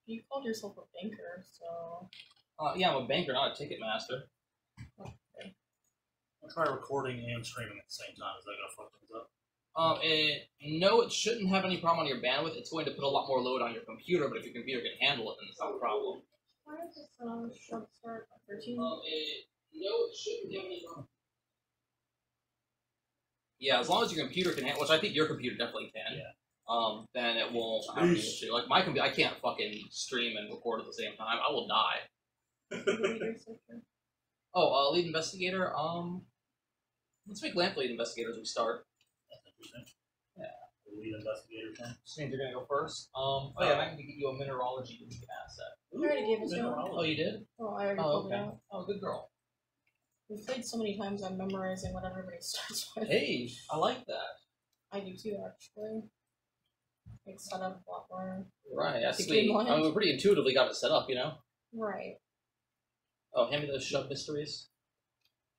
You called yourself a banker, so... Yeah, I'm a banker, not a ticket master. Okay. I'll try recording and streaming at the same time. Is that going to fuck things up? No, it shouldn't have any problem on your bandwidth. It's going to put a lot more load on your computer, but if your computer can handle it, then it's not a problem. Why is this short start at 13? No, it shouldn't have any problem. Yeah, as long as your computer can handle, which I think your computer definitely can. Yeah. Then it won't have any issue. Like my computer, I can't fucking stream and record at the same time. I will die. Oh, lead investigator. Let's make lamp lead investigator as we start. That's interesting. Yeah. The lead investigator thing. Just means you're gonna go first. Oh yeah, I can get you a mineralogy asset. I already gave it to him. Oh, you did? Oh, I already pulled Okay. it out. Oh, good girl. We've played so many times, I'm memorizing what everybody starts with. Hey, I like that. I do too, actually. Like, set up a lot more. Right, I think Streamlined. we pretty intuitively got it set up, you know? Right. Oh, hand me those shove mysteries.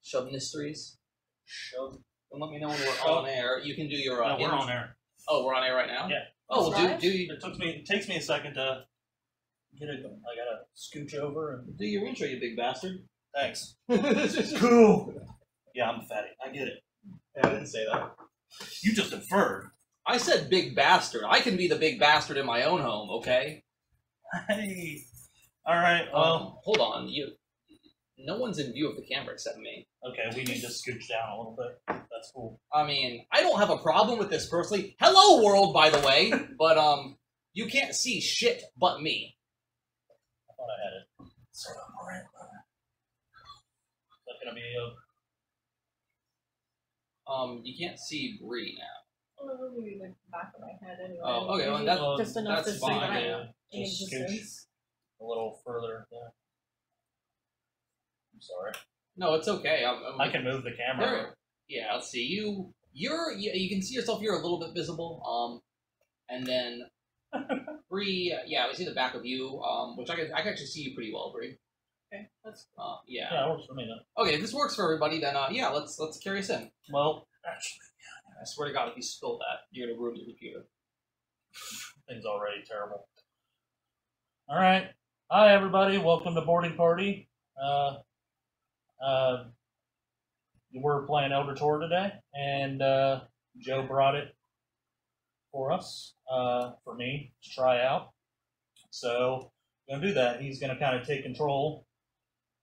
Shove mysteries. Shove. Don't let me know when we're on air. You can do your. No, we're on air. Oh, we're on air right now? Yeah. Oh, well, Right. do you It takes me a second to get it. I gotta scooch over and. do your intro, you big bastard? Thanks. Yeah, Cool. Yeah, I'm a fatty. I get it. I didn't say that. You just inferred. I said big bastard. I can be the big bastard in my own home, okay? Hey. All right. Well. Hold on. No one's in view of the camera except me. Okay, we need to scooch down a little bit. That's cool. I mean, I don't have a problem with this personally. Hello, world, by the way. But, you can't see shit but me. I thought I had it. So, all right. Is that gonna be a? You can't see Bree now. Oh, that would be like the back of my head anyway. Oh, okay, well, Maybe that's- just enough that's to say that fine, I'm yeah. in Just existence. A little further there. I'm sorry. No, it's okay. I can move the camera. There, yeah, let's see. You can see yourself. You're a little bit visible. And then Bree. Yeah, we see the back of you. Which I can actually see you pretty well, Bree. Okay, that's Yeah. Yeah, it works for me then. Okay, if this works for everybody, then yeah, let's carry us in. Well, actually, I swear to God, if you spill that, you're gonna ruin your computer. things already terrible. All right. Hi, everybody. Welcome to Boarding Party. We're playing Eldritch Horror today, and Joe brought it for us, for me to try out. So I'm going to do that. He's going to kind of take control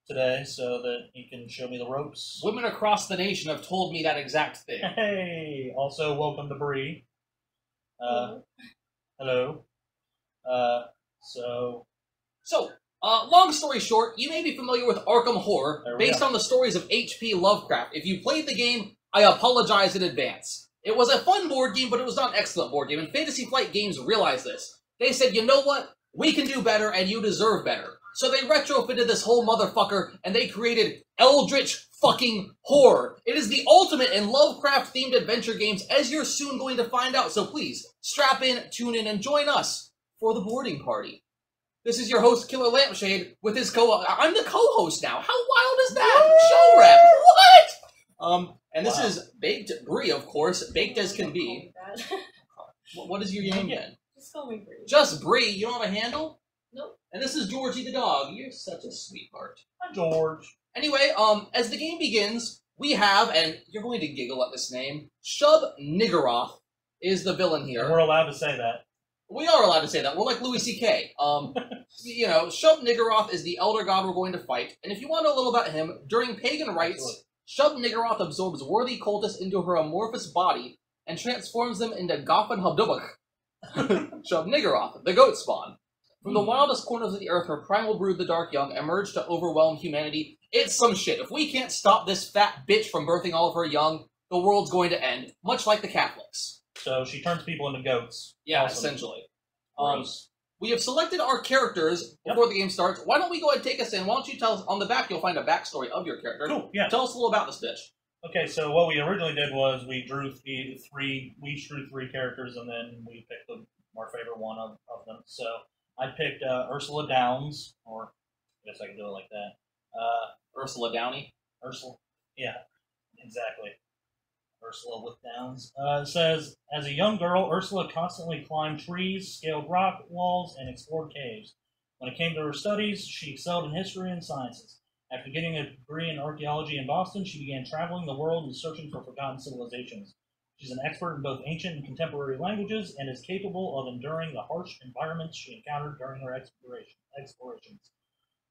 today so that he can show me the ropes. Women across the nation have told me that exact thing. Hey! Also, welcome to Bree. Hello. Long story short, you may be familiar with Arkham Horror, There we based go. on the stories of H.P. Lovecraft. If you played the game, I apologize in advance. It was a fun board game, but it was not an excellent board game, and Fantasy Flight Games realized this. They said, you know what? We can do better, and you deserve better. So they retrofitted this whole motherfucker, and they created Eldritch fucking Horror. It is the ultimate in Lovecraft-themed adventure games, as you're soon going to find out. So please, strap in, tune in, and join us for the boarding party. This is your host, Killer Lampshade, with his I'm the co-host now. How wild is that? Show rep. What? And this is Baked Bree, of course, baked as can be. What is your name again? Just call me Bree. Just Bree. You don't have a handle? Nope. And this is Georgie the dog. You're such a sweetheart. Hi, George. Anyway, as the game begins, we have, and you're going to giggle at this name, Shub Niggeroth is the villain here. We're allowed to say that. We are allowed to say that. We're like Louis C.K. You know, Shub Niggeroth is the elder god we're going to fight, and if you want to know a little about him, during pagan rites, Shub Niggeroth absorbs worthy cultists into her amorphous body and transforms them into Goffin Hubdubuk. Shub Niggeroth, the goat spawn. From the wildest corners of the earth, her primal brood, the Dark Young, emerge to overwhelm humanity. It's some shit. If we can't stop this fat bitch from birthing all of her young, the world's going to end, much like the Catholics. So she turns people into goats. Yeah, Awesome. essentially. Gross. We have selected our characters before the game starts. Why don't we go ahead and take us in? Why don't you tell us, on the back you'll find a backstory of your character. Cool, yeah. Tell us a little about this bitch. Okay, so what we originally did was we drew three characters, and then we picked our favorite one of them. So I picked Ursula Downs, or I guess I can do it like that. Ursula Downey. Ursula, yeah, exactly. Ursula with Downs. It says, as a young girl, Ursula constantly climbed trees, scaled rock walls, and explored caves. When it came to her studies, she excelled in history and sciences. After getting a degree in archaeology in Boston, she began traveling the world and searching for forgotten civilizations. She's an expert in both ancient and contemporary languages and is capable of enduring the harsh environments she encountered during her explorations.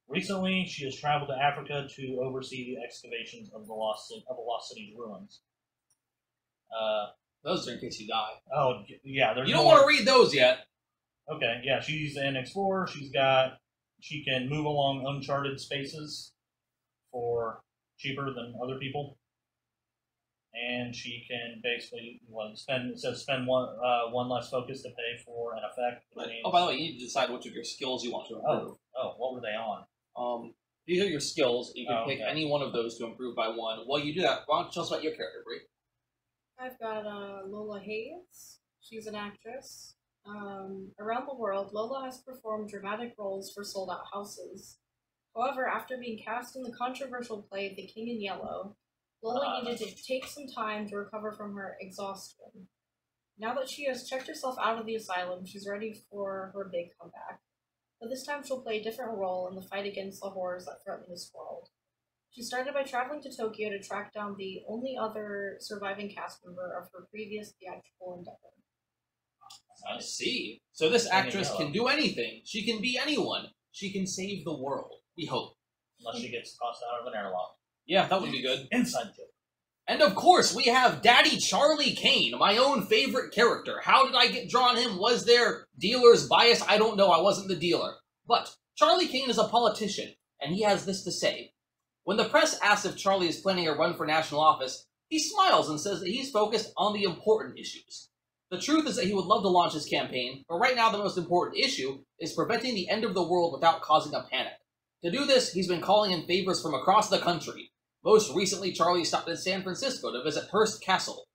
Recently, she has traveled to Africa to oversee the excavations of the lost city's ruins. Those are in case you die. Oh, yeah. You don't want to read those yet. Okay, yeah, she's an explorer. She can move along uncharted spaces for cheaper than other people. And she can basically spend one less focus to pay for an effect. Oh, by the way, you need to decide which of your skills you want to improve. Oh, what were they on? These are your skills. You can pick any one of those to improve by one. While you do that, why don't you tell us about your character, Bree? I've got Lola Hayes. She's an actress. Around the world, Lola has performed dramatic roles for sold-out houses. However, after being cast in the controversial play The King in Yellow, Lola needed to take some time to recover from her exhaustion. Now that she has checked herself out of the asylum, she's ready for her big comeback. But this time she'll play a different role in the fight against the horrors that threaten this world. She started by traveling to Tokyo to track down the only other surviving cast member of her previous theatrical endeavor. I see. So this actress can do anything. She can be anyone. She can save the world. We hope. Unless she gets tossed out of an airlock. Yeah, that would be good. Inside joke. And of course, we have Daddy Charlie Kane, my own favorite character. How did I get drawn him? Was there dealer's bias? I don't know. I wasn't the dealer. But Charlie Kane is a politician, and he has this to say. When the press asks if Charlie is planning a run for national office, he smiles and says that he's focused on the important issues. The truth is that he would love to launch his campaign, but right now the most important issue is preventing the end of the world without causing a panic. To do this, he's been calling in favors from across the country. Most recently, Charlie stopped in San Francisco to visit Hearst Castle.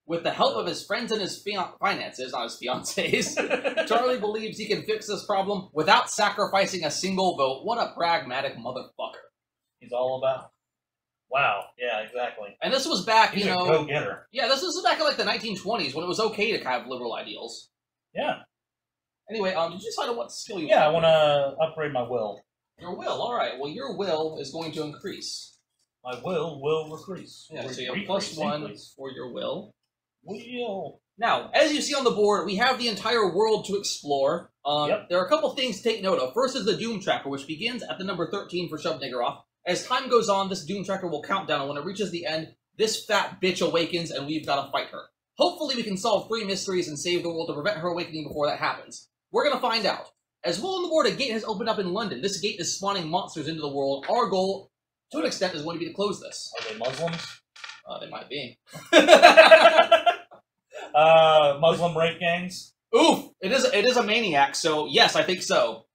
With the help of his friends and his finances, not his fiancés, Charlie believes he can fix this problem without sacrificing a single vote. What a pragmatic motherfucker. He's all about. Wow, yeah, exactly. And this was back, He's a go-getter. Yeah, this was back in like the 1920s when it was okay to have liberal ideals. Yeah. Anyway, did you decide on what skill you want? Yeah, I want to upgrade my will. Your will, alright. Well, your will is going to increase. My will increase. Yeah, so you have +1 for your will. Will. Now, as you see on the board, we have the entire world to explore. There are a couple things to take note of. First is the Doom Tracker, which begins at the number 13 for Shub-Niggurath. As time goes on, this Doom Tracker will count down, and when it reaches the end, this fat bitch awakens, and we've got to fight her. Hopefully we can solve 3 mysteries and save the world to prevent her awakening before that happens. We're going to find out. As well on the board, a gate has opened up in London. This gate is spawning monsters into the world. Our goal, to an extent, is going to be to close this. Are they Muslims? They might be. Muslim rape gangs? Oof! It is a maniac, so yes, I think so.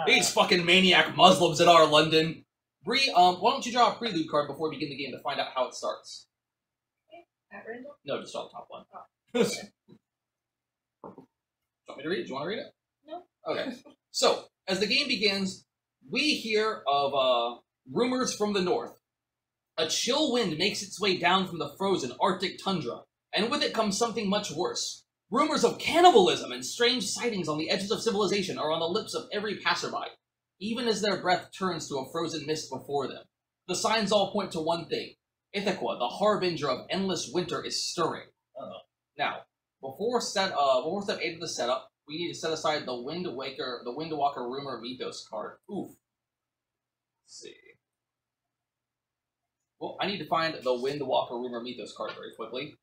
These fucking maniac Muslims in our London. Bree, why don't you draw a prelude card before we begin the game to find out how it starts? At random? No, just draw the top one. Oh. Do you want me to read it? Do you want to read it? No. Okay. So, as the game begins, we hear of rumors from the north. A chill wind makes its way down from the frozen Arctic tundra, and with it comes something much worse. Rumors of cannibalism and strange sightings on the edges of civilization are on the lips of every passerby, even as their breath turns to a frozen mist before them. The signs all point to one thing. Ithaca, the harbinger of endless winter, is stirring. Now, before step 8 of the setup, we need to set aside the Windwalker rumor mythos card. Oof. Let's see. Well, I need to find the Windwalker rumor mythos card very quickly.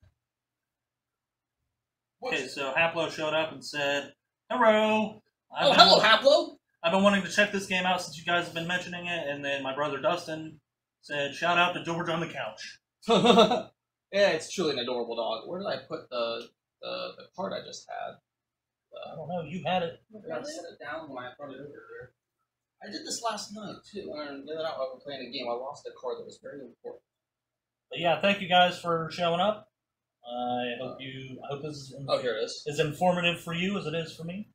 Okay, so Haplo showed up and said, "Hello." Hello, Haplo. I've been wanting to check this game out since you guys have been mentioning it, and then my brother Dustin said, "Shout out to George on the couch." Yeah, it's truly an adorable dog. Where did I put the card I just had? I don't know. You had it. I gotta set it down when I brought it over here. I did this last night too. And the other night while we were playing a game, I lost a card that was very important. But yeah, thank you guys for showing up. I hope this is here it is. As informative for you as it is for me.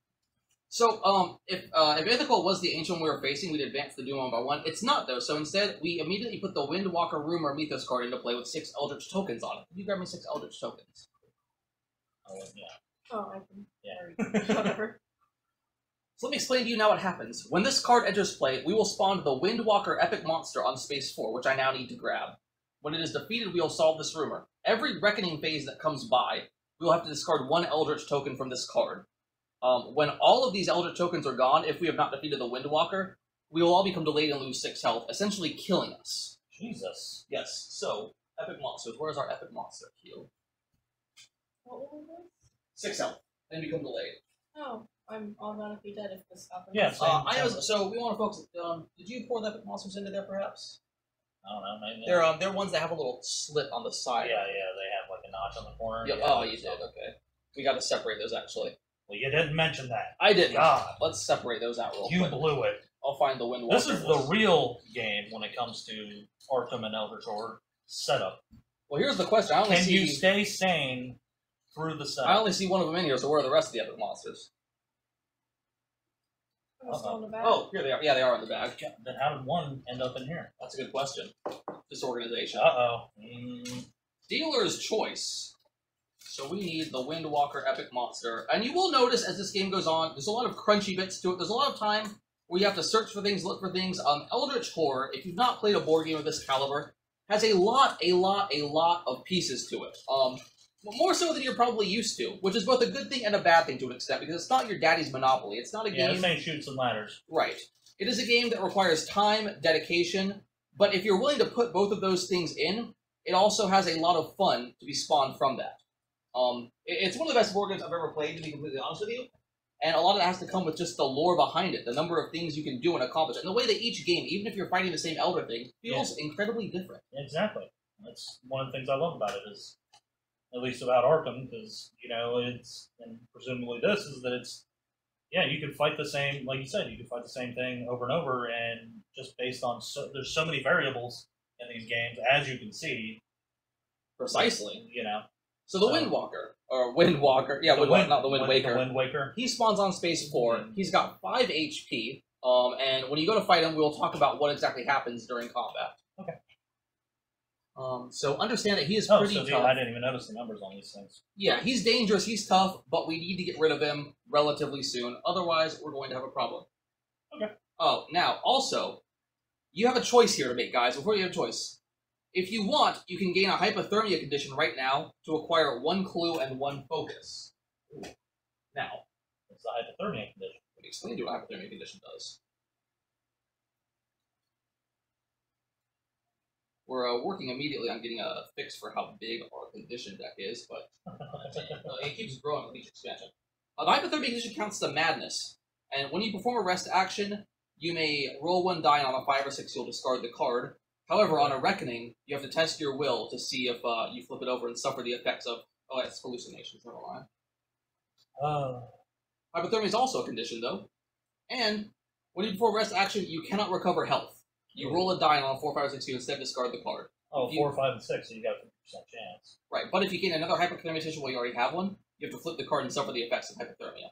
So, if Ithaca was the ancient we were facing, we'd advance the Doom 1 by 1. It's not, though, so instead, we immediately put the Windwalker Rumor Mythos card into play with 6 Eldritch tokens on it. Can you grab me 6 Eldritch tokens? Oh, yeah. Oh, I can. Yeah. Whatever. So let me explain to you now what happens. When this card enters play, we will spawn the Windwalker Epic Monster on space 4, which I now need to grab. When it is defeated, we will solve this rumor. Every Reckoning phase that comes by, we will have to discard 1 Eldritch token from this card. When all of these Eldritch tokens are gone, if we have not defeated the Windwalker, we will all become delayed and lose 6 health, essentially killing us. Jesus. Yes, so, Epic Monsters. Where's our Epic Monster heal? What was this? 6 health, and become delayed. Oh, I'm automatically dead if this happens. Yeah, So we want to focus. Did you pour the Epic Monsters into there, perhaps? I don't know. Maybe. They're ones that have a little slit on the side. Yeah, they have like a notch on the corner. Yeah. Oh, you did. Okay. We got to separate those actually. Well, you didn't mention that. I didn't. God. Let's separate those out real You quick. blew it. I'll find the Windwalker. This is the real game when it comes to Arkham and Eldritch Horror setup. Well, here's the question. Can you stay sane through the setup? I only see one of them in here, so where are the rest of the Epic Monsters? Still in the bag. Oh, here they are. Yeah, they are in the bag. Then how did one end up in here? That's a good question. Disorganization. Uh-oh. Dealer's choice. So we need the Windwalker Epic Monster. And you will notice as this game goes on, there's a lot of crunchy bits to it. There's a lot of time where you have to search for things, look for things. Eldritch Horror, if you've not played a board game of this caliber, has a lot of pieces to it. More so than you're probably used to, which is both a good thing and a bad thing to an extent, because it's not your daddy's Monopoly. It's not a game... Yeah, this ain't Shoots and Ladders. Right. It is a game that requires time, dedication, but if you're willing to put both of those things in, it also has a lot of fun to be spawned from that. It's one of the best board games I've ever played, to be completely honest with you, and a lot of that has to come with just the lore behind it, the number of things you can do and accomplish, and the way that each game, even if you're fighting the same Elder thing, feels incredibly different. Exactly. That's one of the things I love about it, is at least about Arkham, because, it's, and presumably this, is that it's, you can fight the same, like you said, you can fight the same thing over and over, and just based on, there's so many variables in these games, as you can see. Precisely. So the Windwalker, not the Wind Waker. The Wind Waker. He spawns on space 4, he's got 5 HP, and when you go to fight him, we'll talk about what exactly happens during combat. Okay. So understand that he is pretty tough. I didn't even notice the numbers on these things. Yeah, he's dangerous, he's tough, but we need to get rid of him relatively soon. Otherwise, we're going to have a problem. Okay. Oh, now, also, you have a choice here to make, guys, before you have a choice. If you want, you can gain a hypothermia condition right now to acquire 1 clue and 1 focus. Ooh. Now, it's the hypothermia condition. Let me explain to you what a hypothermia condition does. We're working immediately on getting a fix for how big our condition deck is, but it keeps growing with each expansion. The hypothermia condition counts as a madness, and when you perform a rest action, you may roll 1 die, and on a 5 or 6 you'll discard the card. However, on a Reckoning, you have to test your will to see if you flip it over and suffer the effects of, it's hallucinations, never mind. Hypothermia is also a condition, though, and when you perform rest action, you cannot recover health. You roll a die, and on a 4, 5, or 6, you instead discard the card. Oh, 4, 5, and 6, so you got a 50% chance. Right, but if you gain another hypothermia condition while you already have one, you have to flip the card and suffer the effects of hypothermia.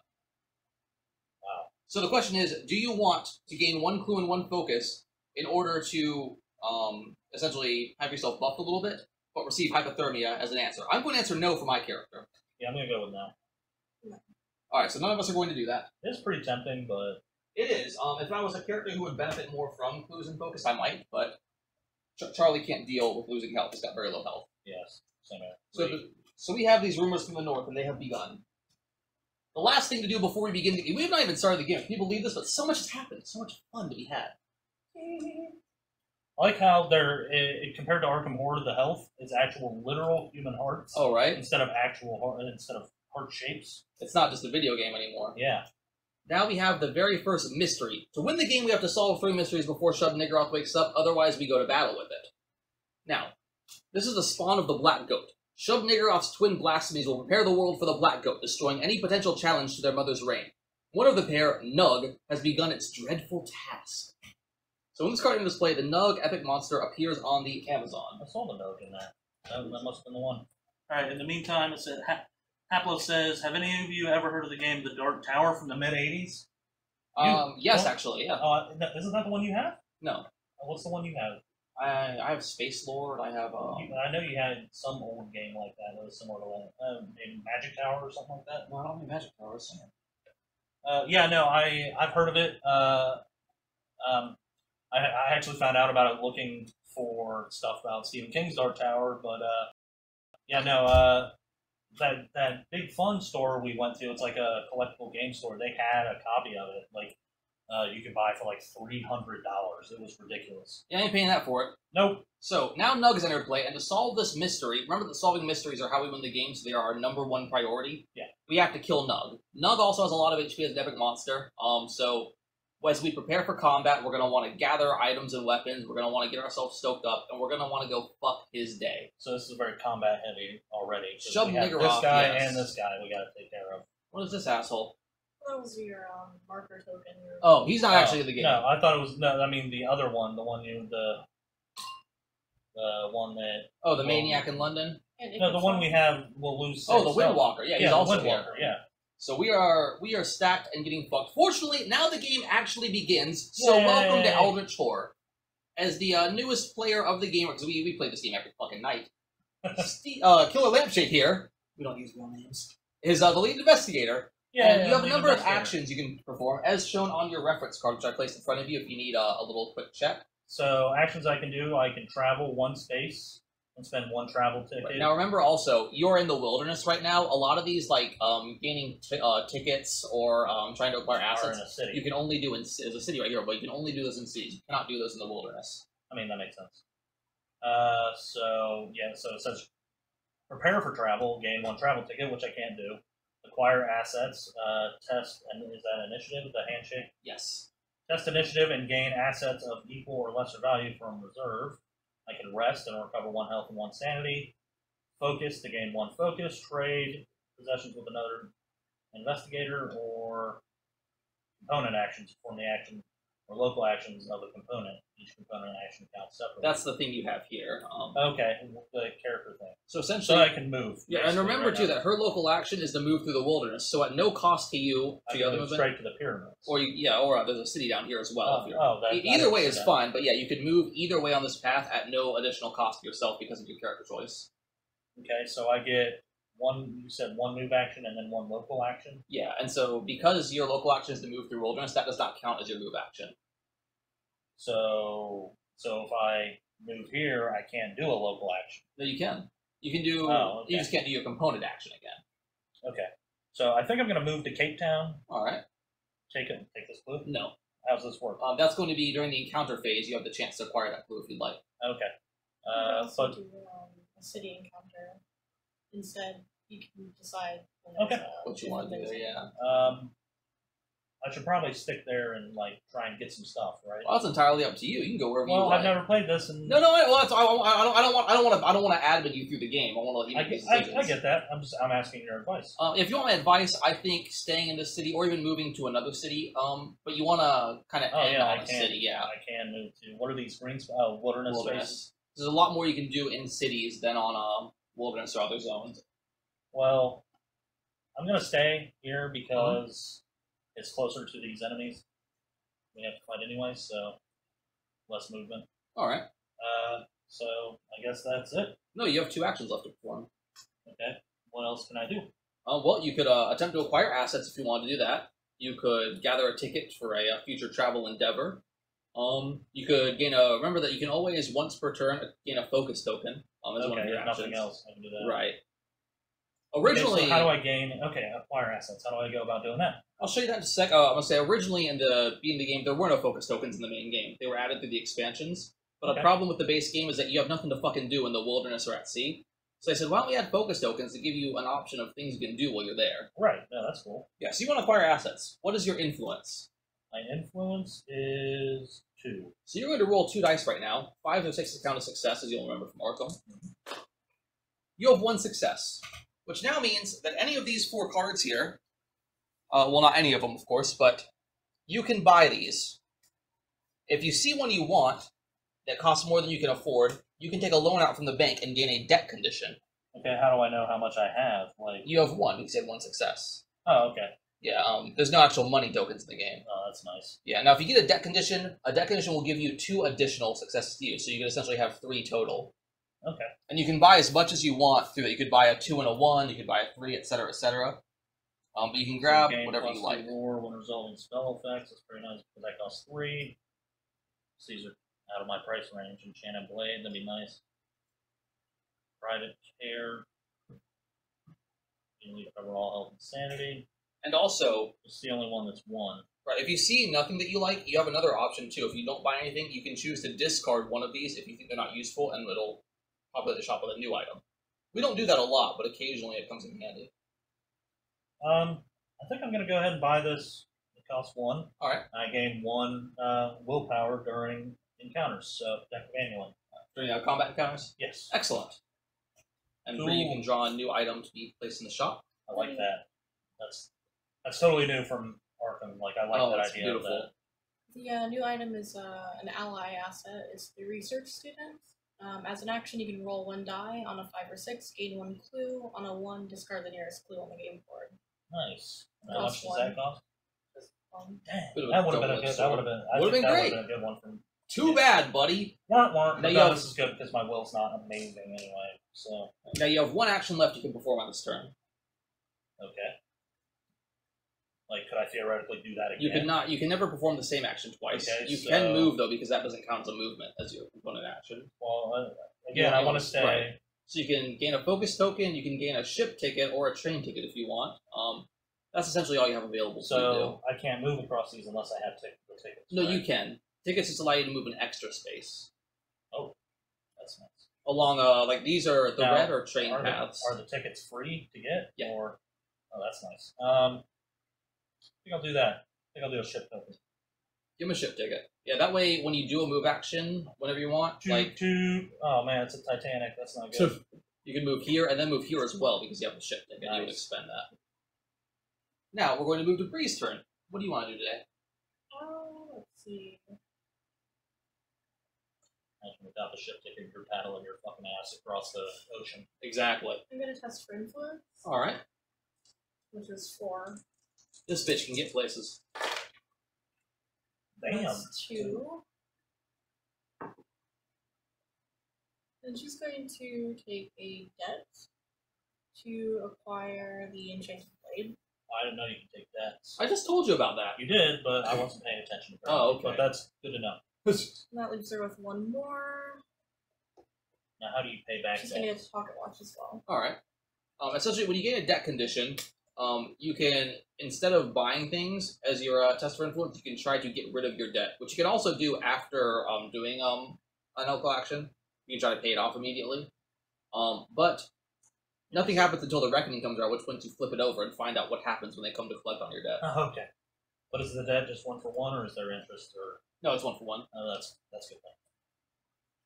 Wow. So the question is, do you want to gain 1 clue and 1 focus in order to essentially have yourself buffed a little bit, but receive hypothermia as an answer? I'm going to answer no for my character. Yeah, I'm going to go with no. Alright, so none of us are going to do that. It's pretty tempting, but... It is. If I was a character who would benefit more from clues and focus, I might, but Charlie can't deal with losing health. He's got very low health. Yes, same here. So we have these rumors from the north, and they have begun. The last thing to do before we begin the game, we have not even started the game. Can you believe this? But so much has happened. So much fun to be had. I like how compared to Arkham Horror, the health is actual literal human hearts. Oh, right. Instead of heart shapes. It's not just a video game anymore. Yeah. Now we have the very first mystery. To win the game, we have to solve 3 mysteries before Shub-Niggurath wakes up, otherwise we go to battle with it. Now, this is the spawn of the Black Goat. Shub-Niggurath's twin blasphemies will prepare the world for the Black Goat, destroying any potential challenge to their mother's reign. One of the pair, Nug, has begun its dreadful task. So when this card enters play, the Nug epic monster appears on the Amazon. I saw the Nug in that. That must have been the one. Alright, in the meantime, it said... Haplo says, have any of you ever heard of the game The Dark Tower from the mid-'80s? Yes, actually, yeah. Isn't that the one you have? No. What's the one you have? I have Space Lord, I have... I know you had some old game like that was similar to that. Maybe Magic Tower or something like that? No, I don't have Magic Towers. Yeah, no, I've heard of it. I actually found out about it looking for stuff about Stephen King's Dark Tower, but yeah, no, that big fun store we went to, it's like a collectible game store. They had a copy of it, like you could buy for like $300. It was ridiculous. Yeah, I ain't paying that for it. Nope. So now Nug is entered play, and to solve this mystery, remember that solving mysteries are how we win the game, so they are our #1 priority. Yeah. We have to kill Nug. Nug also has a lot of HP as an epic monster. So as we prepare for combat, we're gonna want to gather items and weapons. We're gonna want to get ourselves stoked up, and we're gonna want to go fuck his day. So this is very combat heavy already. Shove we have nigger this off, guy yes. and this guy we got to take care of. What is this asshole? That was your marker token. Oh, he's not actually in the game. No, I thought it was no. I mean the other one, the one that. Oh, the maniac in London. No, the one we have will lose. Oh, the Windwalker. Yeah, he's also the here. Windwalker. Yeah. So we are stacked and getting fucked. Fortunately, now the game actually begins. So Yay. welcome to Eldritch Horror. As the newest player of the game, because we play this game every fucking night. Killer Lampshade here. We don't use real names. Is the lead investigator. Yeah, and you have a lead number of investigator. actions you can perform, as shown on your reference card, which I placed in front of you if you need a little quick check. So actions I can do: I can travel 1 space and spend 1 travel ticket. Right. Now remember also, you're in the wilderness right now. A lot of these, like gaining tickets or trying to acquire Are assets, in a city. you can only do there's a city right here, but you can only do those in cities. You cannot do those in the wilderness. I mean that makes sense. So it says prepare for travel, gain 1 travel ticket, which I can't do. Acquire assets, test, and is that initiative? The handshake. Yes. Test initiative and gain assets of equal or lesser value from reserve. I can rest and recover 1 health and 1 sanity. Focus to gain 1 focus. Trade possessions with another investigator, or component actions perform the action or local actions of a component. Each component action counts separately. That's the thing you have here. Okay, the character thing. So So essentially, I can move. yeah, and basically, remember right too now. that her local action is to move through the wilderness. So at no cost to you, I to can the other move movement, straight to the pyramids. or there's a city down here as well. if you're, that, either way is that. fine, but yeah, you could move either way on this path at no additional cost to yourself because of your character choice. Okay, so I get 1. You said 1 move action and then 1 local action. Yeah, and so because your local action is to move through wilderness, that does not count as your move action. So if I move here, I can't do a local action. No, you can. You can do. Oh, okay. You just can't do your component action again. Okay. So I think I'm going to move to Cape Town. All right. Take this clue. No. How's this work? That's going to be during the encounter phase. You have the chance to acquire that clue if you'd like. Okay. You can also But do a city encounter. Instead, you can decide when Okay. there's, What you want to do there, yeah. I should probably stick there and like try and get some stuff, right? Well, that's entirely up to you. You can go wherever you Well, like. I've never played this, and No. Well, I don't want to admin you through the game. I want to let you make these I decisions. get that. I'm asking your advice. If you want my advice, I think staying in this city or even moving to another city. But you want to kind of end on a city, yeah. I can move to what are these green wilderness spaces? Wilderness. There's a lot more you can do in cities than on wilderness or other zones. Well, I'm gonna stay here because it's closer to these enemies we have to fight anyway, so less movement. All right. So I guess that's it. No, you have 2 actions left to perform. Okay. What else can I do? Well, you could attempt to acquire assets if you wanted to do that. You could gather a ticket for a future travel endeavor. You could gain a. Remember that you can always once per turn gain a focus token. As one of your nothing actions. else. I can do that. Right. Okay, Originally, so how do I gain? Okay, acquire assets. How do I go about doing that? I'll show you that in a sec. I'm gonna say originally in the game there were no focus tokens in the main game. They were added through the expansions. But Okay. a problem with the base game is that you have nothing to fucking do in the wilderness or at sea. So I said, why don't we add focus tokens to give you an option of things you can do while you're there? Right. No, that's cool. Yeah. So you want to acquire assets. What is your influence? My influence is 2. So you're going to roll 2 dice right now. 5 or 6 count as success, as you'll remember from Arkham. You have 1 success, which now means that any of these 4 cards here, well, not any of them, of course, but you can buy these. If you see one you want that costs more than you can afford, you can take a loan out from the bank and gain a debt condition. Okay. How do I know how much I have? Like. You have 1 because you had 1 success. Oh, okay. Yeah. There's no actual money tokens in the game. Oh, that's nice. Yeah. Now, if you get a debt condition will give you 2 additional successes to you, so you can essentially have 3 total. Okay. And you can buy as much as you want through it. You could buy a 2 and a 1, you could buy a 3, etc., etc. But you can grab Gain whatever you +2 like. roar when resolving spell effects. That's pretty nice, but that costs 3. These are out of my price range. Enchanted Blade, that'd be nice. Private Care. You cover all health and sanity. And also, it's the only one that's 1. Right, if you see nothing that you like, you have another option too. If you don't buy anything, you can choose to discard one of these if you think they're not useful, and it'll populate the shop with a new item. We don't do that a lot, but occasionally it comes in handy. I think I'm going to go ahead and buy this. It costs 1. All right. I gain 1 willpower during encounters, so attack manually. During combat encounters? Yes. Excellent. And Cool. 3, you can draw a new item to be placed in the shop. I like that. That's totally new from Arkham. Like, I like that idea beautiful. of that. The new item is an ally asset. It's the research student. As an action, you can roll 1 die on a 5 or 6, gain 1 clue. On a 1, discard the nearest clue on the game board. Nice. How much does that cost? Dang, Bit of a that would have been double-edged a good. That sword. would have been. Would've been great. That would have been a good one from. Too bad, buddy. Now Now this is good because my will's not amazing anyway. So. Now you have 1 action left you can perform on this turn. Okay. Like, could I theoretically do that again? You could not. You can never perform the same action twice. Okay, you can move though, because that doesn't count as a movement as your component action. Well, again, I want to stay. Right. So you can gain a focus token. You can gain a ship ticket or a train ticket if you want. That's essentially all you have available. So I can't move across these unless I have the tickets. No, right? you can. Tickets just allow you to move an extra space. Oh, that's nice. Along, like these are the red or train paths. Are the tickets free to get? Yeah. Or, oh, that's nice. I think I'll do that. I think I'll do a ship token. Give him a ship ticket. Yeah, that way when you do a move action, whenever you want, oh man, it's a Titanic. That's not good. You can move here and then move here as well because you have the ship ticket. Nice. You would expend that. Now we're going to move to Bree's turn. What do you want to do today? Let's see. Without the ship ticket, you're paddling your fucking ass across the ocean. Exactly. I'm gonna test for influence. All right. Which is 4. This bitch can get places. Damn. That's 2. And she's going to take a debt to acquire the enchanted blade. I didn't know you could take that. I just told you about that. You did, but I wasn't paying attention. Oh, okay. But that's good to know. And that leaves her with 1 more. Now, how do you pay back She's that? going to get a pocket watch as well. All right. Essentially, when you gain a debt condition, you can, instead of buying things as your test for influence, you can try to get rid of your debt, which you can also do after doing an alcohol action. You can try to pay it off immediately. But nothing happens until the reckoning comes around, which once you flip it over and find out what happens when they come to collect on your debt. Oh, okay. But is the debt just 1 for 1, or is there interest? Or No, it's 1 for 1. oh, that's good.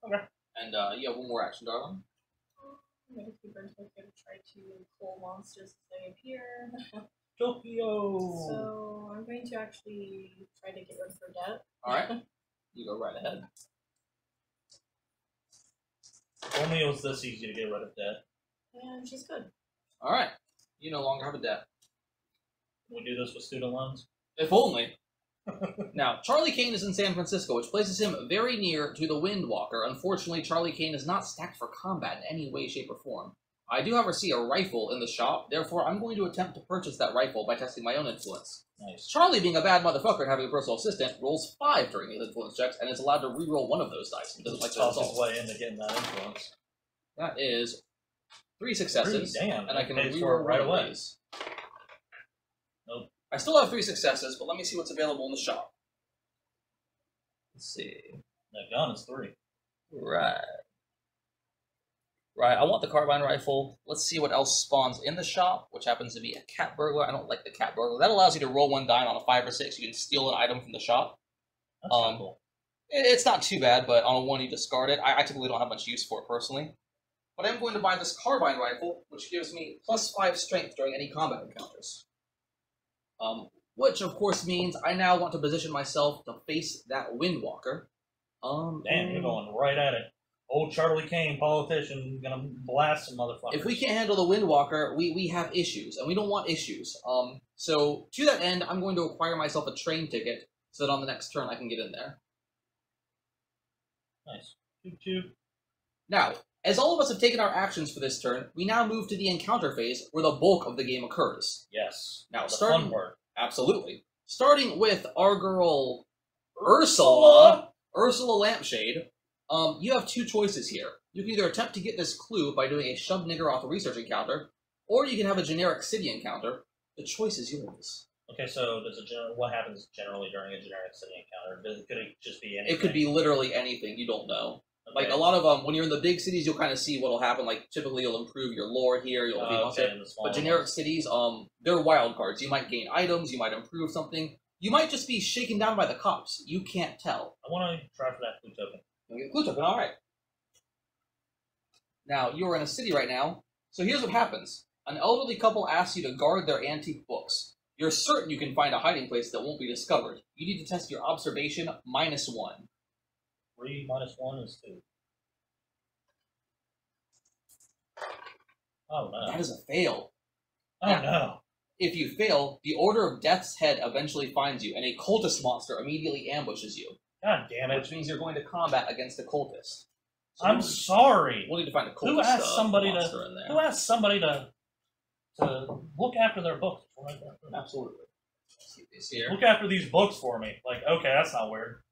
Okay. And you have 1 more action, darling. I'm going to keep her until I try to pull monsters as they appear. Tokyo! So I'm going to actually try to get rid of her debt. All right. You go right ahead. If only it was this easy to get rid of debt. And she's good. All right. You no longer have a debt. Can we do this with student loans? If only. Now, Charlie Kane is in San Francisco, which places him very near to the Windwalker. Unfortunately, Charlie Kane is not stacked for combat in any way, shape, or form. I do, however, see a rifle in the shop, therefore I'm going to attempt to purchase that rifle by testing my own influence. Nice. Charlie, being a bad motherfucker and having a personal assistant, rolls 5 during his influence checks, and is allowed to re-roll 1 of those dice. He doesn't like the Toss his result. way into getting that influence. That is 3 successes, Damn, and I can pays for re-roll it right one of away. these. Nope. I still have 3 successes, but let me see what's available in the shop. Let's see. That gun is 3. Right. Right, I want the carbine rifle. Let's see what else spawns in the shop, which happens to be a cat burglar. I don't like the cat burglar. That allows you to roll 1 die on a 5 or 6. You can steal an item from the shop. That's kinda cool. It's not too bad, but on a 1 you discard it. I typically don't have much use for it personally. But I'm going to buy this carbine rifle, which gives me +5 strength during any combat encounters. Which, of course, means I now want to position myself to face that Windwalker. Damn, you're going right at it. Old Charlie Kane, politician, gonna blast some motherfuckers. If we can't handle the Windwalker, we have issues, and we don't want issues. So, to that end, I'm going to acquire myself a train ticket, so that on the next turn I can get in there. Nice. Toot toot. Now, As all of us have taken our actions for this turn, we now move to the encounter phase where the bulk of the game occurs. Yes. Now, the starting fun part. Absolutely. Starting with our girl Ursula Lampshade, you have two choices here. You can either attempt to get this clue by doing a shove nigger off a research encounter, or you can have a generic city encounter. The choice is yours. Okay, so what happens generally during a generic city encounter? Could it just be anything? It could be literally anything. You don't know. Okay. Like, a lot of, when you're in the big cities, you'll kind of see what'll happen. Like, typically you'll improve your lore here, you'll be but generic cities, they're wild cards. You might gain items, you might improve something. You might just be shaken down by the cops. You can't tell. I want to try for that clue token. You get a clue token, alright. Now, you're in a city right now, so here's what happens. An elderly couple asks you to guard their antique books. You're certain you can find a hiding place that won't be discovered. You need to test your observation -1. 3 minus 1 is 2. Oh no. That is a fail. Oh no. If you fail, the Order of Death's Head eventually finds you, and a cultist monster immediately ambushes you. God damn it. Which means you're going to combat against a cultist. So I'm sorry. We'll need to find a cultist Who asked somebody monster in there. Who asked somebody to look after their books? Absolutely. Let's see this here. Look after these books for me. Like, okay, that's not weird.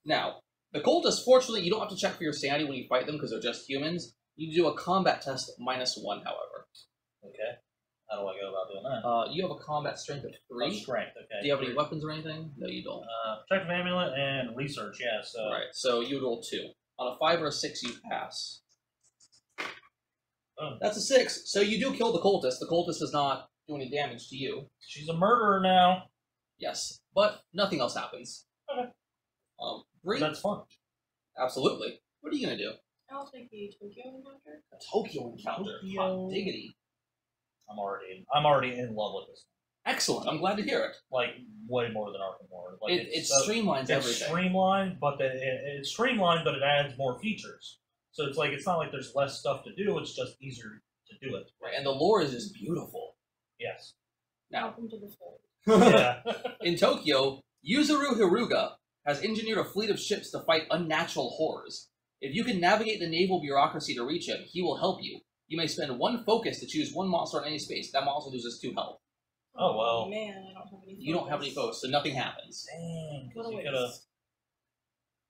Now, the cultists, fortunately, you don't have to check for your sanity when you fight them because they're just humans. You do a combat test -1, however. Okay. How do I go about doing that? You have a combat strength of 3. Oh, strength, okay. Do you have any weapons or anything? No, you don't. Protective amulet and research, yeah, so... Right, so you roll 2. On a 5 or a 6, you pass. Oh. That's a 6. So you do kill the cultist. The cultist does not do any damage to you. She's a murderer now. Yes, but nothing else happens. Okay. Bree? That's fun. Absolutely. What are you going to do? I'll take the Tokyo encounter. A Tokyo encounter. Tokyo. Hot diggity. I'm already in love with this. Excellent. I'm glad to hear it. Like, way more than Arkham Horror. Like, It streamlines everything. It's streamlined, but it's streamlined, but it adds more features. So it's like, it's not like there's less stuff to do, it's just easier to do it. Right, and the lore is just beautiful. Yes. Now, Welcome to the fold. Yeah. in Tokyo, Yuzuru Hiruga has engineered a fleet of ships to fight unnatural horrors. If you can navigate the naval bureaucracy to reach him, he will help you. You may spend 1 focus to choose 1 monster on any space. That monster loses 2 health. Oh, well. Man, I don't have any focus. You don't have any focus, so nothing happens. Dang, What a you waste. could've...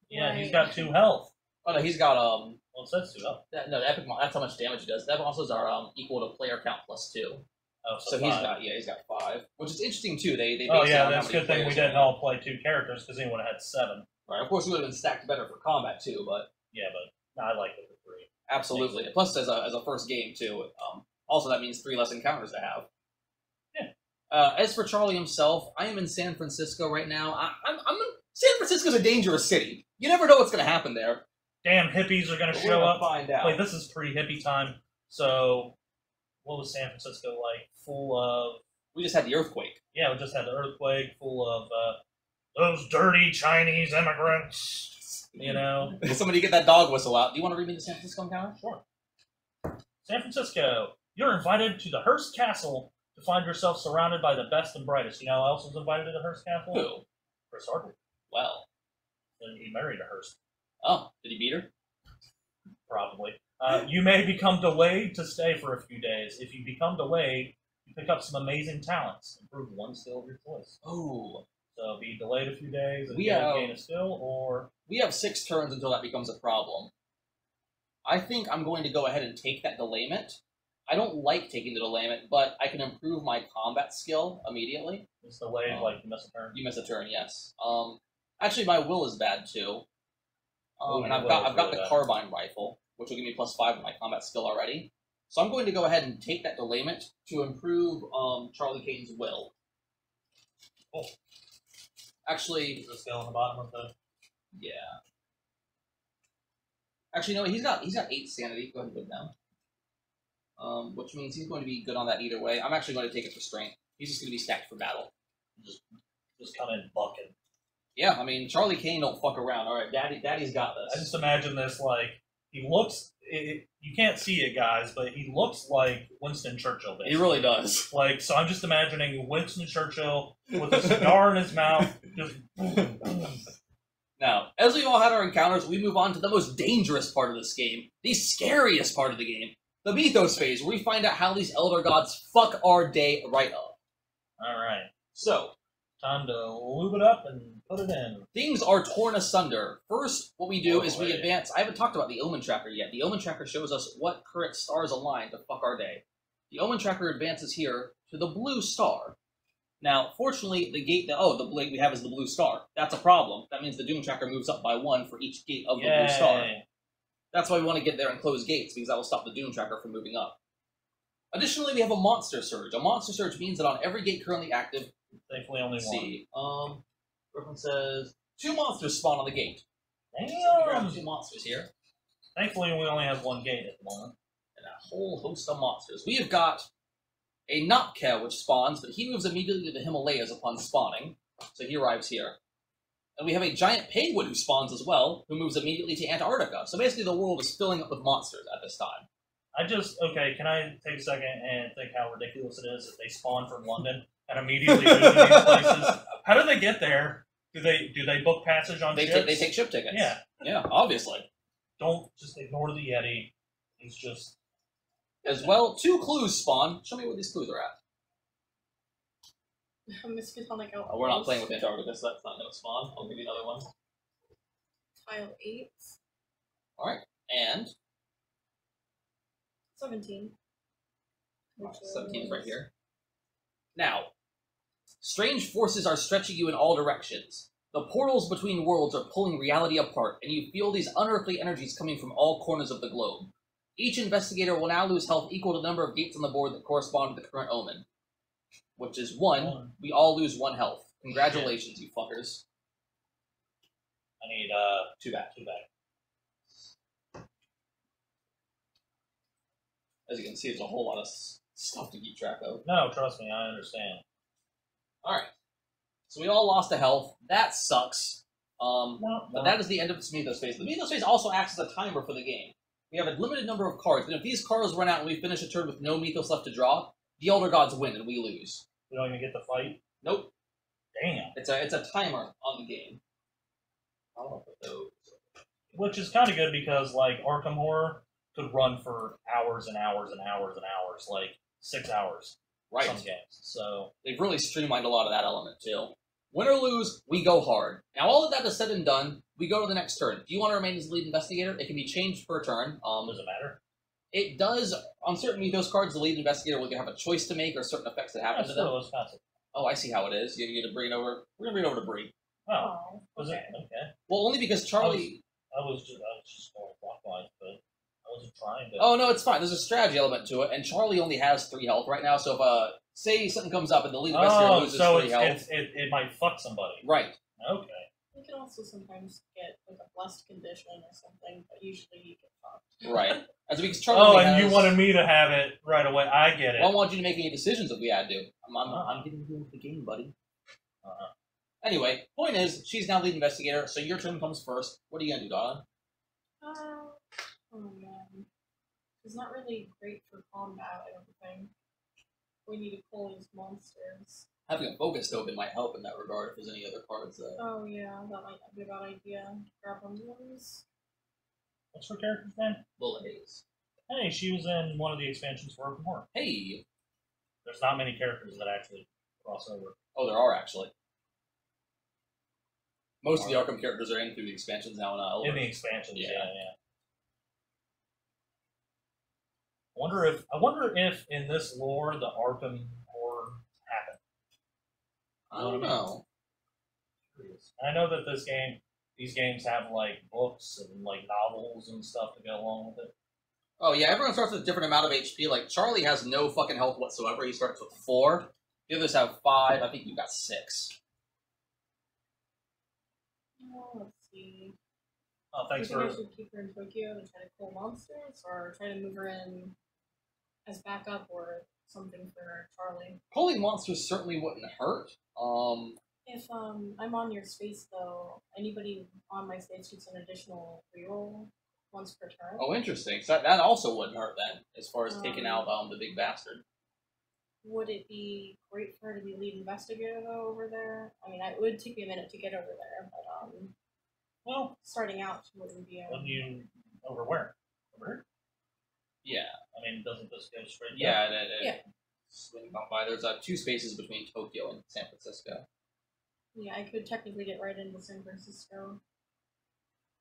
Yeah, Right. he's got 2 health. Oh no, he's got Well, it says 2 health. no, the epic. That's how much damage he does. The epic monsters are equal to player count +2. Oh, So so he's got 5, which is interesting too. They base oh it yeah, on how that's a many good thing we players didn't are in. all play 2 characters, because he would have had 7. Right, of course, we would have been stacked better for combat too, but Yeah, but no, I like it for 3. absolutely. Plus, as a first game too. Also, that means 3 less encounters to have. Yeah. As for Charlie himself, I am in San Francisco right now. San Francisco's a dangerous city. You never know what's going to happen there. Damn hippies are gonna But show we're up. Find out. Like, this is pre-hippie time, so what was San Francisco like? Full of... We just had the earthquake. Yeah, we just had the earthquake, full of those dirty Chinese immigrants, you know? Somebody get that dog whistle out. Do you want to read me the San Francisco encounter? Sure. San Francisco, you're invited to the Hearst Castle to find yourself surrounded by the best and brightest. You know who else was invited to the Hearst Castle? Who? Chris Hardwick. Well. And he married a Hearst. Oh, did he beat her? Probably. You may become delayed to stay for a few days. If you become delayed, you pick up some amazing talents. Improve 1 skill of your choice. Oh. So be delayed a few days and We gain a skill, or... We have 6 turns until that becomes a problem. I think I'm going to go ahead and take that delayment. I don't like taking the delayment, but I can improve my combat skill immediately. It's delayed, like you miss a turn. You miss a turn, yes. Actually, my will is bad too. Oh, and I've got the carbine rifle, which will give me +5 on my combat skill already. So I'm going to go ahead and take that delayment to improve Charlie Kane's will. Oh. Actually, Is the skill on the bottom of the... yeah. Actually, no, he's got 8 sanity. Go ahead and put it down. Which means he's going to be good on that either way. I'm actually going to take it for strength. He's just going to be stacked for battle. Just come in bucking. Yeah, I mean, Charlie Kane don't fuck around. All right, Daddy's got I this. just imagine this, like, he looks... you can't see it, guys, but he looks like Winston Churchill, basically. He really does. Like, so I'm just imagining Winston Churchill with a cigar in his mouth, just boom, boom. Now, As we've all had our encounters, we move on to the most dangerous part of this game, the scariest part of the game, the Mythos phase, where we find out how these Elder Gods fuck our day right up. Alright. So, Time to lube it up and put it in. things are torn asunder. First, what we do is we advance. I haven't talked about the Omen Tracker yet. The Omen Tracker shows us what current stars align to fuck our day. The Omen Tracker advances here to the blue star. Now, fortunately, the gate the blade we have is the blue star. That's a problem. That means the Doom Tracker moves up by 1 for each gate of the blue star. That's why we want to get there and close gates, because that will stop the Doom Tracker from moving up. Additionally, we have a Monster Surge. A Monster Surge means that on every gate currently active, thankfully only one. see, Brooklyn says 2 monsters spawn on the gate. Damn! So we grab 2 monsters here, Thankfully we only have 1 gate at the moment. and a whole host of monsters. We have got a Nopka, which spawns, but he moves immediately to the Himalayas upon spawning, so he arrives here. And we have a giant penguin who spawns as well, who moves immediately to Antarctica. So basically the world is filling up with monsters at this time. Can I take a second and think how ridiculous it is that they spawn from London and immediately move to these places? How do they get there? Do they book passage on ships? They take ship tickets. Yeah. Yeah, obviously. Don't just ignore the Yeti. He's just... As well, 2 clues spawn. Show me where these clues are at. Miskatonic Outpost. Oh, we're not playing with Antarctica, so that's not no spawn. I'll give you another one. Tile 8. Alright, and 17. 17 is right here. Now, strange forces are stretching you in all directions. The portals between worlds are pulling reality apart, and you feel these unearthly energies coming from all corners of the globe. Each investigator will now lose health equal to the number of gates on the board that correspond to the current omen. Which is 1. We all lose 1 health. Congratulations, you fuckers. I need, 2 back. As you can see, there's a whole lot of stuff to keep track of. No, trust me, I understand. Alright. So we all lost a health. That sucks. But that is the end of the Mythos phase. The Mythos phase also acts as a timer for the game. We have a limited number of cards, and if these cards run out and we finish a turn with no Mythos left to draw, the Elder Gods win and we lose. We don't even get to fight? Nope. Damn. It's a timer on the game. I don't know if those. Which is kind of good because, like, Arkham Horror could run for hours and hours and hours and hours, like 6 hours. Right. Some games. So they've really streamlined a lot of that element too. Win or lose, we go hard. Now all of that is said and done, we go to the next turn. Do you want to remain as lead investigator? It can be changed per turn. Does it matter? It does, on certain Mythos cards, the lead investigator will have a choice to make or certain effects that happen to them. Still, it's passive. Oh, I see how it is. You get to bring it over. We're going to bring it over to Bree. Oh, was it? Okay. Well, only because Charlie... I was just going clockwise, but I wasn't trying to... Oh, no, it's fine. There's a strategy element to it, and Charlie only has 3 health right now, so if, say something comes up and the lead investigator loses 3 health... it might fuck somebody. Right. Okay. You can also sometimes get like a blessed condition or something, but usually you get fucked. Right. As because Charlie you wanted me to have it right away. I get it. Well, I want you to make any decisions if we had to. I'm getting to with the game, buddy. Anyway, point is, she's now lead investigator, so your turn comes first. What are you gonna do, Donna? Oh man. It's not really great for combat, I don't think. We need to pull these monsters. Having a focus token might help in that regard if there's any other cards that... Oh yeah, that might be a bad idea. Grab one of those. What's her character's name? Lola Hayes. Hey, she was in one of the expansions for Arkham Horror. Hey! There's not many characters that actually cross over. Oh, there are actually. Most of the Arkham characters are in through the expansions now in In the expansions, yeah. I wonder if in this lore the Arkham Horror happened. I don't know. I know that these games have like books and like novels and stuff to go along with it. Oh yeah, everyone starts with a different amount of HP. Like Charlie has no fucking health whatsoever. He starts with 4. The others have 5. I think you've got 6. Let's see. Oh, thanks Do you think for... I should keep her in Tokyo and try to pull monsters, or try to move her in as backup or something for Charlie? Pulling monsters certainly wouldn't hurt. If I'm on your space though, anybody on my space gets an additional reroll once per turn. Oh, interesting. So that also wouldn't hurt then, as far as taking out the big bastard. Would it be great for her to be lead investigator though over there? I mean, it would take me a minute to get over there, but Well, starting out wouldn't be. when you over where? Over here? Yeah. I mean, doesn't this go straight? Yeah, down? Yeah. Swing on by. There's 2 spaces between Tokyo and San Francisco. Yeah, I could technically get right into San Francisco.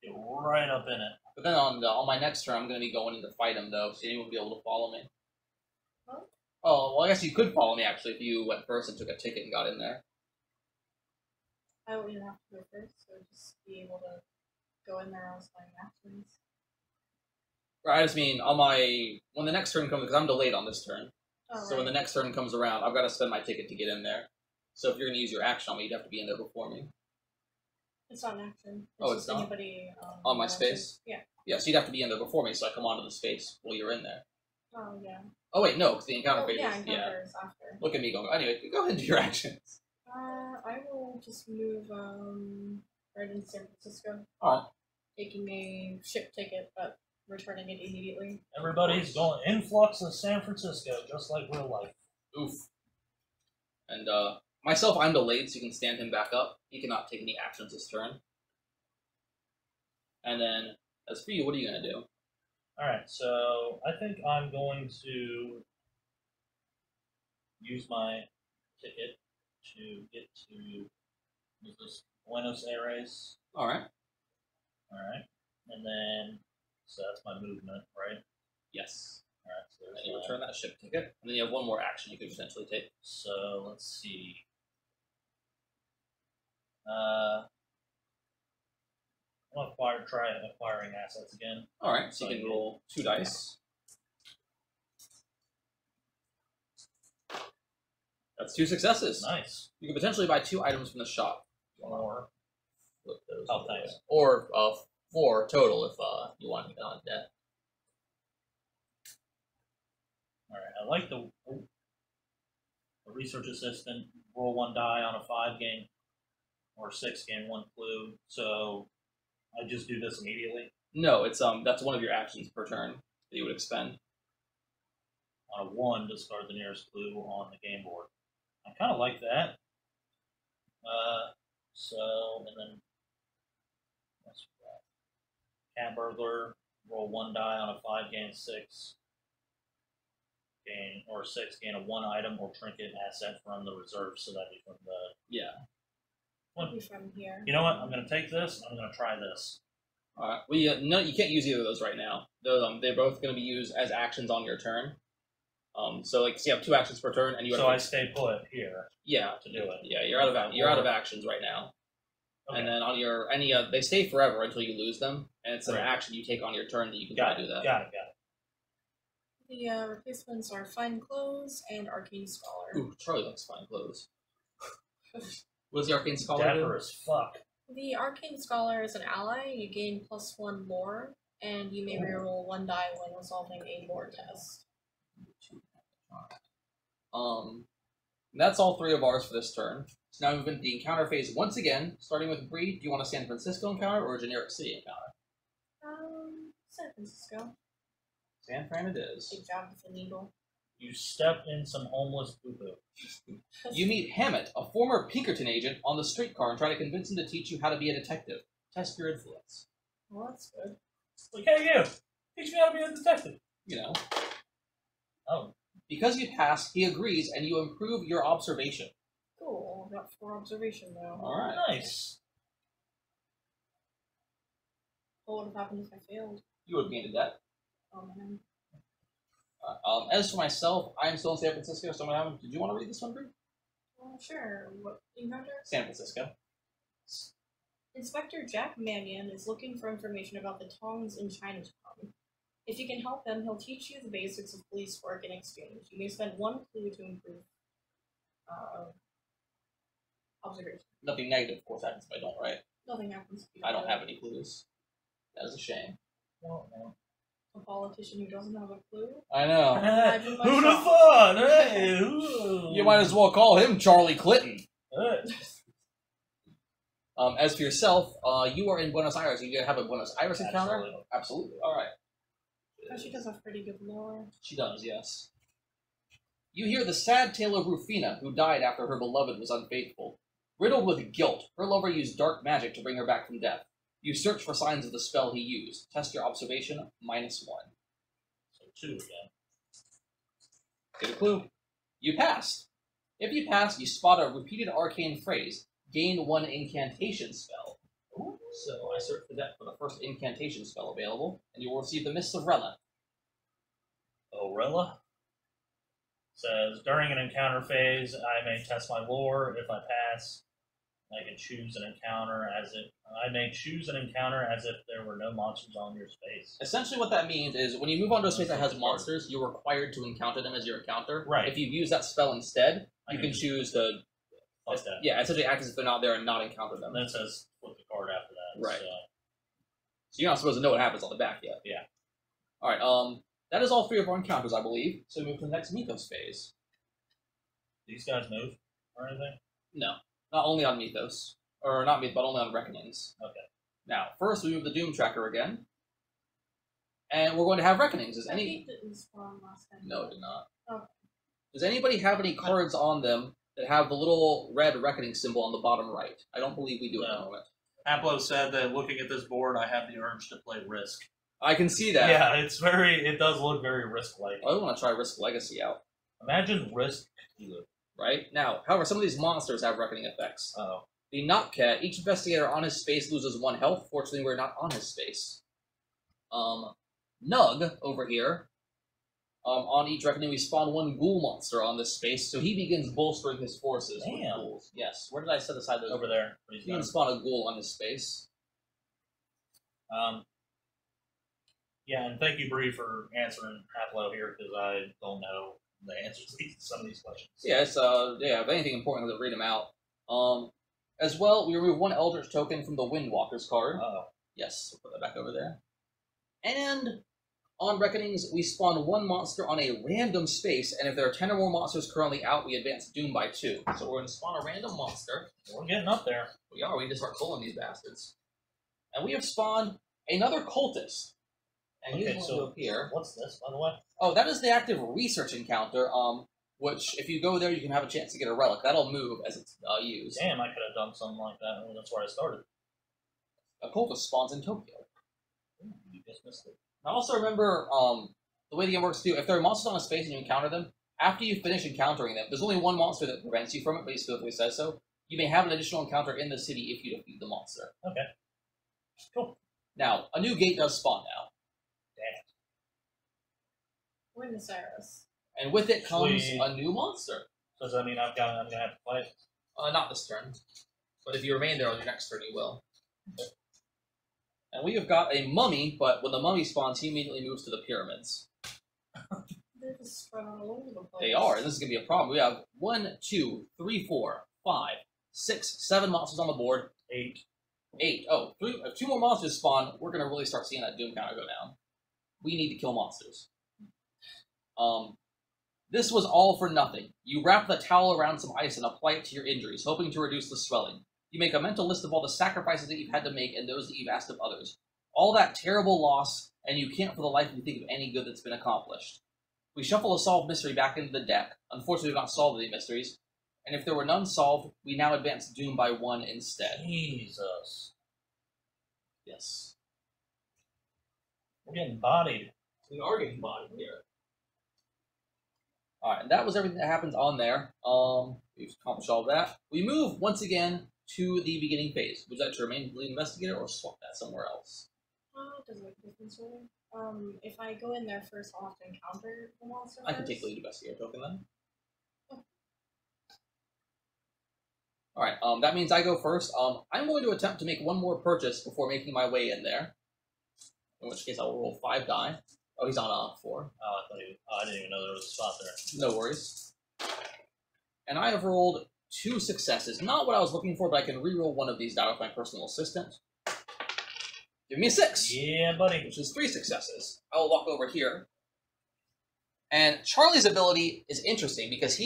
Get right up in it. But then on my next turn, I'm going to be going in to fight him, though, so anyone will be able to follow me. Huh? Oh, well, I guess you could follow me, actually, if you went first and took a ticket and got in there. I wouldn't even have to go first, so I'd just be able to go in there as my actions. Right, I just mean, when the next turn comes, because I'm delayed on this turn, so when the next turn comes around, I've got to spend my ticket to get in there. So if you're going to use your action on me, you'd have to be in there before me. It's not an action. It's not? Anybody, on my space? Yeah. Yeah, so you'd have to be in there before me, so I come onto the space while you're in there. Oh, yeah. Oh, wait, no, because the encounter phase Yeah, is... encounter is after. Look at me going... Anyway, go ahead and do your actions. I will just move, right into San Francisco. Alright. Taking a ship ticket, but returning it immediately. Everybody's going influx of San Francisco, just like real life. Oof. And, myself, I'm delayed, so you can stand him back up. He cannot take any actions this turn. And then, as for you, what are you going to do? Alright, so I think I'm going to use my ticket to get to Buenos Aires. Alright. Alright. And then, so that's my movement, right? Yes. Alright, so And you return that ship ticket, and then you have one more action you could potentially take. So, let's see. I'll try acquiring assets again. Alright, so you can roll 2 dice. That's 2 successes. Nice. You can potentially buy 2 items from the shop. Or, Flip those. oh, thanks. Or 4 total if you want to get on debt. Alright, I like the research assistant. Roll 1 die on a 5 gain, or 6 gain 1 clue. So, I just do this immediately. No, it's that's one of your actions per turn that you would expend. On a 1, discard the nearest clue on the game board. I kind of like that. And then what's that? Cat burglar. Roll 1 die on a 5 gain 6. Gain or 6 gain a 1 item or trinket asset from the reserve. So that'd be from the Be from here. You know what? I'm going to take this. I'm going to try this. Alright. Well, no, you can't use either of those right now. They're both going to be used as actions on your turn. So you have 2 actions per turn, and you. So I stay put here. Yeah. To do it. Yeah, you're out of actions right now. Okay. And then on your they stay forever until you lose them, and it's an action you take on your turn that you can try to do that. Got it. The replacements are Fine Clothes and Arcane Scholar. Ooh, Charlie likes fine clothes. What does the Arcane Scholar do? Dapper as fuck. The Arcane Scholar is an ally. You gain +1 lore, and you may reroll 1 die when resolving a lore test. That's all 3 of ours for this turn. So now we move into the encounter phase once again, starting with Bree. Do you want a San Francisco encounter or a generic city encounter? San Francisco. San Fran it is. Big job with the needle. You step in some homeless boo-boo. You meet Hammett, a former Pinkerton agent, on the streetcar and try to convince him to teach you how to be a detective. Test your influence. Well, that's good. Like, hey, you! Teach me how to be a detective! You know. Oh. Because you pass, he agrees, and you improve your observation. Cool. Got 4 observation, though. Alright. Nice. What would have happened if I failed? You would have gained a debt. Oh, man. As for myself, I am still in San Francisco, so I'm gonna have. Did you want to read this one, Bree? Well, sure. What encounter? San Francisco. Inspector Jack Mannion is looking for information about the Tongs in Chinatown. If you can help him, he'll teach you the basics of police work in exchange. You may spend 1 clue to improve observation. Nothing negative, of course, happens if I don't, right? Nothing happens. I don't have any clues. That is a shame. No. A politician who doesn't have a clue? I know. Who'd have thought? Hey, You might as well call him Charlie Clinton. Hey. As for yourself, you are in Buenos Aires. You have a Buenos Aires encounter? Absolutely. Absolutely. All right. Oh, she does have pretty good lore. She does, yes. You hear the sad tale of Rufina, who died after her beloved was unfaithful. Riddled with guilt, her lover used dark magic to bring her back from death. You search for signs of the spell he used. Test your observation, -1. So 2 again. Get a clue. You passed. If you pass, you spot a repeated arcane phrase. Gain 1 incantation spell. Ooh. So I search for that for the first incantation spell available, and you will receive the Mists of Rella. Orella says, during an encounter phase, I may test my lore. If I pass, I can choose an encounter I may choose an encounter as if there were no monsters on your space. Essentially what that means is when you move onto a space that has monsters, you're required to encounter them as your encounter. Right. If you use that spell instead, you can choose to essentially act as if they're not there and not encounter them. And then it says flip the card after that. Right. So you're not supposed to know what happens on the back yet. Yeah. Alright, that is all 3 of our encounters, I believe. So we move to the next Mythos phase. These guys move or anything? No. Not only on Mythos. Or not Mythos, but only on Reckonings. Okay. Now, first we move the Doom Tracker again. And we're going to have Reckonings. I think it didn't spawn last time. No, it did not. Okay. Does anybody have any cards on them that have the little red Reckoning symbol on the bottom right? I don't believe we do at the moment. Aplo said that looking at this board, I have the urge to play Risk. I can see that. Yeah, it does look very Risk-like. I want to try Risk Legacy out. Imagine Risk. Right? Now, however, some of these monsters have Reckoning effects. Oh. The Notcat, each investigator on his space loses 1 health. Fortunately, we're not on his space. Nug, over here, on each Reckoning, we spawn 1 ghoul monster on this space, so he begins bolstering his forces with Damn. ghouls. Yes. Where did I set aside those? Over there. He can spawn a ghoul on his space. Yeah, and thank you, Bree, for answering Aplo here, because I don't know the answers to some of these questions. Yes, if anything important, I'll read them out. As well, we remove 1 Eldritch token from the Windwalker's card. Yes, we'll put that back over there. And on Reckonings, we spawn 1 monster on a random space, and if there are 10 or more monsters currently out, we advance Doom by 2. So we're going to spawn a random monster. We're getting up there. We are. We need to start pulling these bastards. And we have spawned another cultist. And he's going to go here. What's this, by the way? Oh, that is the active research encounter, which, if you go there, you can have a chance to get a relic. That'll move as it's used. Damn, I could have done something like that. Well, that's where I started. A cultist spawns in Tokyo. You just missed it. Now, also remember, the way the game works, too, if there are monsters on a space and you encounter them, after you finish encountering them, there's only 1 monster that prevents you from it, but he specifically says so. You may have an additional encounter in the city if you defeat the monster. Okay. Cool. Now, a new gate does spawn now. We're in the Cyrus. And with it comes Sweet. a new monster. So does that mean I'm gonna have to fight? Not this turn. But if you remain there on your next turn, you will. Okay. And we have got a mummy, but when the mummy spawns, he immediately moves to the pyramids. They're just spread all over the place. They are, and this is going to be a problem. We have 1, 2, 3, 4, 5, 6, 7 monsters on the board. 8. 8. Oh, 3, if 2 more monsters spawn, we're going to really start seeing that Doom counter go down. We need to kill monsters. This was all for nothing. You wrap the towel around some ice and apply it to your injuries, hoping to reduce the swelling. You make a mental list of all the sacrifices that you've had to make and those that you've asked of others. All that terrible loss, and you can't for the life of you think of any good that's been accomplished. We shuffle a solved mystery back into the deck. Unfortunately, we've not solved any mysteries. And if there were none solved, we now advance Doom by 1 instead. Jesus. Yes. We're getting bodied. We are getting bodied here. Alright, and that was everything that happens on there. We've accomplished all that. We move, once again, to the beginning phase. Would you like to remain lead investigator or swap that somewhere else? It doesn't make a difference really. If I go in there first, I'll have to encounter the monster I can first. take the lead investigator token then. Alright, that means I go first. I'm going to attempt to make 1 more purchase before making my way in there. In which case I will roll 5 die. Oh, he's on 4. I didn't even know there was a spot there. No worries. And I have rolled 2 successes. Not what I was looking for, but I can reroll 1 of these die with my personal assistant. Give me a 6. Yeah, buddy. Which is 3 successes. I will walk over here. And Charlie's ability is interesting because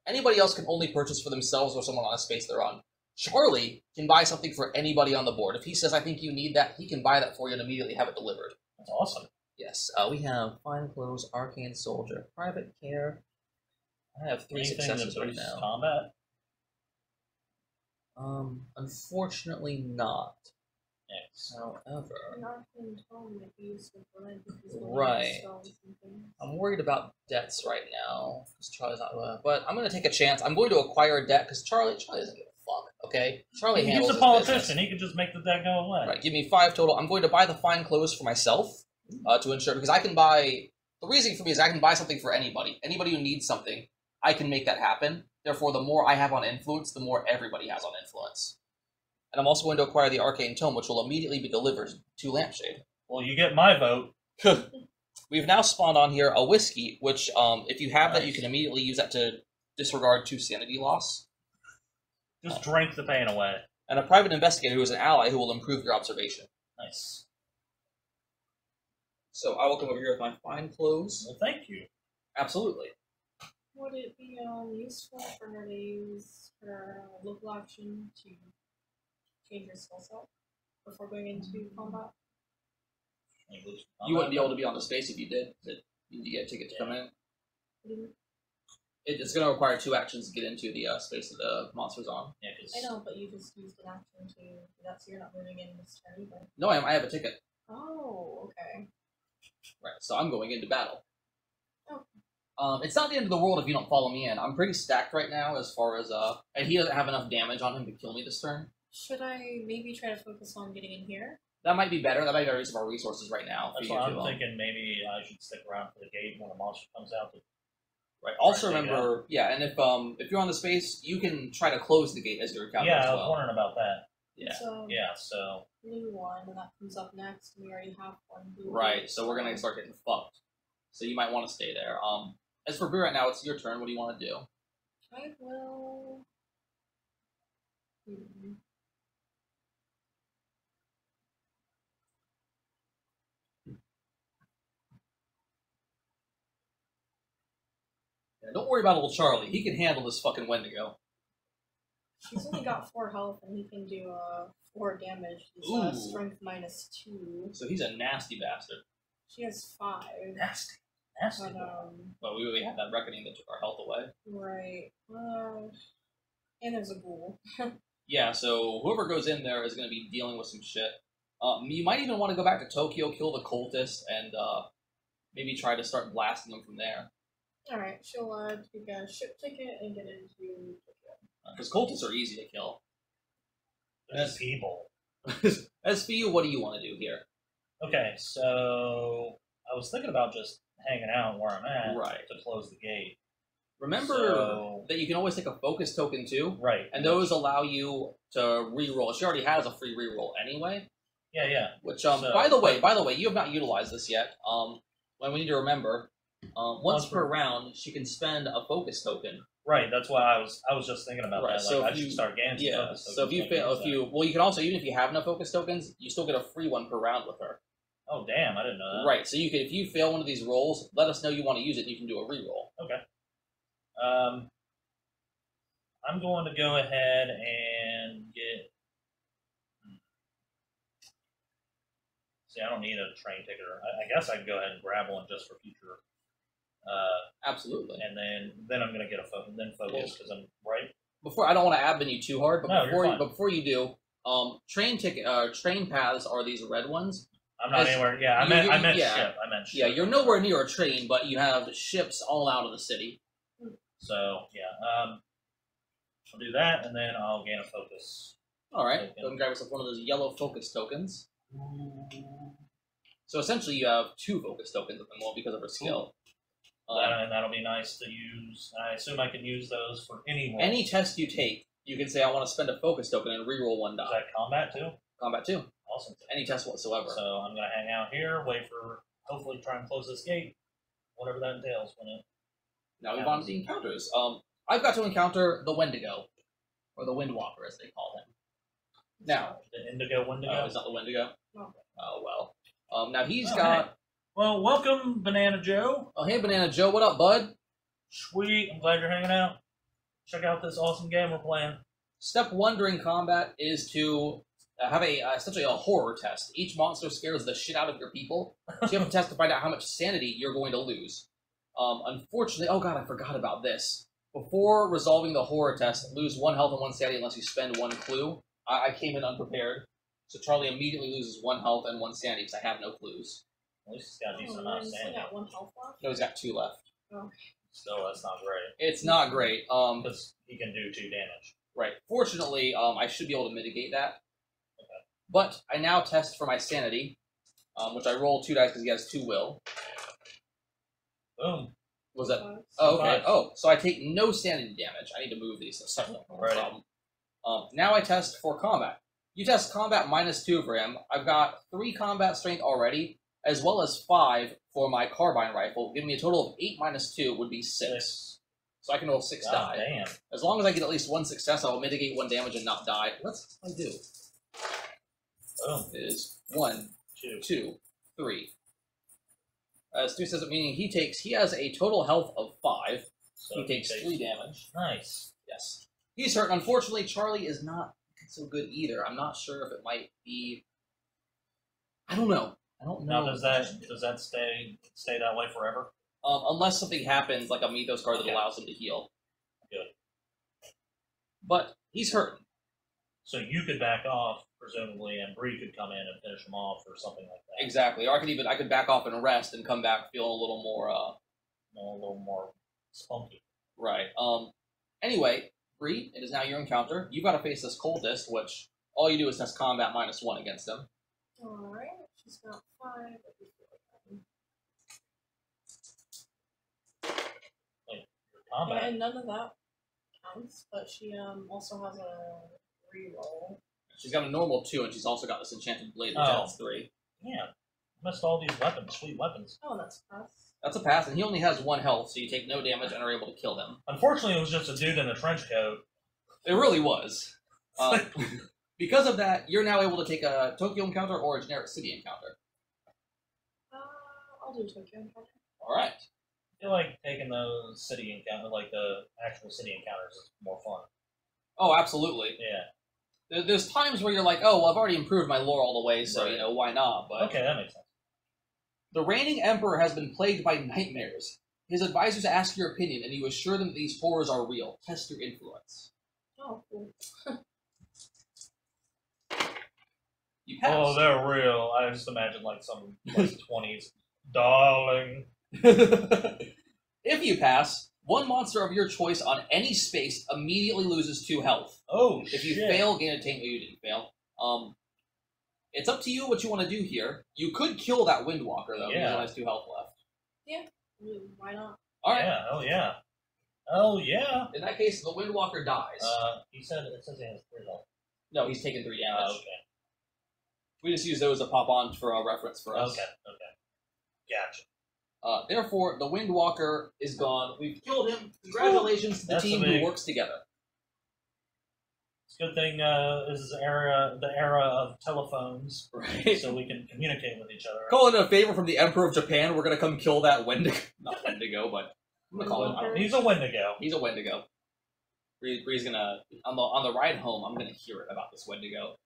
anybody else can only purchase for themselves or someone on a space they're on. Charlie can buy something for anybody on the board. If he says, I think you need that, he can buy that for you and immediately have it delivered. That's awesome. Yes, we have Fine Clothes, Arcane Soldier, Private Care. I have 3 successes right now. Combat? Unfortunately not. However, An arcane tome might be useful for that because Right. spells and things. I'm worried about debts right now because Charlie's not. But I'm going to take a chance. I'm going to acquire a debt because Charlie doesn't give a fuck. Okay, Charlie He's handles a his politician. business. He could just make the debt go away. Right, give me 5 total. I'm going to buy the fine clothes for myself to ensure because I can buy. The reason for me is I can buy something for anybody. Anybody who needs something, I can make that happen. Therefore, the more I have on influence, the more everybody has on influence. And I'm also going to acquire the Arcane Tome, which will immediately be delivered to Lampshade. Well, you get my vote. We've now spawned on here a whiskey, which, if you have that, you Nice. can immediately use that to disregard 2 sanity loss. Just drink the pain away. And a private investigator who is an ally who will improve your observation. Nice. So I will come over here with my fine clothes. Well, thank you. Absolutely. Would it be useful for her to use her local action to change her skill set before going into combat? You wouldn't be able to be on the space if you did. You need to get a ticket to come in. It's going to require 2 actions to get into the space that the monster's on. Yeah, 'cause I know, but you just used an action to do that, so you're not moving in this turn either. No, I have a ticket. Oh, okay. Right, so I'm going into battle. Oh. It's not the end of the world if you don't follow me in. I'm pretty stacked right now as far as, and he doesn't have enough damage on him to kill me this turn. Should I maybe try to focus on getting in here? That might be better. That might be better use of our resources right now. That's for why you I'm to, thinking maybe I should stick around for the gate when a monster comes out. Right. Also Right, remember, yeah, and if you're on the space, you can try to close the gate as your encounter Yeah, as I was well. wondering about that. Yeah. So, Yeah, so blue one, and that comes up next, and we already have one blue. Right. So we're gonna start getting fucked. So you might want to stay there. As for Brew right now, it's your turn. What do you want to do? I will. Yeah, don't worry about old Charlie. He can handle this fucking Wendigo. She's only got 4 health, and he can do 4 damage. He's Ooh. strength -2. So he's a nasty bastard. She has 5. nasty. Nasty. But But we had that reckoning that took our health away. right. And there's a ghoul. Yeah, so whoever goes in there is going to be dealing with some shit. You might even want to go back to Tokyo, kill the cultist, and maybe try to start blasting them from there. All right, she'll take a ship ticket and get into Tokyo. Because cultists are easy to kill. There's people. As for you, what do you want to do here? Okay, so I was thinking about just hanging out where I'm at Right. to close the gate. Remember So- that you can always take a focus token too, Right. and those allow you to re-roll. She already has a free re-roll anyway. Yeah. Which, So- by the way, you have not utilized this yet. When we need to remember, once per round, she can spend a focus token. Right. That's why I was just thinking about Right, that. so Like, I if should you- start getting some Yeah. focus So if tokens, you I can fail, use if that. you you can also, even if you have no focus tokens, you still get a free one per round with her. Oh damn! I didn't know that. Right. So you can, if you fail one of these rolls, let us know you want to use it, and you can do a re-roll. Okay. I'm going to go ahead and get. See, I don't need a train ticket. I guess I can go ahead and grab one just for future. Absolutely. And then I'm gonna get a focus because I'm right. Before, I don't want to admin you too hard, but No, you're fine. before you do, train paths are these red ones. I'm not As- anywhere. Yeah, I you- meant you- I meant yeah. ship. I meant ship. Yeah, you're nowhere near a train, but you have ships all out of the city. So yeah, I'll do that, and then I'll gain a focus. All right, Okay. go and grab yourself one of those yellow focus tokens. So essentially, you have 2 focus tokens at the moment because of her skill. And that'll be nice to use. I assume I can use those for any roll. Any test you take, you can say, I want to spend a focus token and reroll 1 Is die. that combat too? Combat 2. Awesome. Any test whatsoever. So I'm gonna hang out here, wait for hopefully try and close this gate, whatever that entails. When it Now we've on to the encounters. I've got to encounter the Wendigo, or the Windwalker as they call him. Now, the Indigo Wendigo. it's not the Wendigo. No. Oh well. Now he's Oh, got. hey. Well, welcome, Banana Joe. Oh hey, Banana Joe, what up, bud? Sweet. I'm glad you're hanging out. Check out this awesome game we're playing. Step 1 during combat is to have essentially a horror test. Each monster scares the shit out of your people. So you have to test to find out how much sanity you're going to lose. Unfortunately, oh god, I forgot about this. Before resolving the horror test, lose 1 health and 1 sanity unless you spend 1 clue. I came in unprepared. So Charlie immediately loses 1 health and 1 sanity because I have no clues. At least he's got a decent amount of I sanity. got 1 health left. No, he's got 2 left. Oh. Still, that's not great. It's not great. Because he can do 2 damage. Right. Fortunately, I should be able to mitigate that. Okay. But I now test for my sanity, which I roll 2 dice because he has 2 will. Boom. Was that? Nice. Oh, okay. Nice. Oh, so I take no sanity damage. I need to move these. So no Right. problem. Now I test for combat. You test combat -2 for him. I've got 3 combat strength already, as well as 5 for my carbine rifle, giving me a total of 8 -2 would be 6. So I can roll 6 God die. damn. As long as I get at least 1 success, I will mitigate 1 damage and not die. Let's do. Boom. It is 1, 2. 2, 3. As Stu says, meaning he has a total health of 5. So He takes 3 damage. Nice. Yes. He's hurt. Unfortunately, Charlie is not so good either. I'm not sure if it might be. I don't know. I don't know. Now, does that stay that way forever? Unless something happens, like a Mythos card that Okay. allows him to heal. Good. But he's hurt. So you could back off, presumably, and Bree could come in and finish him off or something like that. Exactly. Or I could back off and rest and come back feeling a little more A little more spunky. right. Anyway, Bree, it is now your encounter. You've got to face this cultist, which all you do is test combat -1 against him. Alright, she's got 5. Combat. And none of that counts, but she also has a reroll. She's got a normal 2, and she's also got this enchanted blade which Oh. adds 3. Yeah. Missed all these weapons, sweet weapons. Oh, that's a pass. That's a pass, and he only has 1 health, so you take no damage and are able to kill him. Unfortunately, it was just a dude in a trench coat. It really was. Because of that, you're now able to take a Tokyo encounter or a generic city encounter. I'll do Tokyo encounter. Alright. I feel like taking those city encounter, like the actual city encounters, is more fun. Oh, absolutely. Yeah. There's times where you're like, oh, well, I've already improved my lore all the way, so, Right. why not? But Okay, that makes sense. the reigning emperor has been plagued by nightmares. His advisors ask your opinion, and you assure them that these horrors are real. Test your influence. Oh, cool. You pass. Oh, they're real. I just imagine like some like 20s. Darling. If you pass, one monster of your choice on any space immediately loses 2 health. Oh, If you shit. fail, gain a taint. You didn't fail. It's up to you what you want to do here. You could kill that Windwalker, though. He Yeah. only has 2 health left. Why not? Alright. Yeah, oh yeah. Oh yeah. In that case, the Windwalker dies. He said it says he has 3 health. No, he's taken 3 damage. Okay. We just use those to pop on for a reference for us. Okay. Gotcha. Therefore, the Windwalker is gone. We've killed him. Congratulations to the That's team a big- who works together. It's a good thing this is the era of telephones, Right. so we can communicate with each other. Calling a favor from the Emperor of Japan, we're gonna come kill that Wendigo. Not Wendigo, but I'm gonna call him. I don't know. He's a Wendigo. He's a Wendigo. Bree's gonna on the ride home. I'm gonna hear it about this Wendigo.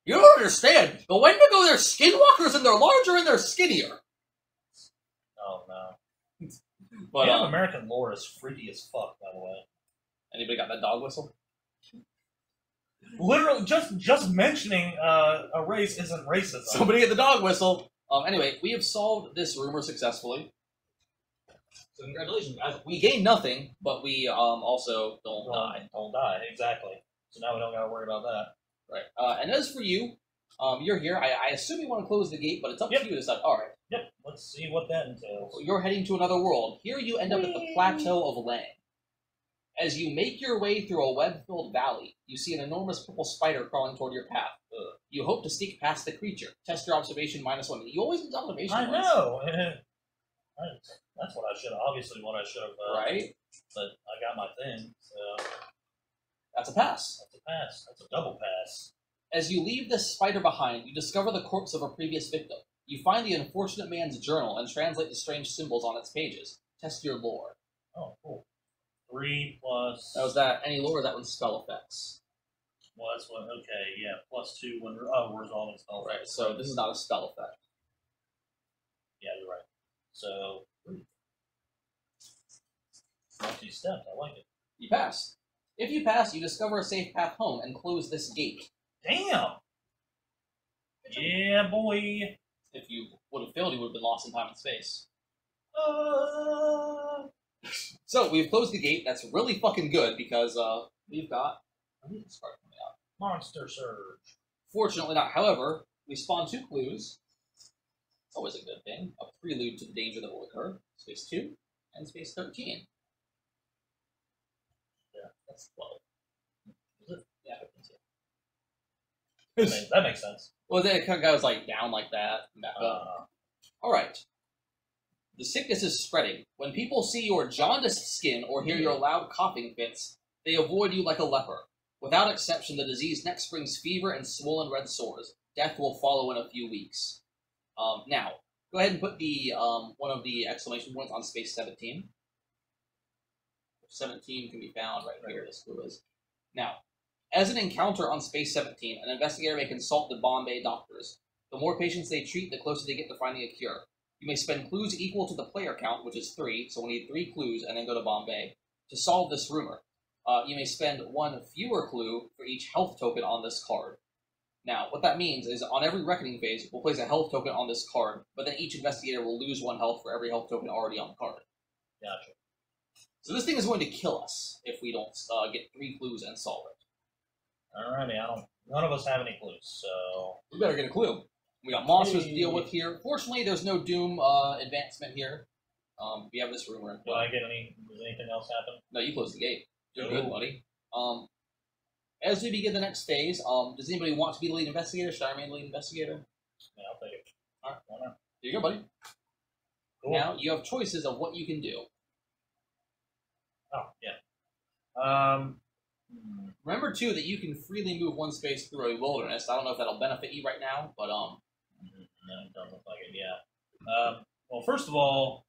You don't understand. The Wendigo, they're skinwalkers, and they're larger and they're skinnier. Oh no. But Native American lore is freaky as fuck, by the way. anybody got that dog whistle? Literally, just mentioning a race isn't racism. Somebody get the dog whistle. Anyway, we have solved this rumor successfully. So congratulations, guys. We gain nothing, but we also don't die. Don't die, exactly. So now we don't gotta worry about that. Right. And as for you, you're here. I assume you want to close the gate, but it's up to you to decide. All right. Yep, let's see what that entails. So you're heading to another world. Here you end up at the Plateau of Lang. As you make your way through a web-filled valley, you see an enormous purple spider crawling toward your path. You hope to sneak past the creature. Test your observation -1. You always need observation. I ones. know! That's what I should have, obviously what I should have, Right? but I got my thing, so That's a pass. that's a pass. That's a double pass. As you leave this spider behind, you discover the corpse of a previous victim. You find the unfortunate man's journal and translate the strange symbols on its pages. Test your lore. Oh, cool. 3 plus... Now, is that any lore or is that one spell effects? Well, that's what, okay, yeah, plus 2 when, resolving spell. Right, so this is not a spell effect. Yeah, you're right. So, 3. Multi-stepped, I like it. You pass. If you pass, you discover a safe path home and close this gate. Damn! Yeah, boy. If you would have failed, you would have been lost in time and space. So we've closed the gate. That's really fucking good because we've got a new card coming out. Monster Surge. Fortunately not. However, we spawned 2 clues. It's always a good thing. A prelude to the danger that will occur. Space 2 and space 13. Yeah, that's 12. Is it? Yeah, 15. That makes sense. Well, then it kind of goes like down like that. And back up. All right. The sickness is spreading. When people see your jaundiced skin or hear your loud coughing fits, they avoid you like a leper. Without exception, the disease next brings fever and swollen red sores. Death will follow in a few weeks. Now, go ahead and put the one of the exclamation points on space 17. 17 can be found right here. This clue is. Now, as an encounter on space 17, an investigator may consult the Bombay doctors. The more patients they treat, the closer they get to finding a cure. You may spend clues equal to the player count, which is 3, so we need 3 clues and then go to Bombay, to solve this rumor. You may spend 1 fewer clue for each health token on this card. Now, what that means is on every reckoning phase, we'll place a health token on this card, but then each investigator will lose 1 health for every health token already on the card. Gotcha. So this thing is going to kill us if we don't get 3 clues and solve it. Alrighty, none of us have any clues, so... We better get a clue. We got monsters to deal with here. Fortunately, there's no Doom advancement here. We have this rumor. Does anything else happen? No, you closed the gate. You're good, buddy. As we begin the next phase, does anybody want to be the lead investigator? Should I remain the lead investigator? Yeah, I'll take it. Alright. Why not? Here you go, buddy. Cool. Now, you have choices of what you can do. Oh, yeah. Remember, too, that you can freely move 1 space through a wilderness. I don't know if that'll benefit you right now, but, No, it doesn't look like it, yeah. Well, first of all,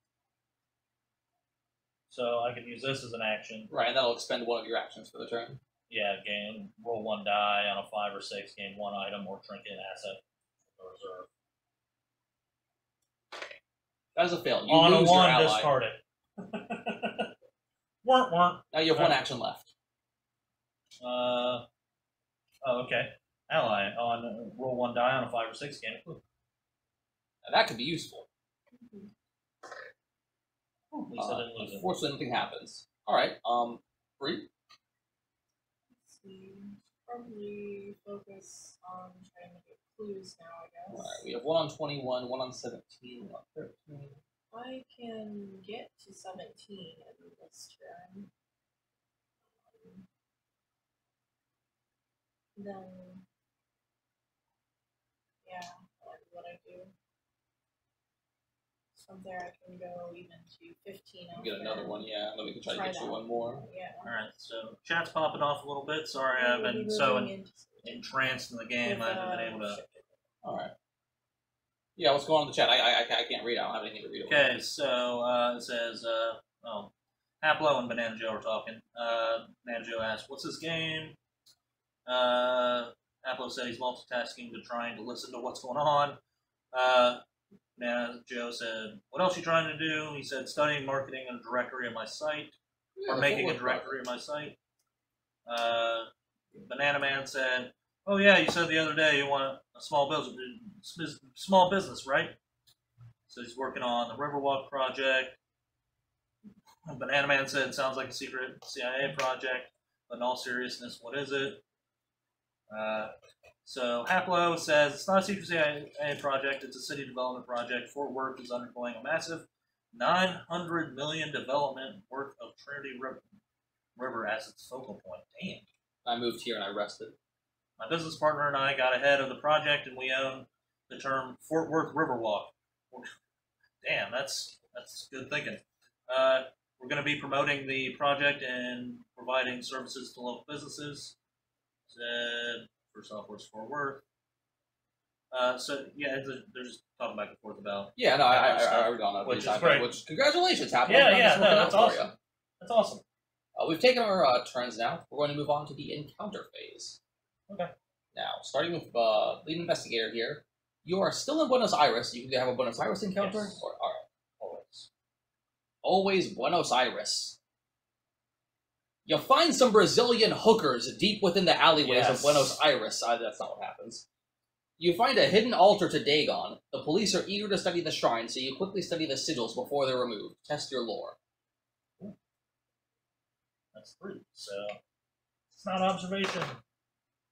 so I could use this as an action. Right, and that'll expend 1 of your actions for the turn. Yeah, roll 1 die on a 5 or 6, gain 1 item or trinket asset or reserve. That is a fail. You On a lose 1, your ally. discard it. Weren't. Now you have 1 action left. Oh, okay. Ally on roll 1 die on a 5 or 6, gain a clue. Now that could be useful. At least I didn't lose it. Unfortunately, nothing happens. Alright, Bree? Let's see. Probably focus on trying to get clues now, I guess. Alright, we have 1 on 21, 1 on 17, 1 on 13. I can get to 17 in this turn. Then, yeah, what I do. From there, I can go even to 15. Get another one, yeah. Then we can try to get you 1 more. Yeah. Alright, so chat's popping off a little bit. Sorry, I've been so entranced in the game, I haven't been able to... Alright. Yeah, what's going on in the chat? I can't read. I don't have anything to read. Okay, so it says, Haplo and Banana Joe are talking. Banana Joe asked, what's this game? Haplo said he's multitasking to trying to listen to what's going on. Banana Joe said, what else are you trying to do? He said, studying marketing and a directory of my site. Yeah, or making a directory of my site. Banana Man said, oh yeah, you said the other day you want a small business, right? So he's working on the Riverwalk project. Banana Man said, sounds like a secret CIA project, but in all seriousness, what is it? So Haplo says, it's not a secret CIA project, it's a city development project. Fort Worth is undergoing a massive $900 million development worth of Trinity River as its focal point. Damn. I moved here and I rested. My business partner and I got ahead of the project, and we own the term Fort Worth Riverwalk. Damn, that's good thinking. We're going to be promoting the project and providing services to local businesses. Said first off, where's Fort Worth? So yeah, they're just talking back and forth about. Yeah, no, I read on that. Which is great. Which congratulations, Haplo. Yeah, no, that's awesome. That's awesome. We've taken our turns now. We're going to move on to the encounter phase. Okay. Now, starting with lead investigator here, you are still in Buenos Aires. You can have a Buenos Aires encounter, Yes. or always Buenos Aires. You find some Brazilian hookers deep within the alleyways of Yes. Buenos Aires. That's not what happens. You find a hidden altar to Dagon. The police are eager to study the shrine, so you quickly study the sigils before they're removed. Test your lore. That's 3, so it's not observation.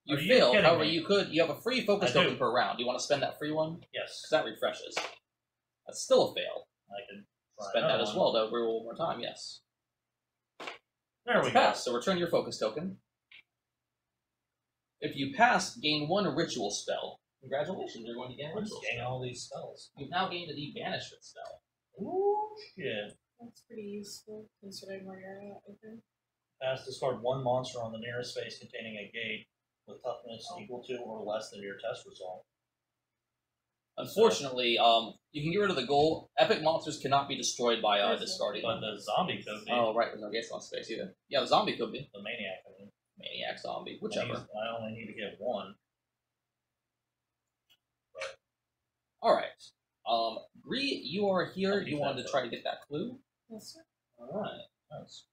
You Are you fail, kidding however, me? you have a free focus I do. token per round. Do you want to spend that free one? Yes, Because that refreshes. That's still a fail. I can try Spend that another as one. well to reroll one more time, yes. There we It's go. passed, so return your focus token. If you pass, gain 1 ritual spell. Congratulations, you're going to gain a I'm ritual just getting spell. all these spells. You've now gained a de-banishment spell. Ooh, shit. That's pretty useful considering where you're at, I think. Pass, discard 1 monster on the nearest space containing a gate with toughness equal to or less than your test result. Unfortunately, you can get rid of the goal. Epic monsters cannot be destroyed by discarding But them. the zombie could be. Oh, right, there's no gates on space either. Yeah, the zombie could be. The maniac, I mean. Maniac, zombie, whichever. I only need to get 1. Alright. Bree, you are here. I'll keep You wanted that to try to get that clue? Yes, sir. Alright. Nice.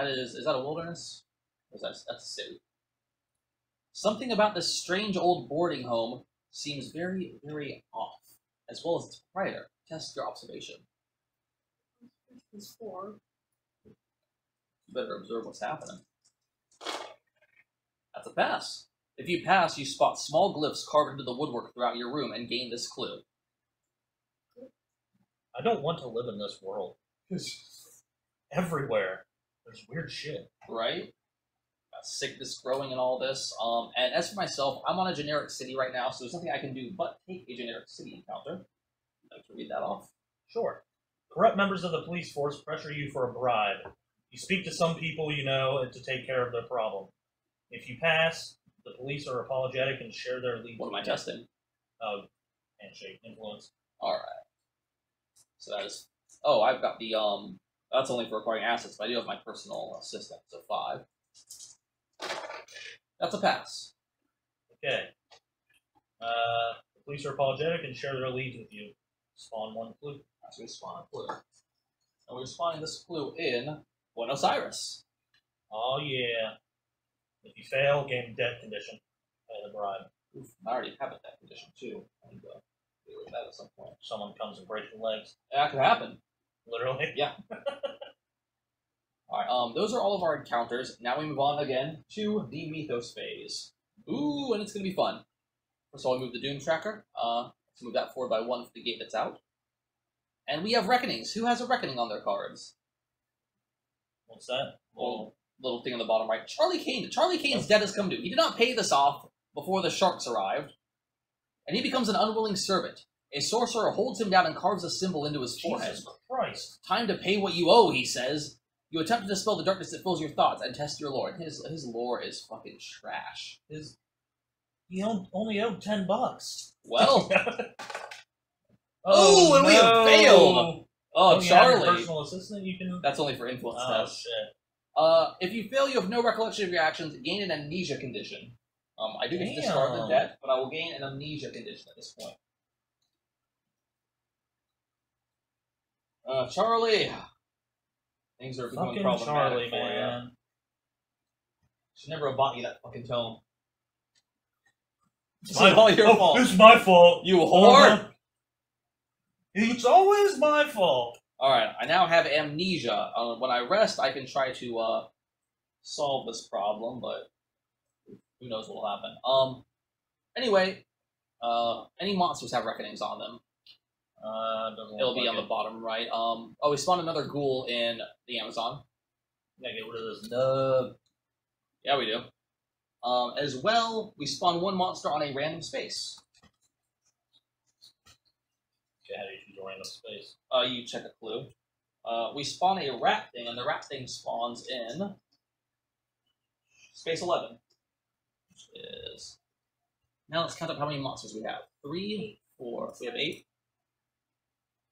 Is that a wilderness? Or that's a city. Something about this strange old boarding home seems very, very off, as well as its proprietor. Test your observation. It's 4. You better observe what's happening. That's a pass. If you pass, you spot small glyphs carved into the woodwork throughout your room and gain this clue. I don't want to live in this world. Because everywhere there's weird shit. Right? Got sickness growing and all this. And as for myself, I'm on a generic city right now, so there's nothing I can do but take a generic city encounter. I'd like to read that off. Sure. Corrupt members of the police force pressure you for a bribe. You speak to some people you know to take care of their problem. If you pass, the police are apologetic and share their lead. What am I testing? Handshake, influence. Alright. So that is... Oh, I've got the, that's only for acquiring assets, but I do have my personal assistant, so 5. That's a pass. Okay. The police are apologetic and share their leads with you. Spawn 1 clue. So we spawn a clue. And we're spawning this clue in Buenos Aires. Oh yeah. If you fail, gain debt condition. Pay the bribe. Oof, I already have it that condition too. I need to deal with that at some point. Someone comes and breaks your legs. That could happen. Literally. Yeah. Alright, those are all of our encounters. Now we move on again to the Mythos phase. Ooh, and it's gonna be fun. First of all, we move the Doom Tracker. Let's move that forward by 1 for the gate that's out. And we have Reckonings. Who has a Reckoning on their cards? What's that? Little thing on the bottom right. Charlie Kane. Charlie Kane's debt has come due. He did not pay this off before the sharks arrived. And he becomes an unwilling servant. A sorcerer holds him down and carves a symbol into his forehead. Jesus Christ. Time to pay what you owe, he says. You attempt to dispel the darkness that fills your thoughts and test your lore. His lore is fucking trash. He only owed $10. Well. Oh, and we have failed. Oh, You have your Charlie. personal assistant, you can. That's only for influence Oh tests. shit. If you fail, you have no recollection of your actions. Gain an amnesia condition. I do get to Damn. discard the debt, but I will gain an amnesia condition at this point. Charlie, things are becoming Fucking problematic Charlie, for you. man. Should never have bought you that fucking tome. It's My- all your fault. It's my fault. You whore! Uh-huh. It's always my fault. Alright, I now have amnesia. When I rest, I can try to solve this problem, but who knows what will happen. Anyway, any monsters have reckonings on them. Doesn't It'll look be like on the bottom right. Oh, we spawned another ghoul in the Amazon. Gotta get rid of this nub. Yeah, we do. As well, we spawn 1 monster on a random space. Okay, how do you choose a random space? You check a clue. We spawn a rat thing, and the rat thing spawns in space 11. Which is... Now let's count up how many monsters we have. 3, 4, we have 8.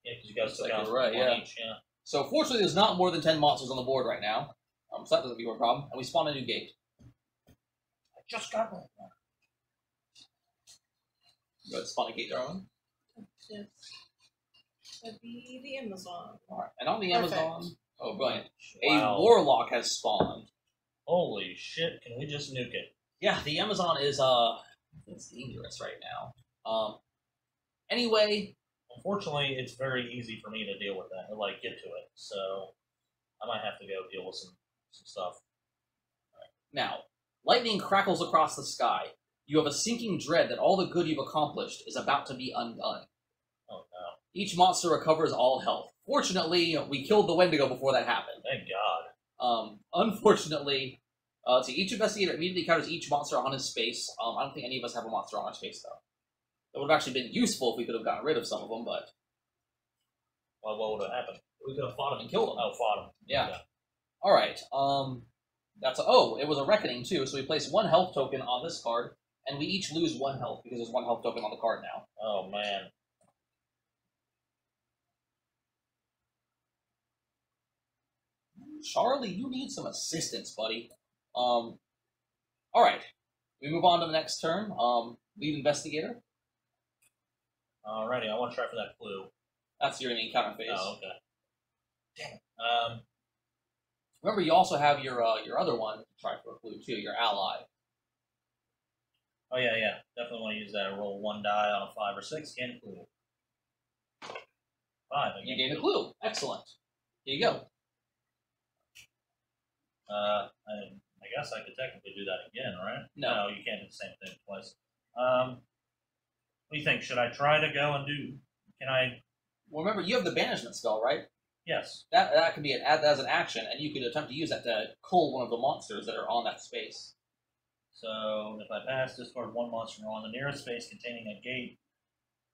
Yeah, because you guys Looks took like out you're right, one yeah. each, yeah. So fortunately, there's not more than 10 monsters on the board right now. So that doesn't be a problem. And we spawn a new gate. I just got one. Go ahead and spawn a gate, Darwin. Yes. That'd be the Amazon. Alright, and on the Perfect. Amazon... Oh, brilliant. Wow. A warlock has spawned. Holy shit, can we just nuke it? Yeah, the Amazon is, It's dangerous right now. Anyway, Unfortunately, it's very easy for me to deal with that, or like get to it. So I might have to go deal with some stuff. now, lightning crackles across the sky. You have a sinking dread that all the good you've accomplished is about to be undone. Oh no! Each monster recovers all health. Fortunately, we killed the Wendigo before that happened. Thank God. Unfortunately, so each investigator immediately encounters each monster on his space. I don't think any of us have a monster on our space, though. That would have actually been useful if we could have gotten rid of some of them, but... Well, what would have happened? We could have fought him and killed him. Oh, fought him. Yeah. Alright, that's it was a reckoning, too, so we place 1 health token on this card, and we each lose 1 health, because there's 1 health token on the card now. Oh, man. Charlie, you need some assistance, buddy. Alright. We move on to the next turn. Lead investigator. Alrighty, I want to try for that clue. That's your encounter phase. Oh, okay. Damn it. Um, Remember, you also have your other one to try for a clue, too, your ally. Oh, yeah. Definitely want to use that. Roll 1 die on a 5 or 6. Gain a clue. 5. You gain a clue. Excellent. Here you go. I guess I could technically do that again, right? No. You can't do the same thing twice. What do you think? Should I try to go and do... Can I... Well, remember, you have the banishment spell, right? Yes. That can be add that as an action, and you could attempt to use that to cull one of the monsters that are on that space. So, if I pass, discard 1 monster on the nearest space containing a gate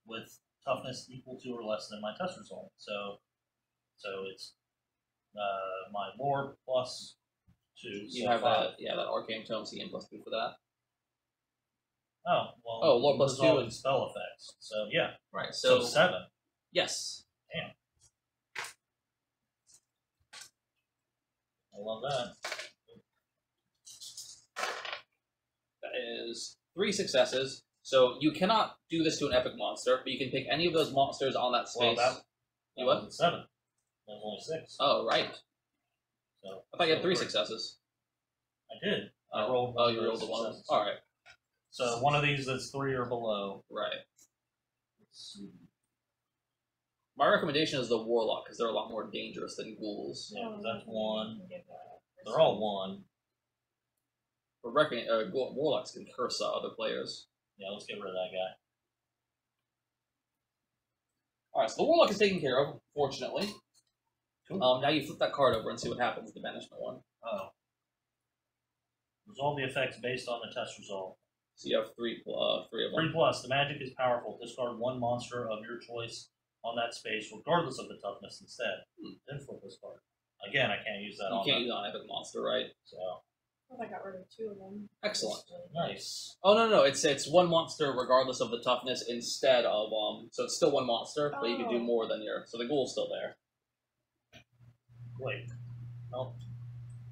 with toughness equal to or less than my test result. So it's my lore plus 2. You so have 5. that arcane tome, so you gain +2 for that. Oh, well. Oh, lore plus 2 and spell effects. So, yeah. Right, So so 7. yes. Damn. I love that. That is 3 successes. So you cannot do this to an epic monster, but you can pick any of those monsters on that space. Well, You that what? wasn't 7. That was only 6. Oh, right. So I thought you had 3 3. successes. I did. I Oh, rolled. Oh, you rolled the one. successes. All right. So one of these that's 3 or below. Right. Let's see. My recommendation is the warlock because they're a lot more dangerous than ghouls. Yeah, 'cause that's 1. They're all 1. But warlocks can curse other players. Yeah, let's get rid of that guy. All right, so the warlock is taken care of, fortunately. Cool. Now you flip that card over and see what happens with the banishment one. Oh. Resolve the effects based on the test result. So you have 3 of 3 them. plus. The magic is powerful. Discard 1 monster of your choice on that space, regardless of the toughness instead. Then flip this card. Again, I can't use that You on can't that. use it on epic monster, right? So, I thought I got rid of 2 of them. Excellent. nice. Oh no, it's 1 monster regardless of the toughness instead of so it's still 1 monster, but you can do Oh. more than so the ghoul's still there. Wait. Well,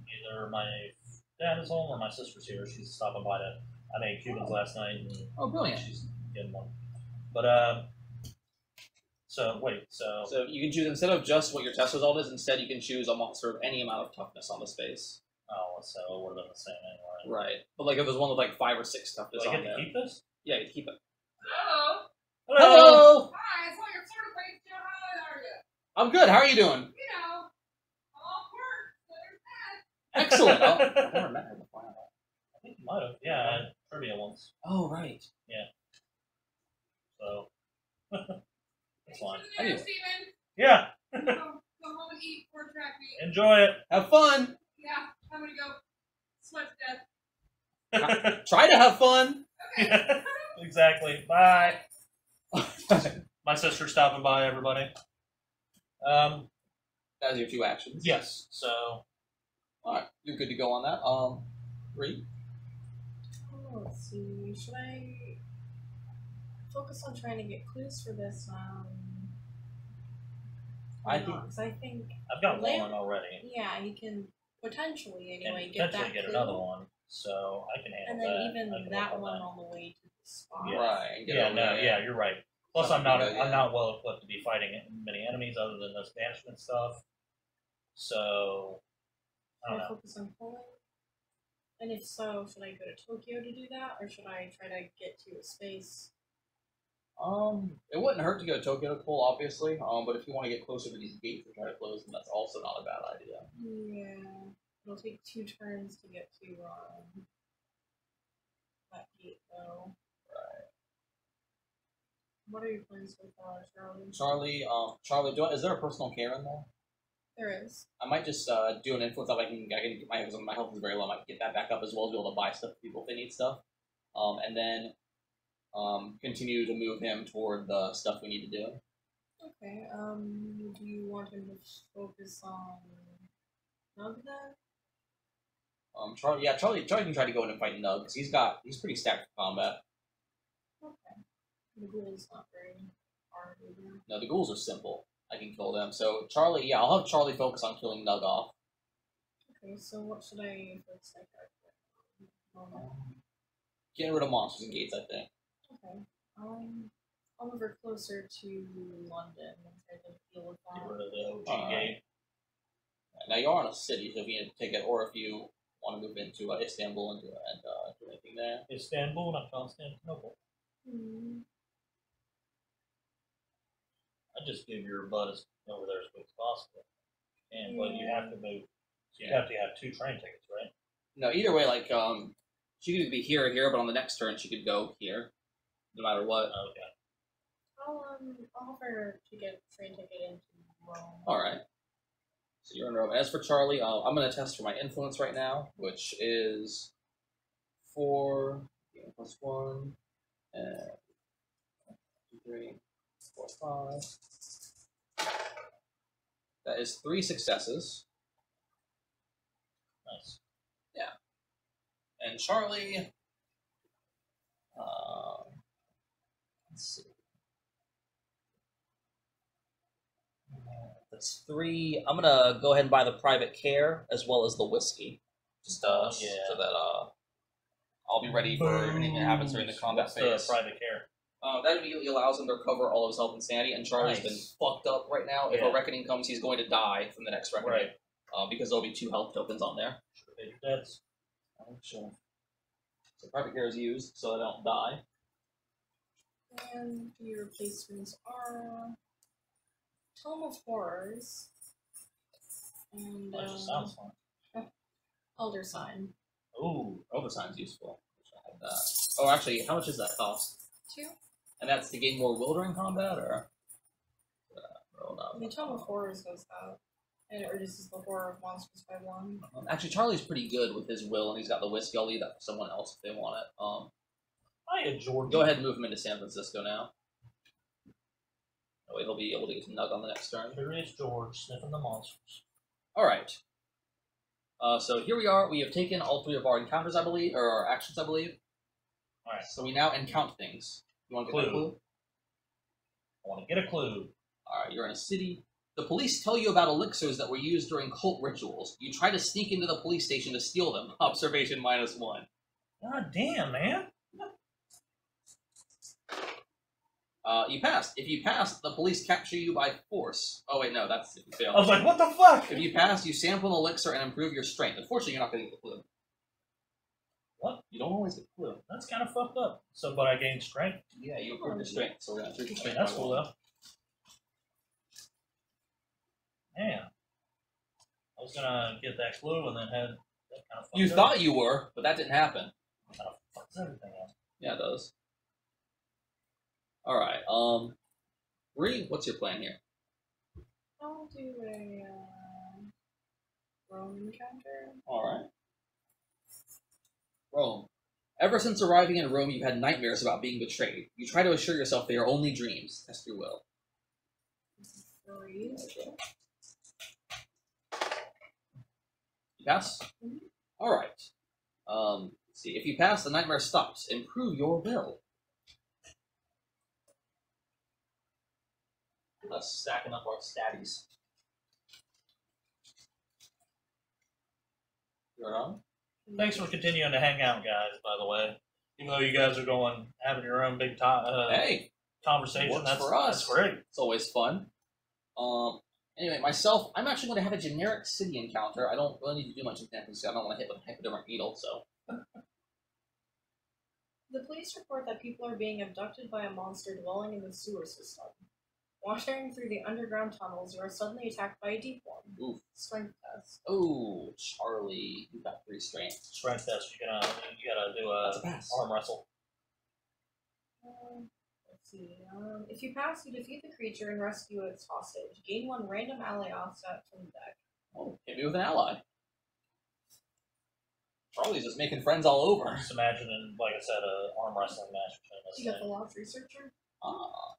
either my dad is home or my sister's here. She's stopping by to... I made Cubans last night. And Oh, brilliant. she's getting one. But, so you can choose instead of just what your test result is, instead you can choose a monster of any amount of toughness on the space. Oh, so it would have been the same anyway. Right. But like if there's one with like 5 or 6 toughness Do I on get there. to keep this? Yeah, you keep it. Hello. Hello! Hi, I saw your sort of place. How are you? I'm good. How are you doing? You know, I'm off work, so there's that. Excellent. I've never met her before. I think you might have. Yeah, I had trivia once. Oh, right. So, that's fine. Thanks for the dinner, Anyway. Steven. Yeah, Go home and eat before track meet. enjoy it. Have fun. Yeah, I'm gonna go sweat to death. Try to have fun. Yeah, exactly. Bye. My sister's stopping by, everybody. That's your 2 actions. Yes, so, Alright, you're good to go on that. Reed? Oh, let's see. Should I focus on trying to get clues for this? I think- because I think I've got Lamp- one already. yeah, he can potentially And anyway get potentially that get clue, another one, so I can handle and that. then I even can that work on one that. on the way to the spot. Yeah. Right. And get Yeah, over no, there. yeah, you're right. Plus, Something I'm good, yeah. not well equipped to be fighting many enemies other than this banishment stuff. So, I Should don't I know. focus on pulling? And if so, should I go to Tokyo to do that, or should I try to get to a space? It wouldn't hurt to go to Tokyo to pull, obviously. But if you want to get closer to these gates and try to close them, that's also not a bad idea. Yeah. It'll take 2 turns to get to that gate, though. Right. What are your plans so far, Charlie? Charlie, is there a personal care in there? There is. I might just do an influence up. I can get my health is very low. I might get that back up as well as be able to buy stuff for people if they need stuff. And then continue to move him toward the stuff we need to do. Okay. Do you want him to focus on Nug then? Charlie can try to go in and fight Nug because he's pretty stacked for combat. Okay. The ghoul's not very hard either. No, the ghouls are simple. I can kill them. So Charlie, I'll have Charlie focus on killing Nug off. Okay, so what should I focus on? Getting rid of monsters and gates, I think. Okay. I'll move her closer to London and try to deal with that. Get rid of the OG gate. Now you are in a city, so if you need to take it, or if you want to move into Istanbul and do anything there. Istanbul, not Constantinople. I just give your butt over there as quick as possible. But you have to move. So you have to have 2 train tickets, right? No, either way, she could be here or here, but on the next turn she could go here, no matter what. Okay. I'll have her to get a train ticket into Rome. All right. So you're in Rome. As for Charlie, I'm going to test for my influence right now, which is 4 plus 1 and 2, 3, 4, 5. That is 3 successes. Nice. Yeah. And Charlie, let's see. That's 3. I'm gonna go ahead and buy the private care as well as the whiskey, just so that I'll be ready for anything that happens during the combat phase. The private care. That immediately allows him to recover all of his health and sanity, and Charlie's been fucked up right now. If a reckoning comes, he's going to die from the next reckoning. Right. Because there'll be 2 health tokens on there. That's sure. So private care is used so I don't die. And the replacements are Tome of Horrors and that just sounds fun. Elder Sign. Ooh, Elder Sign's useful. I have that. Oh, actually, how much does that cost? 2. And that's to gain more will during combat, or? The Tome of Horrors goes out. And it reduces the horror of monsters by 1. Actually, Charlie's pretty good with his will, and he's got the whiskey. I'll leave that for someone else if they want it. Hiya, Jordan. Go ahead and move him into San Francisco now. That way he'll be able to get to Nug on the next turn. Here is George, sniffing the monsters. Alright. So here we are. We have taken all 3 of our encounters, I believe, or our actions, I believe. Alright. So we now encount things. You want to get a clue? I want to get a clue. Alright, you're in a city. The police tell you about elixirs that were used during cult rituals. You try to sneak into the police station to steal them. Observation -1. God damn, man. You passed. If you pass, the police capture you by force. Oh wait, no, that's if you fail. I was like, what the fuck? If you pass, you sample an elixir and improve your strength. Unfortunately, you're not going to get the clue. What? You don't always get the clue. That's kind of fucked up. So, but I gained strength? Yeah, you improve your strength, so we're going to improve your strength. That's cool, though. Man. I was gonna get that clue and then had that kind of fucked You up. thought you were, but that didn't happen. Kind of fucks everything up. Yeah, it does. Alright, Bree, what's your plan here? I'll do a Rome encounter. Alright. Rome. Ever since arriving in Rome, you've had nightmares about being betrayed. You try to assure yourself they are only dreams. Test your will. 3. You pass? Alright. Let's see. If you pass, the nightmare stops. Improve your will. Let's stacking up our statties. You're on? Thanks for continuing to hang out, guys, by the way. Even though you guys are having your own big Hey, conversation, works that's for us. That's great. It's always fun. Anyway, myself, I'm actually going to have a generic city encounter. I don't really need to do much in fantasy. I don't want to hit with a hypodermic needle, so. The police report that people are being abducted by a monster dwelling in the sewer system. Wandering through the underground tunnels, you are suddenly attacked by a deep one. Oof. Strength test. Oh, Charlie, you got 3 strength. Strength test. You gotta do That's a pass. arm wrestle. Let's see. If you pass, you defeat the creature and rescue its hostage. Gain 1 random ally offset from the deck. Oh, hit me with an ally. Charlie's just making friends all over. Just imagine, like I said, an arm wrestling match between us. You got the Lost Researcher, Ah.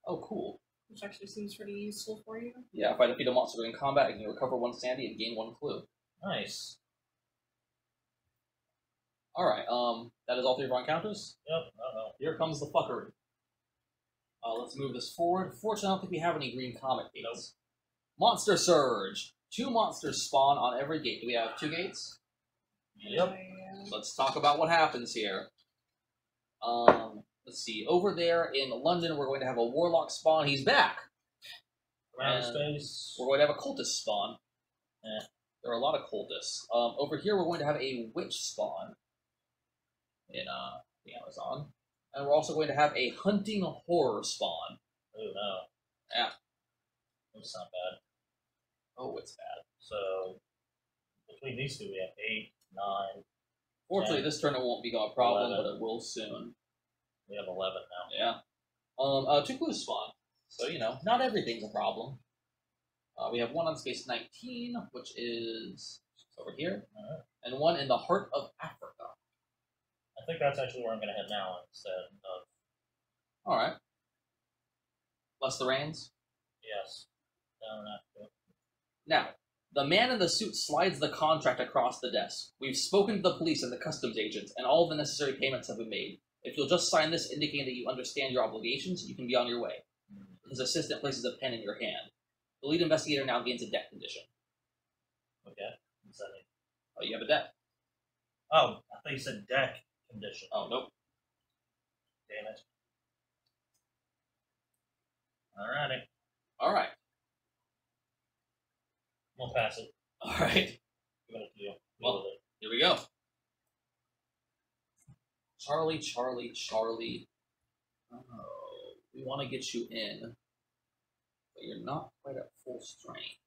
Oh, cool. which actually seems pretty useful for you. Yeah, if I defeat a monster in combat, I can recover 1 sanity and gain 1 clue. Nice. Alright, that is all 3 of our encounters. Yep. Uh-oh. Here comes the fuckery. Let's move this forward. Fortunately, I don't think we have any green comet gates. Nope. Monster Surge. 2 monsters spawn on every gate. Do we have 2 gates? Yep. Let's talk about what happens here. Let's see. Over there in London, we're going to have a warlock spawn. He's back. Around And space. We're going to have a cultist spawn. Eh. There are a lot of cultists. Over here, we're going to have a witch spawn in the Amazon. And we're also going to have a hunting horror spawn. Oh no. Yeah. That's not bad. Oh, it's bad. So between these two, we have 8, 9. Fortunately, 10, this turn it won't be a problem, 11. but it will soon. We have 11 now. Yeah. 2 clues spawn. So, not everything's a problem. We have 1 on space 19, which is over here, Alright. and 1 in the heart of Africa. I think that's actually where I'm going to head now instead of. Alright. Less the rains. Yes. Down Africa. Now, the man in the suit slides the contract across the desk. We've spoken to the police and the customs agents, and all the necessary payments have been made. If you'll just sign this indicating that you understand your obligations, you can be on your way. His assistant places a pen in your hand. The lead investigator now gains a debt condition. Okay. What's that mean? Oh, you have a debt. Oh, I thought you said deck condition. Oh, nope. Damn it. Alrighty. Alright. We'll pass it. Alright. Give it to you. Deal Well, with it. here we go. Charlie, Charlie, Charlie. Oh, we want to get you in, but you're not quite at full strength.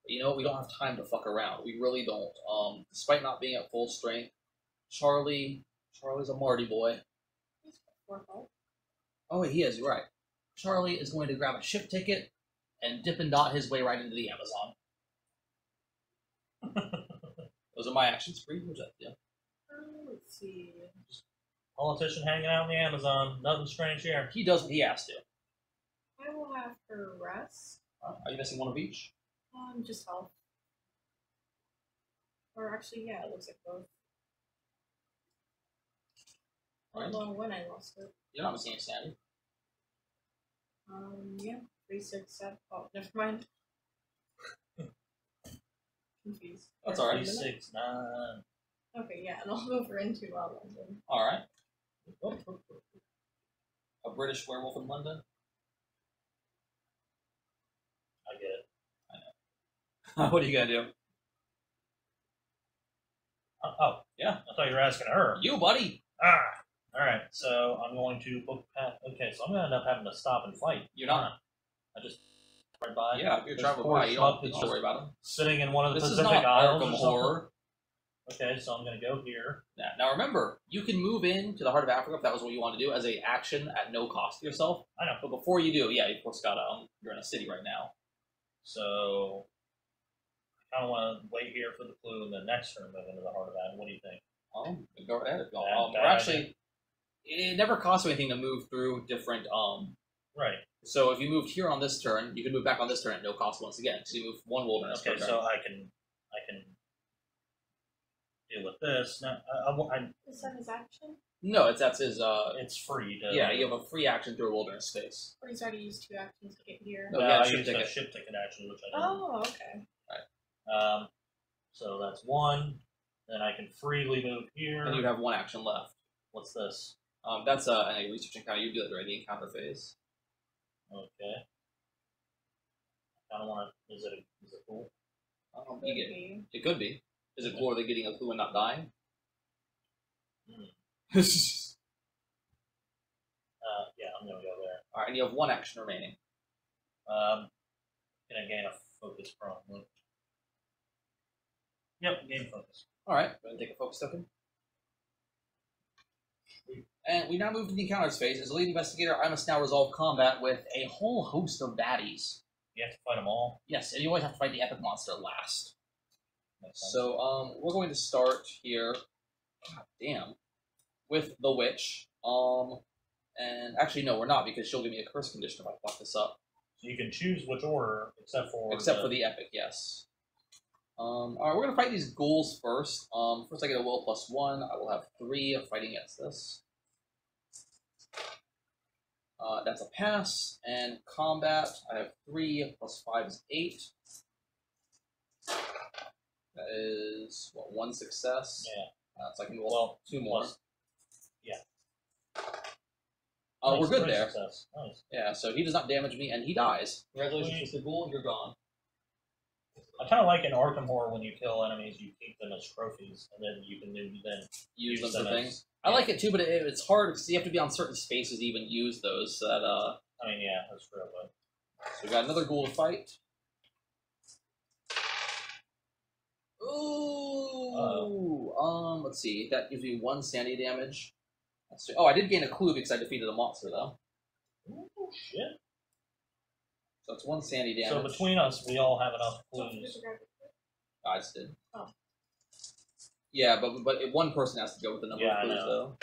But you know what? We don't have time to fuck around. We really don't. Despite not being at full strength, Charlie's a Marty boy. He's got 4 health. Oh, wait, he is. You're right. Charlie is going to grab a ship ticket and dip and dot his way right into the Amazon. Those are my actions. Free. What's that? Yeah. Let's see. Politician hanging out in the Amazon. Nothing strange here. He does what he has to. I will have her rest. Are you missing 1 of each? Just health. Or actually, yeah, it looks like both. I don't know when I lost it. You're not missing any sanity. Yeah. 3, 6, 7. Oh, never mind. Confused. That's alright. 3, 6, 9. Okay, yeah, and I'll go for into London. Alright. A British werewolf in London? I get it. What are you gonna do? Oh, Yeah. I thought you were asking her. You, buddy! Ah! Alright, so I'm going to book path. Okay, so I'm going to end up having to stop and fight. You're not. I just right by. Yeah, if you're This traveling poor by, you don't schmuck have is to worry about him. sitting in one of the This is Pacific not Isles. Arkham or something. Horror. Okay, so I'm going to go here. Now remember, you can move into the heart of Africa if that was what you want to do as a action at no cost to yourself. I know. But before you do, yeah, you of course got you're in a city right now. So I kind of want to wait here for the clue and the next turn move into the heart of that. What do you think? Go right ahead. If you Bad- want. bad Or actually, it never costs you anything to move through different. Right. So if you moved here on this turn, you can move back on this turn at no cost once again. So you move 1 wilderness per Okay, turn. so I can deal with this. Now, Is that his action? No, that's his. it's free to. Yeah, you have a free action through a wilderness space. Or he's already used 2 actions to get here? No, Well, yeah, I ship used a ticket. ship ticket action, which I didn't. Oh, okay. So that's 1. Then I can freely move here. And you have 1 action left. What's this? That's a research encounter. You do that during the encounter phase. Okay. I don't want to. Is it cool? You get it. It could be. Is it cooler than getting a clue and not dying? Yeah, I'm gonna go there. Alright, and you have one action remaining. Gonna gain a focus problem. Yep, gain focus. Alright, go ahead and take a focus token. And we now move to the encounters phase. As a lead investigator, I must now resolve combat with a whole host of baddies. You have to fight them all. Yes, and you always have to fight the epic monster last. Makes sense. So, we're going to start here. God damn. With the witch. And actually, no, we're not, because she'll give me a curse condition if I fuck this up. So you can choose which order, except for the epic, yes. Alright, we're gonna fight these ghouls first. First I get a will +1. I will have 3 of fighting against this. That's a pass. And combat, I have 3 + 5 is 8. That is, what, 1 success? Yeah. So I can roll 2 more. Yeah. We're Nice, good great there. success. Nice. Yeah, so he does not damage me, and he dies. Congratulations, Mr. Ghoul, you're gone. I kind of like in Arkham Horror when you kill enemies, you keep them as trophies, and then you can Use them for as- things. I like it too, but it's hard because you have to be on certain spaces to even use those. So that I mean, yeah, that's true. But so we got another ghoul to fight. Ooh. Let's see. That gives me 1 sanity damage. Let's see. Oh, I did gain a clue because I defeated a monster though. oh shit! So it's 1 sanity damage. So between us, we all have enough clues. I just did. Oh. Yeah, but one person has to go with the number Yeah, of I clues know. though.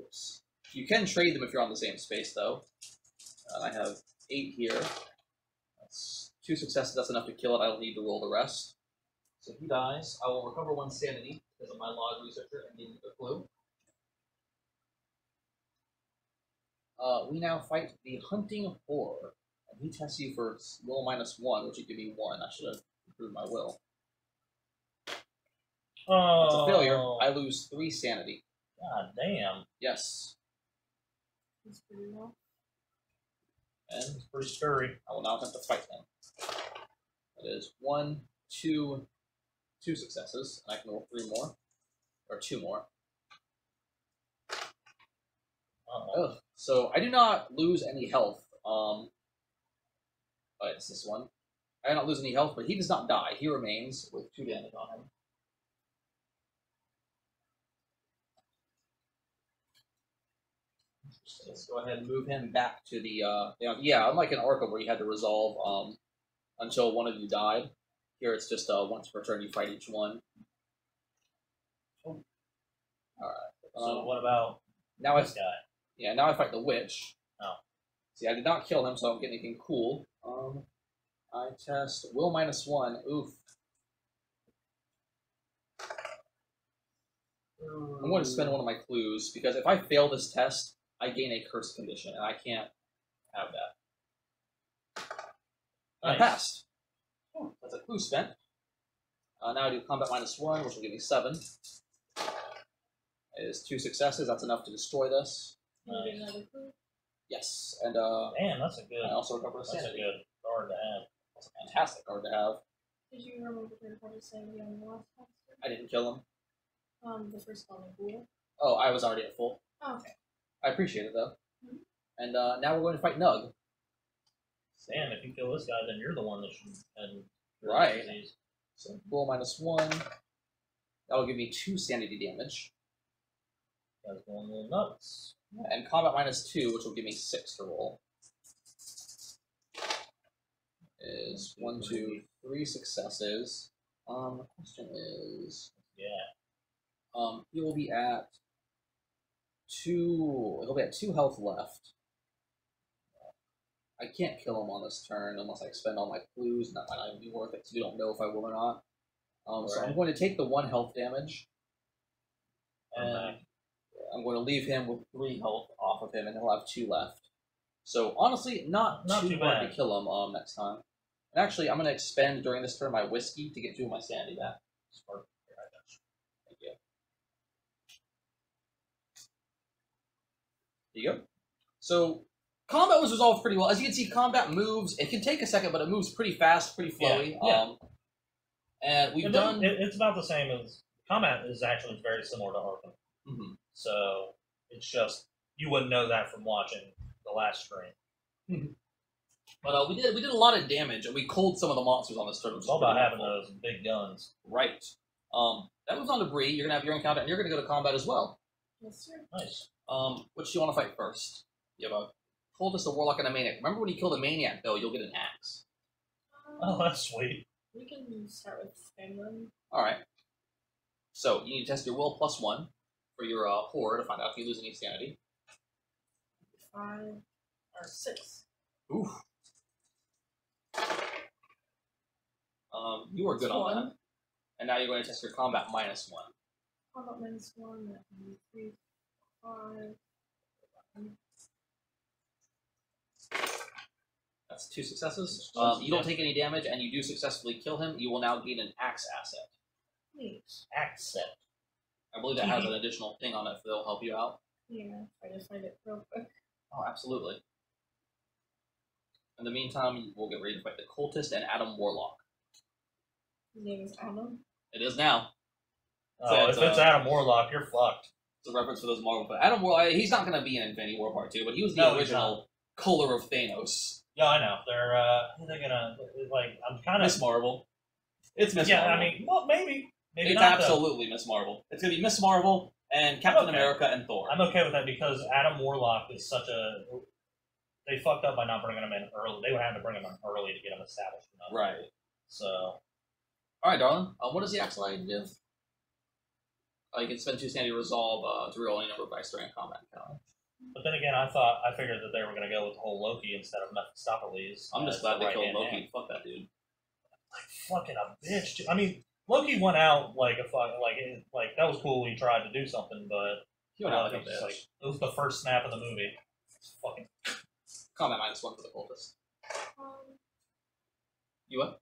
Oops. You can trade them if you're on the same space though. And I have 8 here. That's 2 successes. That's enough to kill it. I don't need to roll the rest. So if he dies, I will recover 1 sanity because of my log researcher and give him a clue. We now fight the hunting horror. And he tests you for will -1, which would give me 1. I should have improved my will. Oh, It's a failure. I lose 3 sanity. God damn! Yes. That's pretty well. And It's pretty scurry. I will now attempt to fight them. That is 1, 2 successes, and I can roll 3 more. Or 2 more. Ugh. So I do not lose any health. It's this one. I do not lose any health, but he does not die. He remains with 2 damage on him. Let's go ahead and move him back to the, unlike in Arkham where you had to resolve, until one of you died. Here it's just, once per turn you fight each one. Alright. So what about now this guy? Yeah, now I fight the witch. Oh. See, I did not kill him, so I don't get anything cool. I test will -1. Oof. I'm going to spend one of my clues, because if I fail this test, I gain a curse condition, and I can't have that. And I passed. That's a clue spent. Now I do combat -1, which will give me 7. It is 2 successes. That's enough to destroy this. You get another clue. Yes, and Damn, that's a good. I also recover a That's a sanity. good card to have. That's a fantastic card to have. Did you remember to recover sanity on the last monster? I didn't kill him. The first one, the ghoul. Oh, I was already at full. Oh, okay. I appreciate it though. Mhm. And now we're going to fight Nug. Sam, if you kill this guy, then you're the one that should. And Right. So roll -1. That will give me 2 sanity damage. Guy's going a little nuts. And combat -2, which will give me 6 to roll. Is 1, 2, 3 successes. The question is, Yeah. he will be at 2. He'll be at 2 health left. I can't kill him on this turn unless I expend all my clues, and that might not even be worth it, because we don't know if I will or not. So I'm going to take the 1 health damage, and I'm going to leave him with 3 health off of him, and he'll have 2 left. So honestly, not too too hard bad. to kill him next time. And actually, I'm going to expend during this turn my whiskey to get 2 of my sanity back. Smart. Thank you. There you go. So Combat was resolved pretty well. As you can see, combat moves. It can take a second, but it moves pretty fast, pretty flowy. Yeah. And we've done. It's about the same as combat is actually very similar to Arkham. Mm-hmm. So it's just you wouldn't know that from watching the last stream. But we did a lot of damage, and we culled some of the monsters on this turn. It's all about having those big guns. Right. That moves on to Bree. You're gonna have your encounter, and you're gonna go to combat as well. Yes, sir. Nice. Which do you want to fight first? You have a cultist, a warlock, and a maniac. Remember when you kill the maniac, though, you'll get an axe. Oh, that's sweet. We can start with Penguin. All right. So you need to test your will +1 for your horror to find out if you lose any sanity. 5 or 6. Oof. You are good on that. And now you're going to test your combat -1. Combat -1. That can be 3, 5. That's 2 successes. You don't take any damage, and you do successfully kill him. You will now gain an axe asset. Neat. Accent. I believe that has an additional thing on it, so they'll help you out. Yeah, try to find it real quick. Oh, absolutely. In the meantime, we'll get ready to fight the cultist and Adam Warlock. His name is Adam. It is now. Oh, if it's Adam Warlock, you're fucked. It's a reference for those Marvel. But Adam Warlock, he's not going to be in Infinity War Part 2, but he was the No, he's original color of Thanos. Yeah, I know. They're gonna like. I'm kind of Miss Marvel. It's Miss yeah, Marvel. I mean, well, maybe It's not. absolutely Miss Marvel. It's going to be Miss Marvel and Captain Okay. America and Thor. I'm okay with that because Adam Warlock is such a. They fucked up by not bringing him in early. They would have to bring him in early to get him established enough. Right. So. All right, darling. What does the axe allow you to do? You can spend 2 sanity to resolve to reroll any number of dice during a combat encounter. But then again, I figured that they were going to go with the whole Loki instead of Mephistopheles. I'm just as glad the they killed right-hand Loki. man. Fuck that dude. Fucking a bitch. Dude. I mean, Loki went out like a fuck, like that was cool. He tried to do something, but He went out like a it was bitch. it was the first snap of the movie. It's fucking. Combat -1 for the cultist. You what?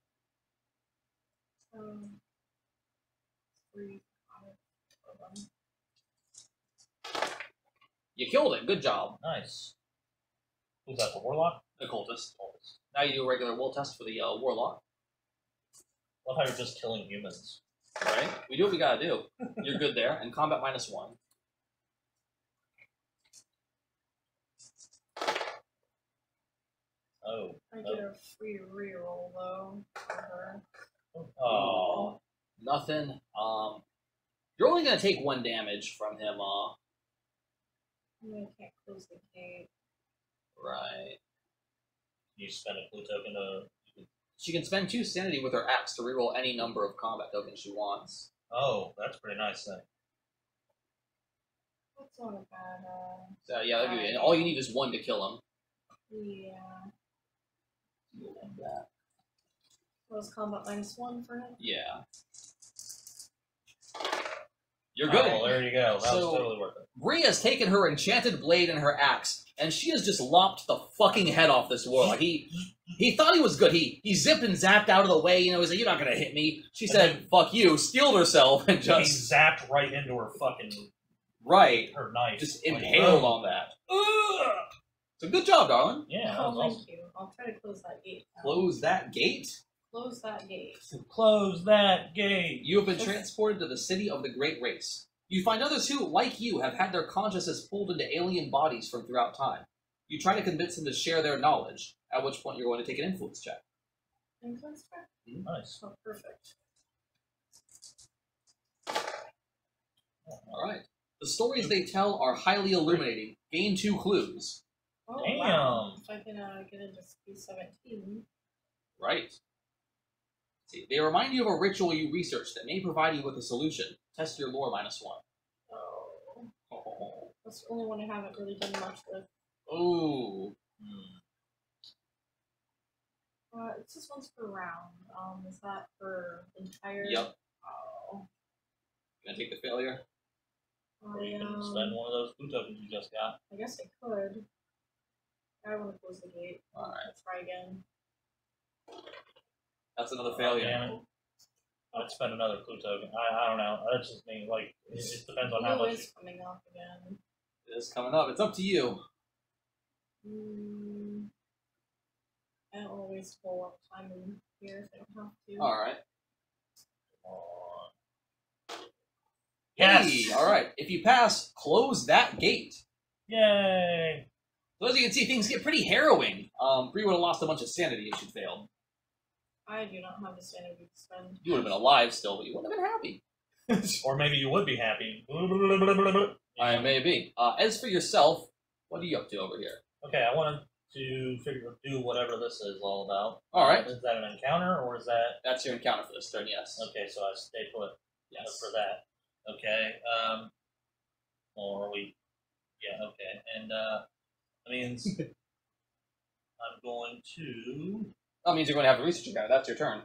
3, 5, 11. You killed it. Good job. Nice. Who's that? The Warlock? The cultist. Now you do a regular will test for the warlock. Love how you're just killing humans. Right? We do what we gotta do. You're good there. And combat -1. Oh. I get a free reroll though for her. Oh. Nothing. You're only gonna take 1 damage from him. I can't close the gate. Right. You spend a clue token to. She can spend 2 sanity with her axe to reroll any number of combat tokens she wants. Oh, that's a pretty nice thing. That's not a bad. So yeah, that'd be, and all you need is 1 to kill him. Yeah. Like that. Was combat -1 for him? Yeah. You're Oh, good. well, there you go. That So- was totally worth it. Bree has taken her enchanted blade and her axe, and she has just lopped the fucking head off this warlock. He thought he was good. He zipped and zapped out of the way. You know, he's like, "You're not gonna hit me." She said, "Fuck you," steeled herself, and He just zapped right into her fucking her knife. just Like, impaled boom. on that. Ugh. So good job, darling. Yeah, that Oh, was thank awesome. you. I'll try to close that gate. now. Close that gate. Close that gate. Close that gate. You have been transported to the city of the Great Race. You find others who, like you, have had their consciousness pulled into alien bodies from throughout time. You try to convince them to share their knowledge, at which point you're going to take an influence check. Influence check? Nice. Oh, perfect. Alright. The stories they tell are highly illuminating. Gain 2 clues. Oh, Damn. wow. If I can get into speed 17. Right. See, they remind you of a ritual you researched that may provide you with a solution. Test your lore -1. Oh. Oh. That's the only one I haven't really done much with. Ooh. It's just once per round. Is that for entire? Yep. Oh. Gonna take the failure? Or you can spend one of those clue tokens you just got. I guess I could. I want to close the gate. Alright. Let's try again. That's another failure. Damn it. I'd spend another clue token. I don't know. That's just me. Like, it depends on how Blue much. is coming off again. It is coming up. It's up to you. waste a whole lot of time in here if they don't have to. Alright. Yes! Hey, alright. If you pass, close that gate. Yay! So as you can see, things get pretty harrowing. Bree would have lost a bunch of sanity if she'd failed. I do not have the sanity to spend. You would have been alive still, but you wouldn't have been happy. Or maybe you would be happy. I may be. As for yourself, what are you up to over here? Okay, I wanted to do whatever this is all about. Alright. Is that an encounter, or is that... That's your encounter for this turn, yes. Okay, so I stay put Yes. for that. Okay, or are we... Yeah, okay, and, that means I'm going to... That means you're going to have a research encounter. That's your turn.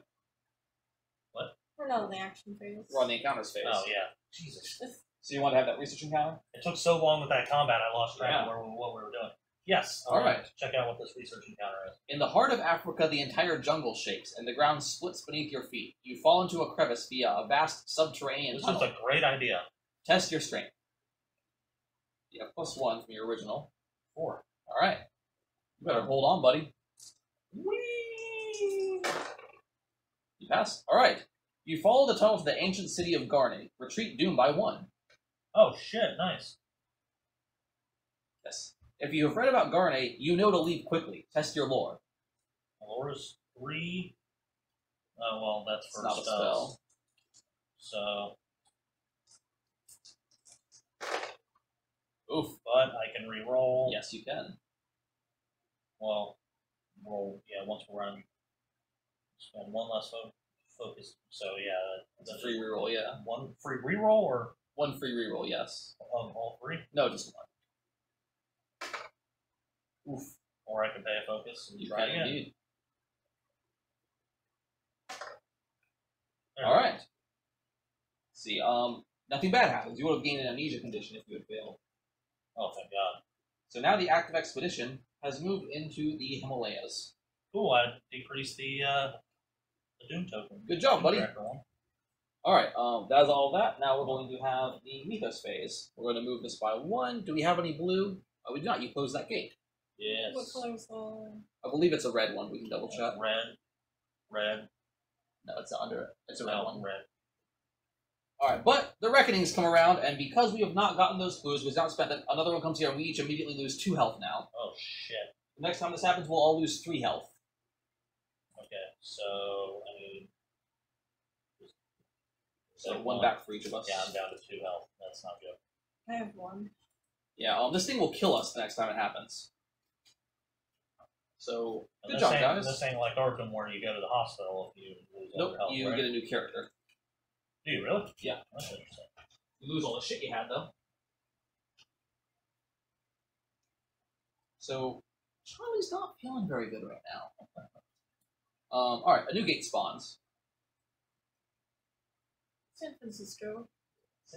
We're not in the action phase. We're on the encounters phase. Oh, yeah. Jesus. So you want to have that research encounter? It took so long with that combat, I lost track Yeah. of what we were doing. Yes. All right. Check out what this research encounter is. In the heart of Africa, the entire jungle shakes, and the ground splits beneath your feet. You fall into a crevice via a vast subterranean This tunnel. is a great idea. Test your strength. You have +1 from your original. 4. All right. You better hold on, buddy. Whee! You pass. All right. You follow the tunnel to the ancient city of Garnet. Retreat doomed by 1. Oh, shit. Nice. Yes. If you have read about Garnet, you know to leave quickly. Test your lore. Lore is 3. Oh, well, that's It's for not a spells. spell. So, Oof. but I can re-roll. Yes, you can. Well, roll. Yeah, once we're on, spend 1 less focus. So yeah, It's a free reroll, yeah. 1 free reroll or 1 free reroll, yes. all 3, No, just 1. Oof. or I can pay a focus and You try can again. indeed. There. Alright. See, nothing bad happens. You would have gained an amnesia condition if you had failed. Oh, thank God. So now the active expedition has moved into the Himalayas. Cool. I decreased the Doom token. Good job, buddy. Tracker one. Alright, that's all that. Now we're going to have the Mythos phase. We're going to move this by 1. Do we have any blue? Oh, we do not. You closed that gate. Yes. What color is that? I believe it's a red one. We can double check. Red. No, it's under it. It's a red one. Red. Alright, but the Reckonings come around, and because we have not gotten those clues, we've not spent that. Another one comes here, and we each immediately lose 2 health now. Oh shit. The next time this happens, we'll all lose 3 health. Okay, so I mean, So 1 back for each of us. Yeah, I'm down to 2 health. That's not good. I have 1. Yeah, this thing will kill us the next time it happens. So, And good this job, ain't- guys. This ain't like Arkham where you go to the hospital if you lose all Nope, your health. you right? get a new character. Do you really? Yeah. That's interesting. You lose all the shit you had, though. So, Charlie's not feeling very good right now. Alright, a new gate spawns. San Francisco.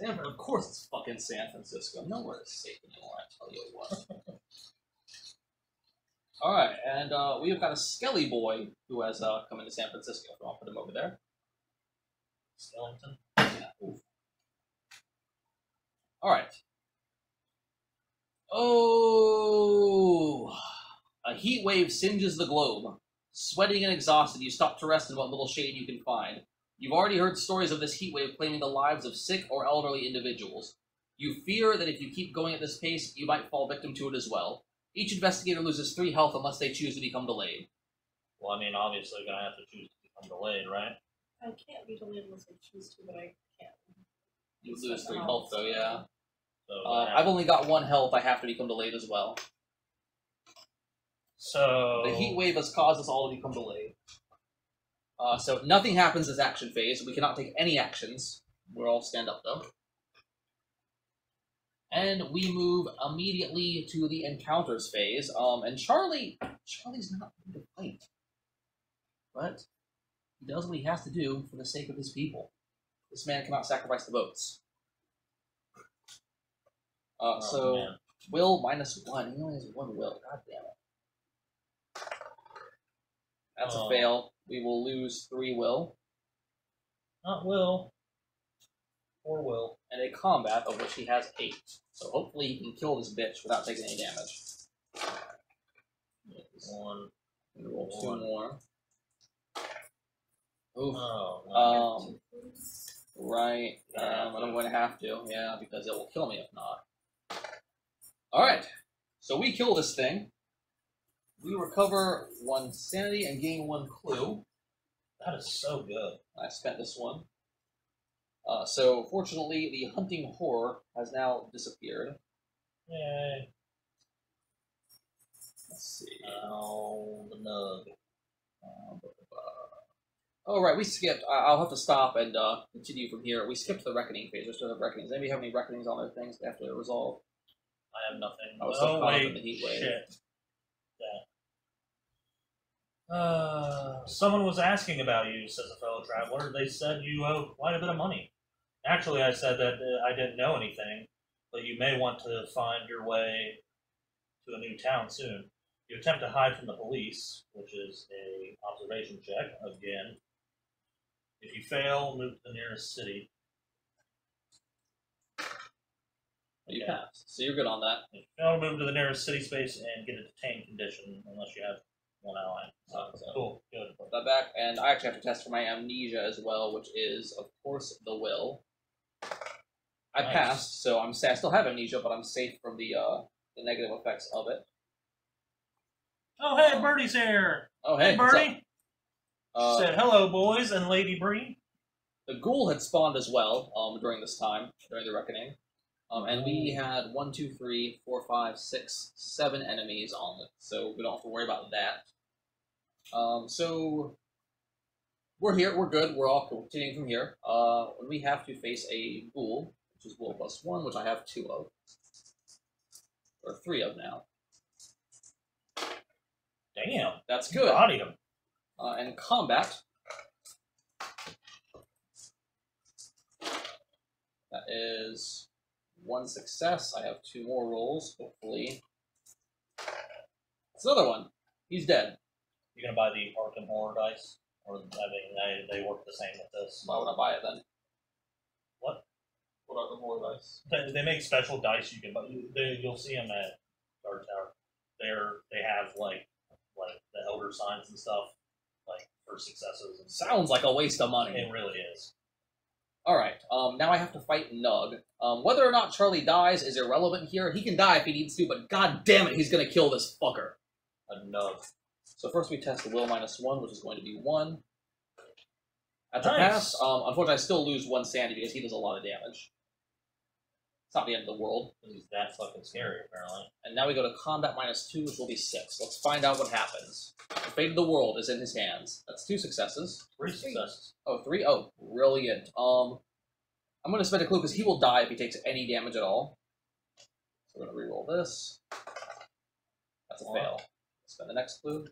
Of course it's fucking San Francisco. Nowhere is safe anymore, I tell you what. Alright, and we have got a Skelly boy who has come into San Francisco. So I'll put him over there. Skeleton. Yeah, oof. Alright. Oh! A heat wave singes the globe. Sweating and exhausted, you stop to rest in what little shade you can find. You've already heard stories of this heat wave claiming the lives of sick or elderly individuals. You fear that if you keep going at this pace, you might fall victim to it as well. Each investigator loses 3 health unless they choose to become delayed. Well, I mean, obviously, you're gonna have to choose to become delayed, right? I can't be delayed unless I choose to, but I can. You lose 3 health, though, yeah. So, I've only got 1 health. I have to become delayed as well. so The heat wave has caused us all to become delayed. So nothing happens this action phase. We cannot take any actions. We're all stand up, though. And we move immediately to the encounters phase. And Charlie's not going to fight. But he does what he has to do for the sake of his people. This man cannot sacrifice the votes. So, man. will -1. He only has 1 will. God damn it. That's a fail. We will lose 3 will. Not will. 4 will. And a combat of which he has 8. So hopefully he can kill this bitch without taking any damage. 1. We roll 2 more. Oof. Oh, no. Right. But I'm going to have to, yeah, because it will kill me if not. Alright. So we kill this thing. We recover 1 sanity and gain 1 clue. That is so good. I spent this one. So fortunately, the hunting horror has now disappeared. Yay. Let's see. Oh, the nug. Oh, right, we skipped. I'll have to stop and continue from here. We skipped the reckoning phase. We still have reckonings. Anybody have any reckonings on their things they have to resolve? I have nothing. I was so caught up in the wait, heat wave. shit. Yeah. Someone was asking about you, says a fellow traveler. They said you owe quite a bit of money. Actually, I said that I didn't know anything, but you may want to find your way to a new town soon. You attempt to hide from the police, which is a observation check, again. If you fail, move to the nearest city. You passed, so you're good on that. If you fail, move to the nearest city space and get a detained condition, unless you have 1 ally. So, cool, good. Put that back, and I actually have to test for my amnesia as well, which is, of course, the will. I Nice. passed, so I still have amnesia, but I'm safe from the negative effects of it. Oh, hey, Birdie's here! Oh, Hey, hey, what's up? Birdie! She said, hello, boys, and Lady Bree. The ghoul had spawned as well during this time, during the reckoning. And we had 1, 2, 3, 4, 5, 6, 7 enemies on it, so we don't have to worry about that. So we're here, we're good, we're all continuing from here. We have to face a ghoul, which is ghoul +1, which I have 2 of. Or 3 of now. Damn. That's You good. bodied him. And combat. That is 1 success. I have 2 more rolls, hopefully. It's another one. He's dead. You gonna buy the Arkham Horror dice? Or they work the same with this? Why would I buy it then? What? What are the more dice? They make special dice you can buy. You'll see them at Guard Tower. They have like the elder signs and stuff, like for successes. And Sounds like a waste of money. it really is. Alright, now I have to fight Nug. Whether or not Charlie dies is irrelevant here. He can die if he needs to, but god damn it, he's gonna kill this fucker. A nug. So first we test the will -1, which is going to be 1. That's a Nice. pass. Unfortunately, I still lose 1 sanity because he does a lot of damage. It's not the end of the world. He's that fucking scary, apparently. And now we go to combat -2, which will be 6. Let's find out what happens. The fate of the world is in his hands. That's 2 successes. 3 successes. Oh, 3? Oh, brilliant. I'm going to spend a clue because he will die if he takes any damage at all. So we're going to reroll this. That's a fail. Spend the next clue.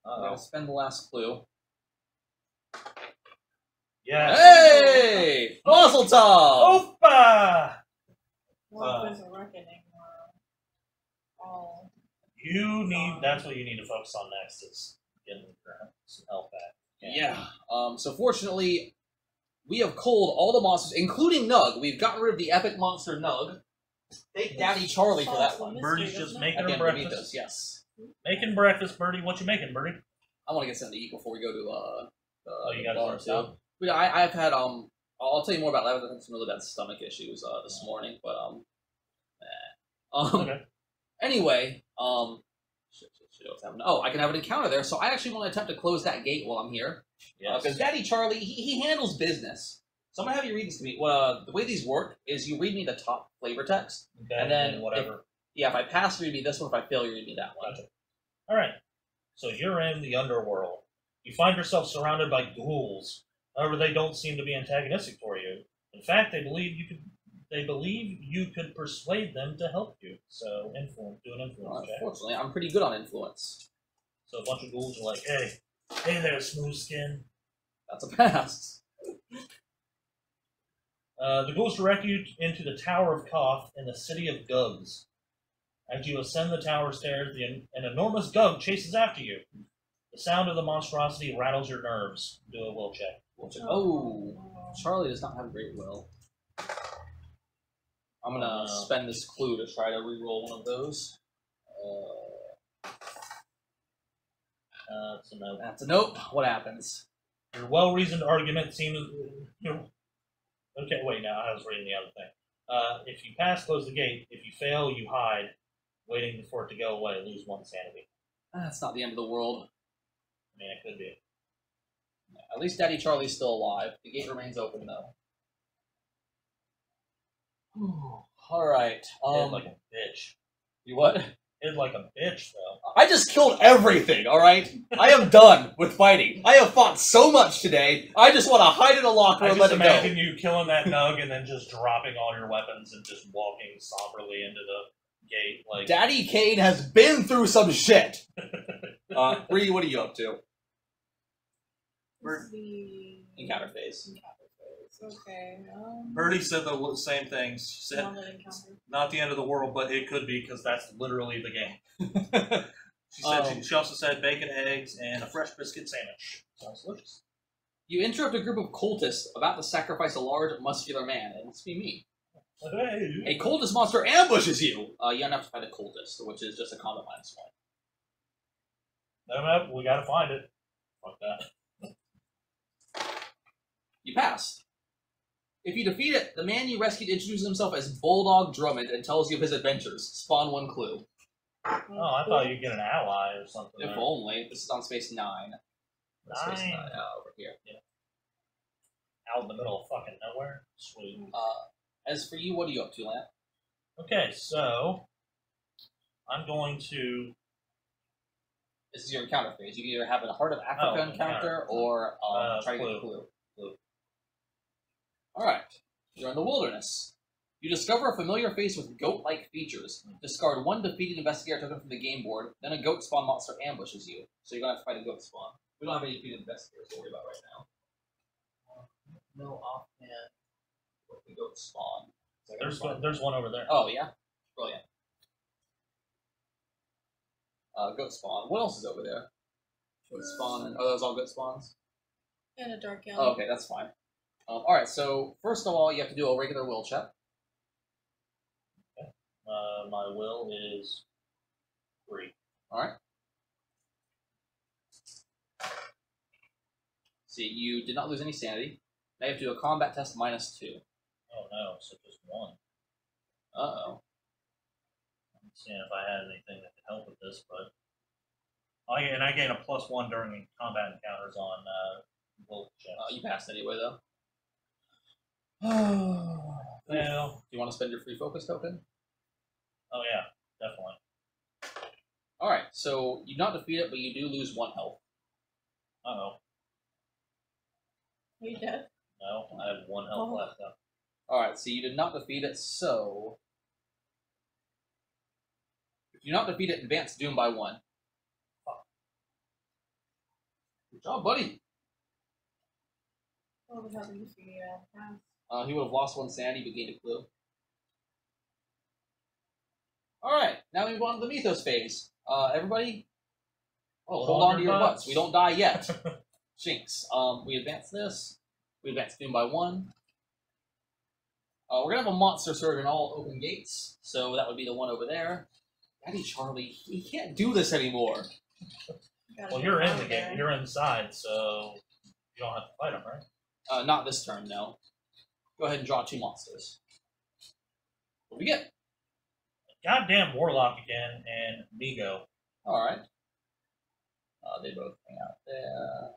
I'm going to spend the last clue. Yes. Hey! Mazel tov! Opa! What is a reckoning? Oh. That's what you need to focus on next, is getting some health back. Yeah. So fortunately, we have culled all the monsters, including Nug. We've gotten rid of the epic monster Nug. Thank Daddy Charlie for that one. Birdie's just making her Again, breakfast. Benito's, yes. Making breakfast, Birdie. What you making, Birdie? I want to get something to eat before we go to You got bar it too. But yeah, I've had I'll tell you more about that. I've had some really bad stomach issues this morning, but Okay. Anyway, shit, what's happening? Oh, I can have an encounter there, so I actually want to attempt to close that gate while I'm here. Yes. Because Daddy Charlie, he handles business. So I'm gonna have you read this to me. The way these work is you read me the top flavor text, Okay, and then whatever. if I pass, you read me this one. If I fail, you read me that one. Gotcha. All right. So you're in the underworld. You find yourself surrounded by ghouls. However, they don't seem to be antagonistic for you. In fact, they believe you could persuade them to help you. So do an influence check. Unfortunately, I'm pretty good on influence. So a bunch of ghouls are like, hey there, smooth skin. That's a pass. The ghouls direct you into the Tower of Koth in the city of Gugs. As you ascend the tower stairs, an enormous Gug chases after you. The sound of the monstrosity rattles your nerves. Do a will check. Oh, Charlie does not have great will. I'm gonna spend this clue to try to reroll one of those. It's a no. That's a nope. What happens? Your well-reasoned argument seems... Okay, wait, now I was reading the other thing. If you pass, close the gate. If you fail, you hide, waiting for it to go away. Lose 1 sanity. That's not the end of the world. I mean, it could be. At least Daddy Charlie's still alive. The gate remains open, though. Alright. Hid like a bitch. You what? Hid like a bitch, though. I just killed everything, alright? I am done with fighting. I have fought so much today, I just want to hide in a locker I and just let it go. imagine you killing that nug and then just dropping all your weapons and just walking somberly into the gate. Like Daddy Kane has been through some shit. Bree, what are you up to? This is the Encounter phase. encounter phase. Okay. Birdie said the same things. She said, One encounter. not the end of the world, but it could be because that's literally the game. She said she also said bacon, eggs, and a fresh biscuit sandwich. Sounds delicious. You interrupt a group of cultists about to sacrifice a large, muscular man. It must be me. A cultist monster ambushes you. You don't have to fight a cultist, which is just a combat -1. No, we gotta find it. Fuck that. You passed. If you defeat it, the man you rescued introduces himself as Bulldog Drummond and tells you of his adventures. Spawn 1 clue. Oh, I thought you'd get an ally or something. If only. This is on space 9. Space 9 9. over here. Yeah. Out in the middle of fucking nowhere. Sweet. As for you, what are you up to, Lamp? Okay, so I'm going to. This is your encounter phase. You can either have a Heart of Africa encounter or try to get a clue. Alright. You're in the wilderness. You discover a familiar face with goat-like features. Discard 1 defeated investigator token from the game board, then a goat spawn monster ambushes you. So you're going to have to fight a goat spawn. We don't have any defeated investigators to worry about right now. No offhand. What the goat spawn? There's one over there. Oh, yeah? Brilliant. Goat spawn. What else is over there? Goat spawn and... Oh, those all goat spawns? And a dark alley. Oh, okay, that's fine. Alright, so first of all, you have to do a regular will check. My will is 3. Alright. See, you did not lose any sanity. Now you have to do a combat test -2. Oh no, so just 1. Uh-oh. I'm seeing if I had anything that could help with this, but I gain a +1 during combat encounters on will checks. You passed anyway, though. Well, Do you want to spend your free focus token? oh yeah, definitely. Alright, so you not defeat it, but you do lose 1 health. Uh-oh. Are you dead? No, I have 1 health Oh. left. Alright, so you did not defeat it, so... If you not defeat it, advance Doom by 1. Good job, buddy! What would happen if you pass? He would have lost 1 sanity, but gained a clue. Alright, now we move on to the Mythos phase. Everybody? Oh, hold on to your butts. We don't die yet. Jinx. We advance this. We advance Doom by 1. We're gonna have a monster surge in all open gates, so that would be the one over there. Daddy Charlie, he can't do this anymore. Well, you're in the game. You're inside, so you don't have to fight him, right? Not this turn, no. Go ahead and draw 2 monsters. What do we get? Goddamn Warlock again, and Migo. Alright. They both hang out there.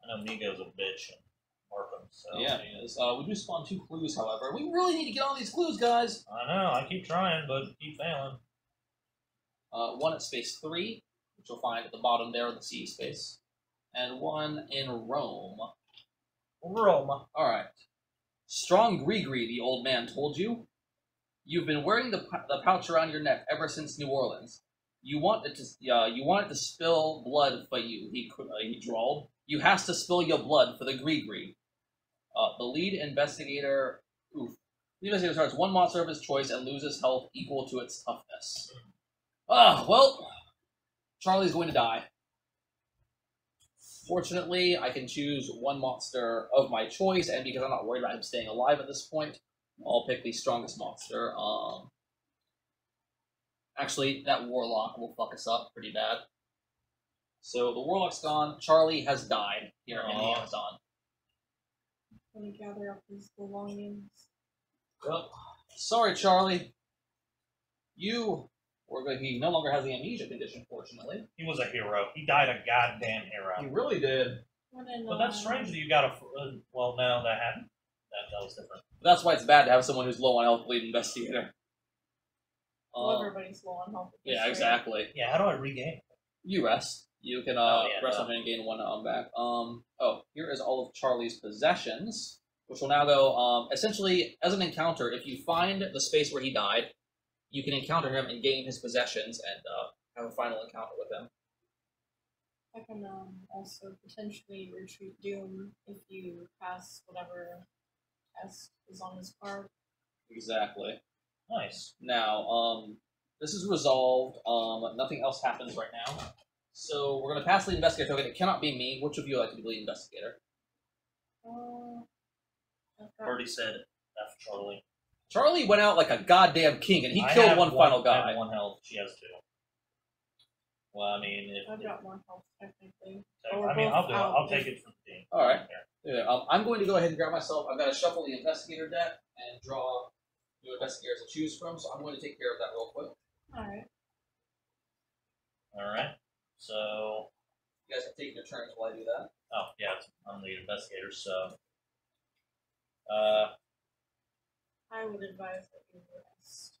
I know Migo's a bitch in Arkham, so... Yeah, he is. We do spawn 2 clues, however. We really need to get on these clues, guys! I know, I keep trying, but keep failing. 1 at space 3, which you'll find at the bottom there of the sea space. And 1 in Rome. Rome. Alright. Strong Gree-Gree, the old man told you. You've been wearing the pouch around your neck ever since New Orleans. You want it to spill blood for you, he drawled. You has to spill your blood for the Gree-Gree. The lead investigator... Oof. The investigator starts 1 monster of his choice and loses health equal to its toughness. Well... Charlie's going to die. Fortunately, I can choose 1 monster of my choice, and because I'm not worried about him staying alive at this point, I'll pick the strongest monster. Actually, that warlock will fuck us up pretty bad. So the warlock's gone. Charlie has died here in the Amazon. Let me gather up his belongings. Well, sorry, Charlie. He no longer has the amnesia condition, fortunately. He was a hero. He died a goddamn He hero. really did. But that's strange that you got a. Well, no, that hadn't. That was different. That's why it's bad to have someone who's low on health lead investigator. Well, everybody's low on health. Yeah, exactly. Yeah, how do I regain? You rest. You can rest on and gain 1 back. Here is all of Charlie's possessions, which will now go, essentially, as an encounter, if you find the space where he died, you can encounter him and gain his possessions and have a final encounter with him. I can also potentially retreat Doom if you pass whatever test is on his card. Exactly. Nice. Now, this is resolved. Nothing else happens right now. So we're going to pass the investigator token. It cannot be me. Which of you would like to be the investigator? Already said F Charlie. Charlie went out like a goddamn king, and he killed one final guy. I have 1 health. She has 2. Well, I mean, I've got 1 health technically. I mean, I'll do it. I'll take it from the team. All right. Yeah, I'm going to go ahead and grab myself. I've got to shuffle the investigator deck and draw new investigators to choose from. So I'm going to take care of that real quick. All right. All right. So you guys can take your turns while I do that. Oh yeah, I'm the investigator. So I would advise that you rest.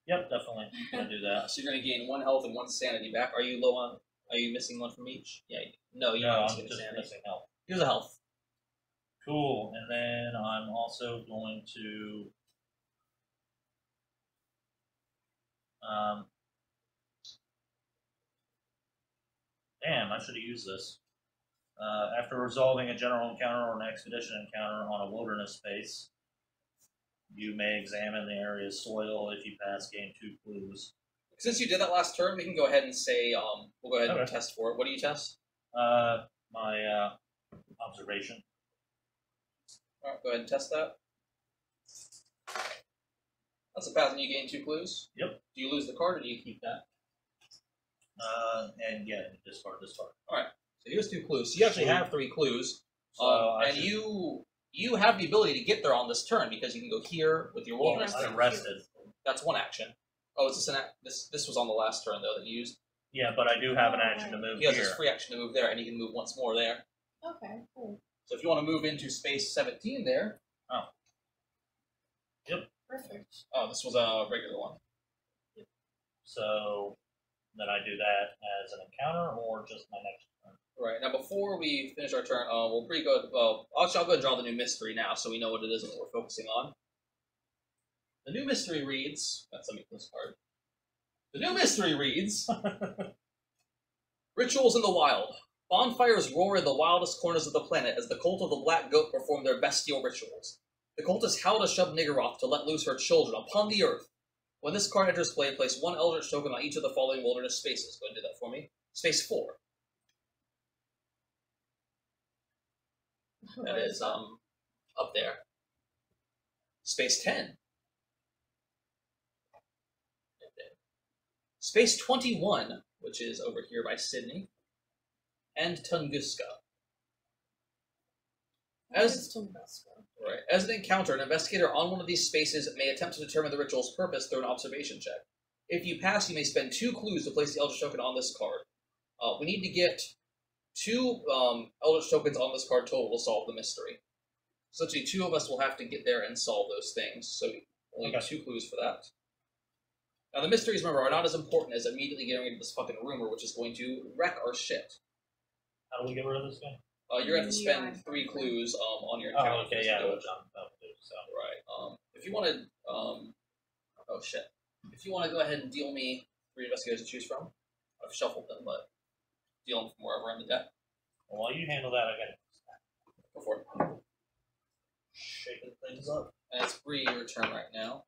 Yep, definitely gonna do that. So you're going to gain 1 health and 1 sanity back. Are you low on? Are you missing 1 from each? Yeah. No, you're I'm missing just sanity. missing health. Here's a health. Cool. And then I'm also going to damn, I should have used this. After resolving a general encounter or an expedition encounter on a wilderness space, you may examine the area's soil. If you pass, gain 2 clues. Since you did that last turn, we can go ahead and say, we'll go ahead and test for it. What do you test? My observation. Alright, go ahead and test that. That's a pass, and you gain 2 clues? Yep. Do you lose the card, or do you keep that? And yeah, discard. Alright, so here's 2 clues. So you actually have 3 clues. So and you have the ability to get there on this turn, because you can go here with your wall. I'm rested. That's 1 action. Oh, is this this was on the last turn, though, that you used? Yeah, but I do have an action to move He has here. his free action to move there, and he can move once more there. Okay, cool. So if you want to move into space 17 there... Oh. Yep. Perfect. Oh, this was a regular one. So then I do that as an encounter or just my next turn? Right, now before we finish our turn, we'll pretty good. Actually, I'll go and draw the new mystery now so we know what it is and what we're focusing on. The new mystery reads... That's let me this card. The new mystery reads... Rituals in the Wild. Bonfires roar in the wildest corners of the planet as the cult of the Black Goat perform their bestial rituals. The cultists howl to shove Niggeroth to let loose her children upon the earth. When this card enters play, place 1 Eldritch token on each of the following wilderness spaces. Go ahead and do that for me. Space 4. That is, up there. Space 10. Space 21, which is over here by Sydney. And Tunguska. As an encounter, an investigator on one of these spaces may attempt to determine the ritual's purpose through an observation check. If you pass, you may spend 2 clues to place the Eldritch token on this card. We need to get 2 Eldritch tokens on this card total to solve the mystery. So actually 2 of us will have to get there and solve those things, so only 2 clues for that. Now the mysteries, remember, are not as important as immediately getting into this fucking rumor, which is going to wreck our shit. How do we get rid of this guy? You're going to have to spend 3 clues on your encounter. Oh, okay, yeah, which I'm about to do, so. Right. If you want to, oh shit. If you want to go ahead and deal me 3 investigators to choose from, I've shuffled them, but deal them from wherever in the deck. Well, while you handle that, I got it. Go for it. Shaking things up. And it's Bree, your turn right now.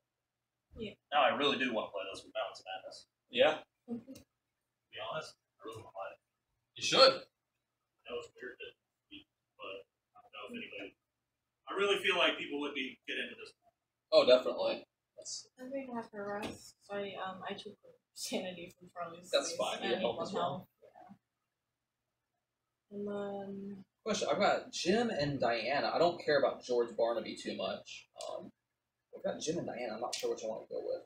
Yeah. Now I really do want to play this with Balance of Madness. Yeah. To be honest, I really want to play it. You should. I know it's weird, but I don't know if anybody. I really feel like people would get into this. Oh, definitely. I'm going to have to rest. So I took sanity from Charlie's. That's space, fine. You and help one as well. health. Yeah. And then Question: I've got Jim and Diana. I don't care about George Barnaby too much. I've got Jim and Diana. I'm not sure which I want to go with.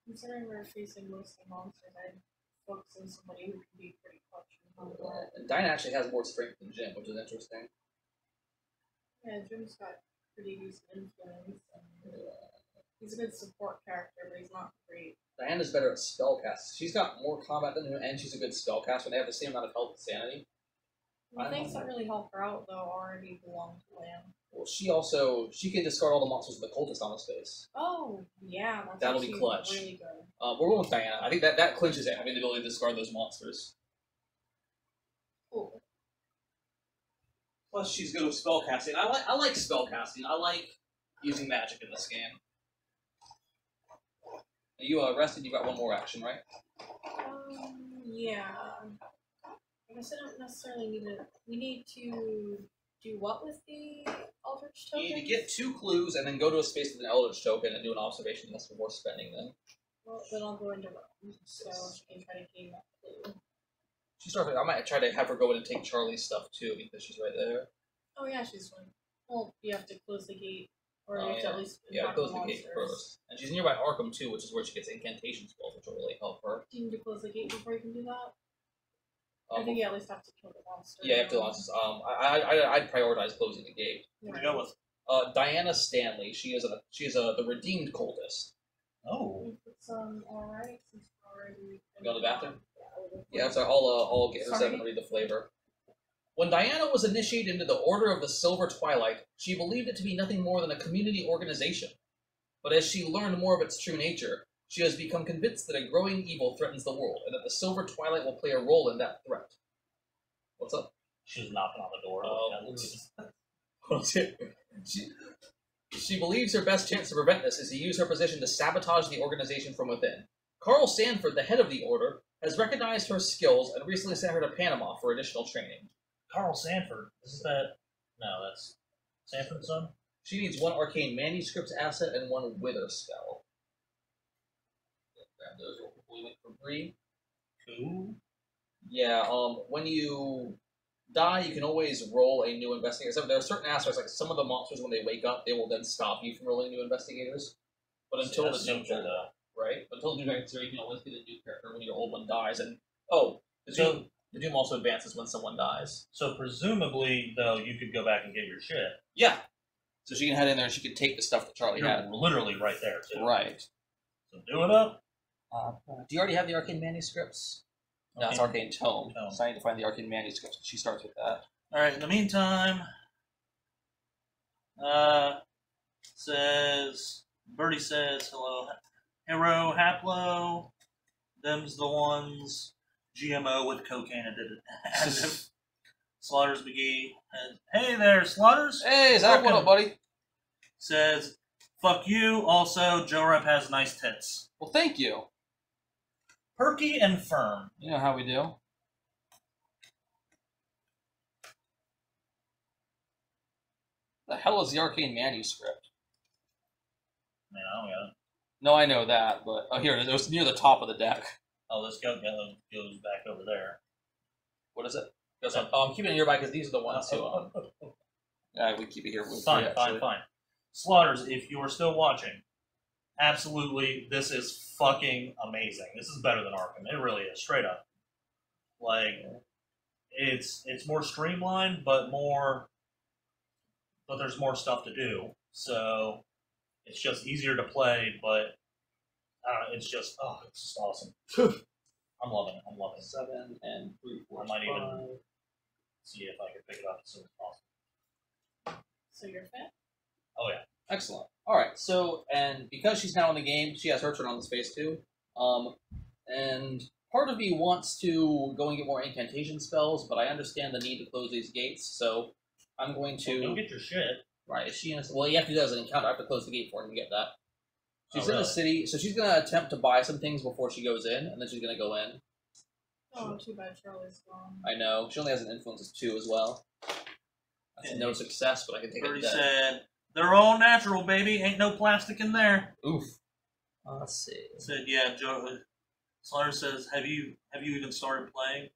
considering we're facing mostly monsters, I'd focus on somebody who can be pretty clutch and humble. And Diana actually has more strength than Jim, which is interesting. Yeah, Jim's got pretty decent influence. And he's a good support character, but he's not great. Diana's better at spellcast. She's got more combat than him, and she's a good spellcaster. They have the same amount of health and sanity. The things that really help her out, though, already belong to Lamb. Well, she can discard all the monsters with the cultist on his face. Oh, yeah, that's That'll be actually clutch. really good. We're going with Diana. I think that clinches it, having the ability to discard those monsters. Cool. Plus, she's good with spellcasting. I like spellcasting. I like using magic in this game. Are you rested? You got one more action, right? Yeah. I guess I don't necessarily need to. We need to do what with the Eldritch token? You need to get 2 clues and then go to a space with an Eldritch token and do an observation test before spending them. Well, then I'll go into Rome, so she can try to gain that clue. She starts. I might try to have her go in and take Charlie's stuff too because she's right there. Oh yeah, she's one. Well, you have to close the gate, or Oh, you have to yeah. at least Yeah, close the gate monsters. first. And she's nearby Arkham too, which is where she gets incantation spells, which will really help her. Do you need to close the gate before you can do that? I think you at least have to kill the monster. Yeah, you have to launch. I'd prioritize closing the gate. Who'd you go with? Diana Stanley. She is the redeemed cultist. Oh. It's alright since we're already. You go to the bathroom? Yeah. Yeah, so I'll get her Sorry. 7 and read the flavor. When Diana was initiated into the Order of the Silver Twilight, she believed it to be nothing more than a community organization. But as she learned more of its true nature, she has become convinced that a growing evil threatens the world, and that the Silver Twilight will play a role in that threat. What's up? She was knocking on the door. She believes her best chance to prevent this is to use her position to sabotage the organization from within. Carl Sanford, the head of the Order, has recognized her skills and recently sent her to Panama for additional training. Carl Sanford. Isn't that... No, that's Sanford's son? She needs 1 arcane manuscript asset and 1 wither spell. Grab those real quick. We went for free. Cool. Yeah, when you die, you can always roll a new investigator. So there are certain aspects, like some of the monsters, when they wake up, they will then stop you from rolling new investigators. But until That's the new simple, though. right? But until the new investigator, you can always get a new character when your old one dies. And the Doom also advances when someone dies. So presumably, though, you could go back and get your shit. Yeah. So she can head in there and she can take the stuff that Charlie You're had. literally right there, too. Right. So do it up. Do you already have the arcane manuscripts? No, it's Arcane Tome. So I need to find the Arcane Manuscripts. She starts with that. Alright, in the meantime, Birdie says, hello, Hero, Haplo, them's the ones, GMO with cocaine additive. Slaughters McGee, and, hey there, Slaughters. Hey, Zach, what up, buddy? Says, fuck you, also, Joe Rep has nice tits. Well, thank you. Perky and firm. You know how we do. The hell is the Arcane Manuscript? Man, I don't got it. No, I know that, but... Oh, here, it was near the top of the deck. Oh, this goes back over there. What is it? I'm keeping it nearby because these are the ones who... we keep it here. Fine. Slaughters, if you are still watching, absolutely, this is fucking amazing. This is better than Arkham. It really is, straight up. Like, it's more streamlined, but there's more stuff to do. So it's just easier to play, but it's just awesome. I'm loving it. 7 and 3, 4, I might 5. even see if I can pick it up as soon as possible. So you're fit? Oh yeah. Excellent. Alright, so, and because she's now in the game, she has her turn on the space too. And part of me wants to go and get more incantation spells, but I understand the need to close these gates, so I'm going to... Go get your shit. Right, is she in a... Well, you have to do that as an encounter. I have to close the gate for her to get that. She's in really? the city, so she's going to attempt to buy some things before she goes in, and then she's going to go in. Oh, too bad Charlie's gone. I know. She only has an influence of 2 as well. That's no success, but I can take Birdie it dead. said, They're all natural, baby. Ain't no plastic in there. Oof. Let's see. Said, yeah, Joe. Slaughter says, have you even started playing?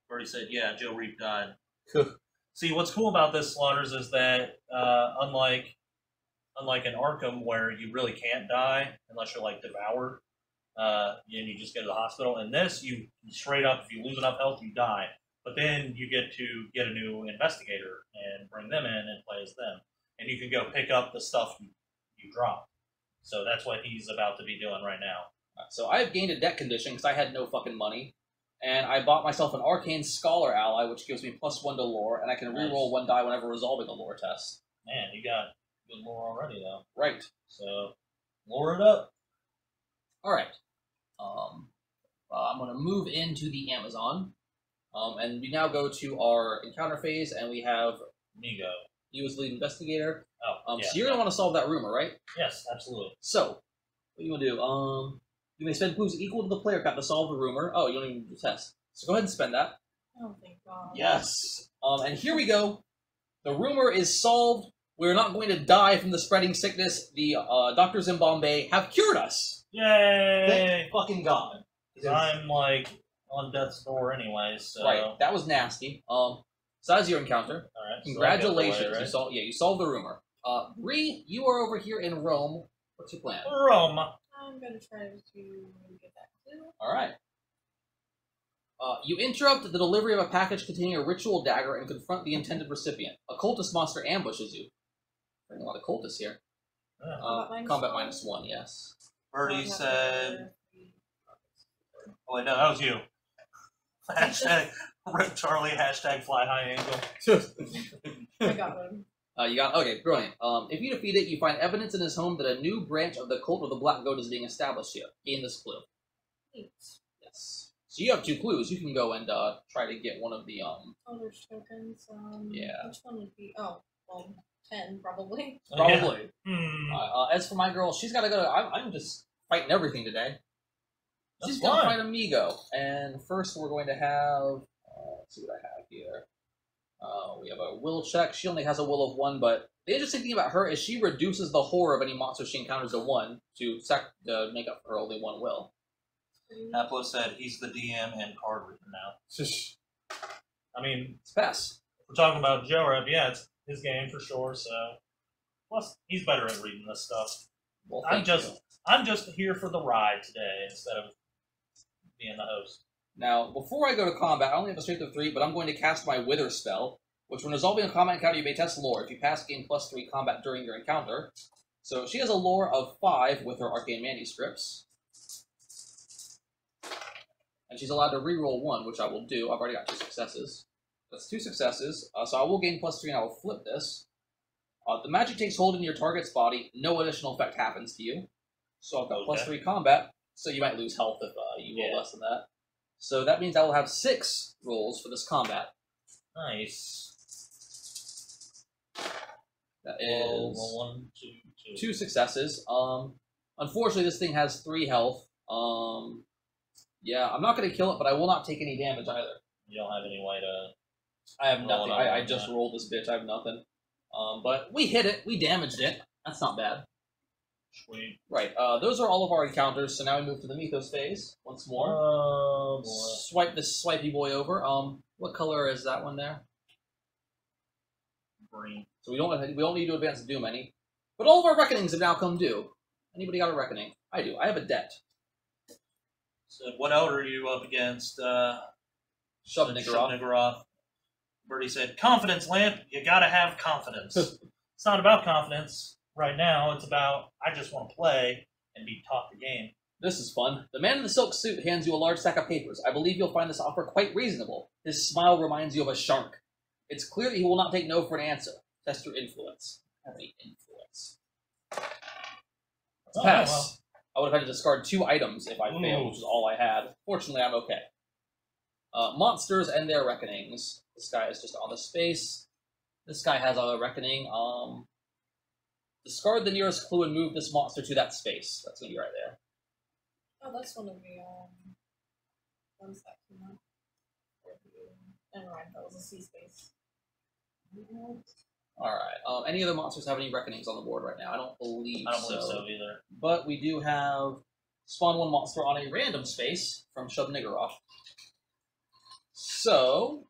Already said, yeah, Joe Reap died. See, what's cool about this, Slaughters, is that unlike in Arkham, where you really can't die unless you're like devoured, and you just go to the hospital. In this, you straight up, if you lose enough health, you die. But then you get to get a new investigator and bring them in and play as them, and you can go pick up the stuff you drop. So that's what he's about to be doing right now. So I have gained a debt condition because I had no fucking money. And I bought myself an Arcane Scholar ally, which gives me +1 to lore, and I can reroll 1 die whenever resolving a lore test. Man, you got good lore already, though. Right. So, lore it up. Alright. I'm going to move into the Amazon. And we now go to our encounter phase, and we have Migo. you as lead investigator. Oh, yeah. So you're going to want to solve that rumor, right? Yes, absolutely. So, what you want to do? You may spend clues equal to the player count to solve the rumor. Oh, you don't even do the test. So go ahead and spend that. Oh, thank God. Yes. And here we go. The rumor is solved. We're not going to die from the spreading sickness. The doctors in Bombay have cured us. Yay! Thank fucking God. I'm, like, on death's door anyway, so... Right, that was nasty. So that's your encounter. Alright, Congratulations. So I got the way, right? You solved the rumor. Bree, you are over here in Rome. What's your plan? Rome. I'm gonna try to get that clue. Alright. You interrupt the delivery of a package containing a ritual dagger and confront the intended recipient. A cultist monster ambushes you. Bring a lot of cultists here. Yeah. Combat -1, yes. Birdie said... Oh, wait, no, that was you. Hashtag Rip Charlie, hashtag fly high angle. I got one. Okay, brilliant. If you defeat it, you find evidence in his home that a new branch of the cult of the Black Goat is being established here. Gain this clue. Neat. Yes. So you have 2 clues. You can go and try to get one of the Oh, there's tokens. Yeah. Which one would be? Oh, well, 10 probably. Probably. Hmm. As for my girl, she's got to go. I'm just fighting everything today. She's That's going to fine. fight Amigo. And first we're going to have... let's see what I have here. We have a will check. She only has a will of 1, but the interesting thing about her is she reduces the horror of any monster she encounters to 1 to make up for her only 1 will. Apple said he's the DM and card reader now. I mean, It's pass. we're talking about Joe Rep. Yeah, it's his game for sure, so... Plus, he's better at reading this stuff. Well, I'm thank you. just here for the ride today instead of being the host. Now, before I go to combat, I only have a strength of 3, but I'm going to cast my Wither spell, which when resolving a combat encounter, you may test lore. If you pass, gain +3 combat during your encounter. So she has a lore of 5 with her arcane manuscripts. And she's allowed to reroll 1, which I will do. I've already got 2 successes. That's 2 successes, so I will gain +3 and I will flip this. The magic takes hold in your target's body. No additional effect happens to you. So I've got +3 combat, so you might lose health if you roll less than that. So that means I will have 6 rolls for this combat. Nice. That is Roll 1, 2, 2 successes. Unfortunately, this thing has 3 health. Yeah, I'm not going to kill it, but I will not take any damage either. You don't have any way to... I have Roll nothing. another I one, just yeah. rolled this bitch. I have nothing. But we hit it. We damaged it. That's not bad. Sweet. Right. Those are all of our encounters. So now we move to the Mythos phase once more. Oh, boy. Swipe this swipey boy over. What color is that one there? Green. So we don't need to advance Doom any. But all of our reckonings have now come due. Anybody got a reckoning? I do. I have a debt. So what elder are you up against? Shove Niggeroth. Niggeroth. Birdie said, confidence, Lamp. You gotta have confidence. It's not about confidence right now. It's about, I just want to play and be taught the game. This is fun. The man in the silk suit hands you a large stack of papers. I believe you'll find this offer quite reasonable. His smile reminds you of a shark. It's clear that he will not take no for an answer. Test your influence. Have any influence. It's a pass. Well. I would have had to discard 2 items if I failed, which is all I had. Fortunately, I'm okay. Monsters and their reckonings. This guy is just on the space. This guy has a reckoning. Discard the nearest clue and move this monster to that space. That's going to be right there. Oh, that's one of the ones that came up. Never mind, that was a C space. Alright, any other monsters have any reckonings on the board right now? I don't believe so either. But we do have spawn one monster on a random space from Shub-Niggurath. So,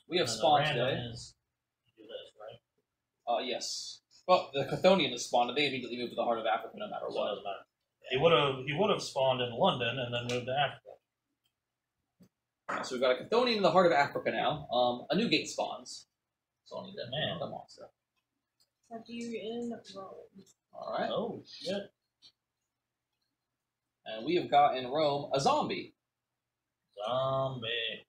we have And the spawned random today. is you do this, right? Yes. Well, the Chthonian is spawned, and they immediately move to the heart of Africa no matter So it what. doesn't matter. He would have spawned in London and then moved to Africa. So we've got a Chthonian in the heart of Africa now. A new gate spawns. So I'll need that Man. the monster. Have you in Rome? Alright. Oh shit! And we have got in Rome a zombie. Zombie.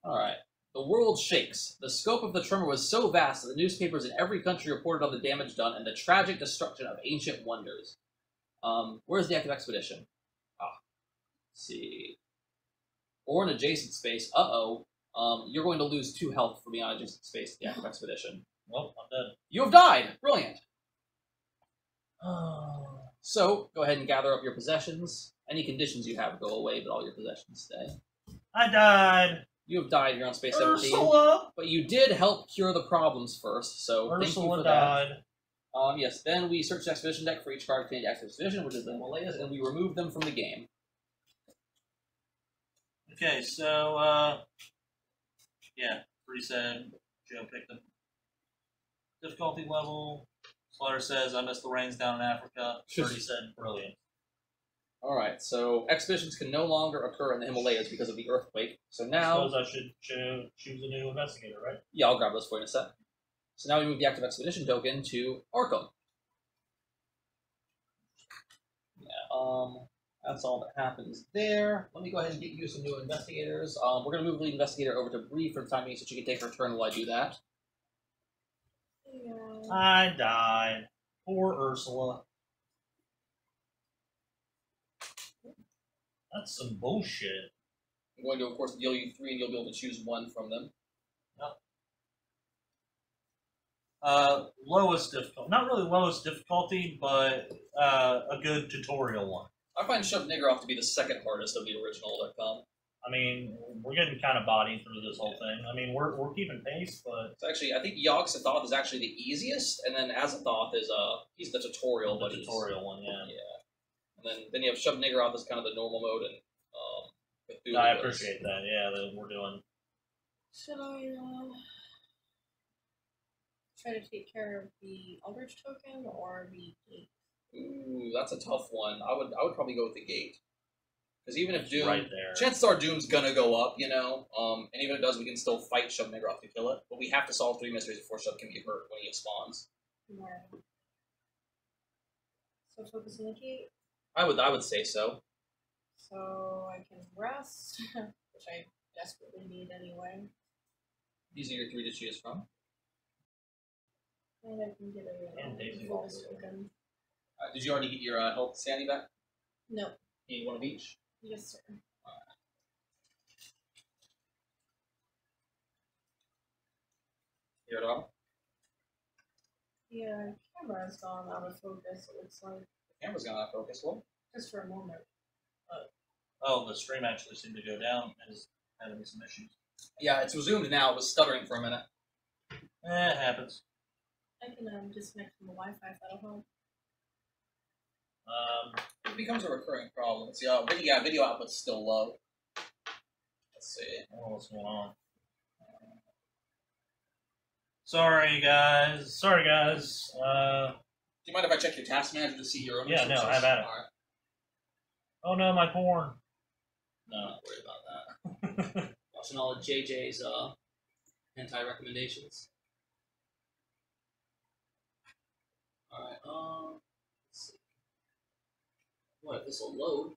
Alright. The world shakes. The scope of the tremor was so vast that the newspapers in every country reported on the damage done and the tragic destruction of ancient wonders. Where's the active expedition? Let's see. Or an adjacent space. You're going to lose 2 health for being on adjacent space at the active expedition. Well, I'm dead. You have died! Brilliant! So, go ahead and gather up your possessions. Any conditions you have go away, but all your possessions stay. I died. You have died here on Space 17. Ursula. But you did help cure the problems first, so thank you Ursula for died. that. Yes, then we search the expedition deck for each card containing the active expedition, which is the Himalayas, and we remove them from the game. Okay, so, yeah, Bree said Joe picked them. Difficulty level. Slaughter says, I missed the rains down in Africa. 30 said brilliant. Alright, so expeditions can no longer occur in the Himalayas because of the earthquake. So I now... suppose I should choose a new investigator, right? Yeah, I'll grab those for you in a sec. So now we move the active expedition token to Arkham. Yeah, that's all that happens there. Let me go ahead and get you some new investigators. We're going to move the lead investigator over to Bree for the time being so she can take her turn while I do that. Yeah. I died. Poor Ursula. That's some bullshit. I'm going to, of course, deal you 3 and you'll be able to choose 1 from them. Lowest difficulty. Not really lowest difficulty, but a good tutorial one. I find Shub-Niggurath to be the second hardest of the original that come. I mean, we're getting kind of bodied through this whole thing. I mean, we're keeping pace, but It's actually, I think Yogg-Sothoth is actually the easiest, and then Azathoth is, he's the tutorial, the but he's... tutorial one, yeah. Yeah. And then you have Shub-Niggurath as kind of the normal mode, and Cthulhu I is- appreciate that. Yeah, that we're doing. Should I try to take care of the Eldritch token or the gate? Ooh, that's a tough one. I would probably go with the gate. Because even if Doom... Right there. Chances are Doom's gonna go up, you know? And even if it does, we can still fight Shub-Niggurath to kill it. But we have to solve 3 mysteries before Shub can be hurt when he spawns. Yeah. So focus on the gate. I would say so. So I can rest, which I desperately need anyway. These are your 3 to choose from. And I can get And Daisy a focus also. token. Did you already get your health sanity back? No. You need 1 of each? Yes, sir. Here at all? Yeah, camera's gone out of focus, it looks like. The camera's gone out of focus. Well, Just for a moment. Oh, the stream actually seemed to go down and is having some issues. yeah, it's resumed now. It was stuttering for a minute. It happens. I can disconnect from the Wi-Fi if that'll help. It becomes a recurring problem. See, video output's still low. Let's see. I don't know what's going on. Sorry, guys. Sorry, Do guys. you mind if I check your task manager to see your own Yeah, no, resources? have at it. Alright. Oh no, my porn. No, not worried about that. Watching all of JJ's anti-recommendations. Alright, let's see. What, this will load?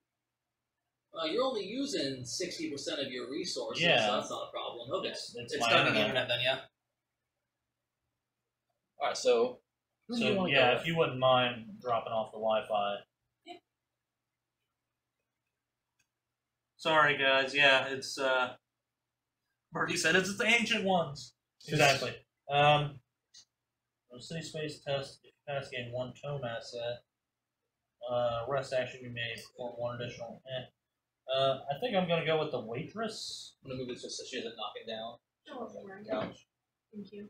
You're only using 60% of your resources, Yeah. so that's not a problem. Okay. It's It's my starting the internet. internet then, yeah? Alright, so... who do you So wanna go yeah, with? if you wouldn't mind dropping off the Wi-Fi. Sorry, guys. Yeah, it's, Birdie said it's the ancient ones. Exactly. City space test. If you pass, gain 1 tome asset. Rest action you may perform 1 additional. I think I'm gonna go with the waitress. I'm gonna move it just so she doesn't knock it down. Oh, right. Couch. Thank you.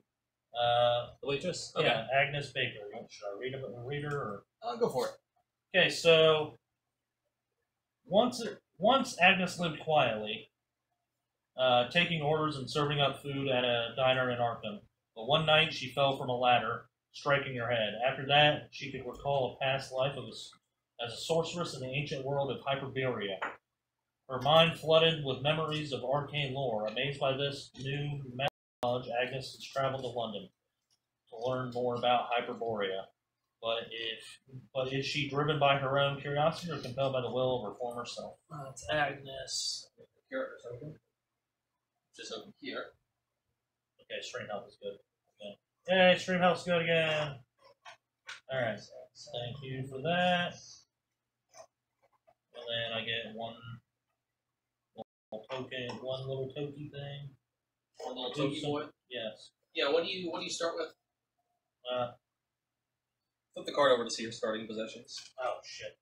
The waitress? Yeah, Agnes Baker. Should I read her or? Go for it. Okay, so once Agnes lived quietly, taking orders and serving up food at a diner in Arkham. But one night she fell from a ladder, striking her head. After that, she could recall a past life as a sorceress in the ancient world of Hyperborea. Her mind flooded with memories of arcane lore. Amazed by this new knowledge, Agnes has traveled to London to learn more about Hyperborea. But is she driven by her own curiosity or compelled by the will of her former self? It's Agnes. Characters open. Just open here. Okay, stream health is good. Okay. Yay, stream health's good again. Alright, thank you for that. And then I get one little token thing. One little token boy? Yes. Yeah, what do you start with? Flip the card over to see your starting possessions. Oh shit.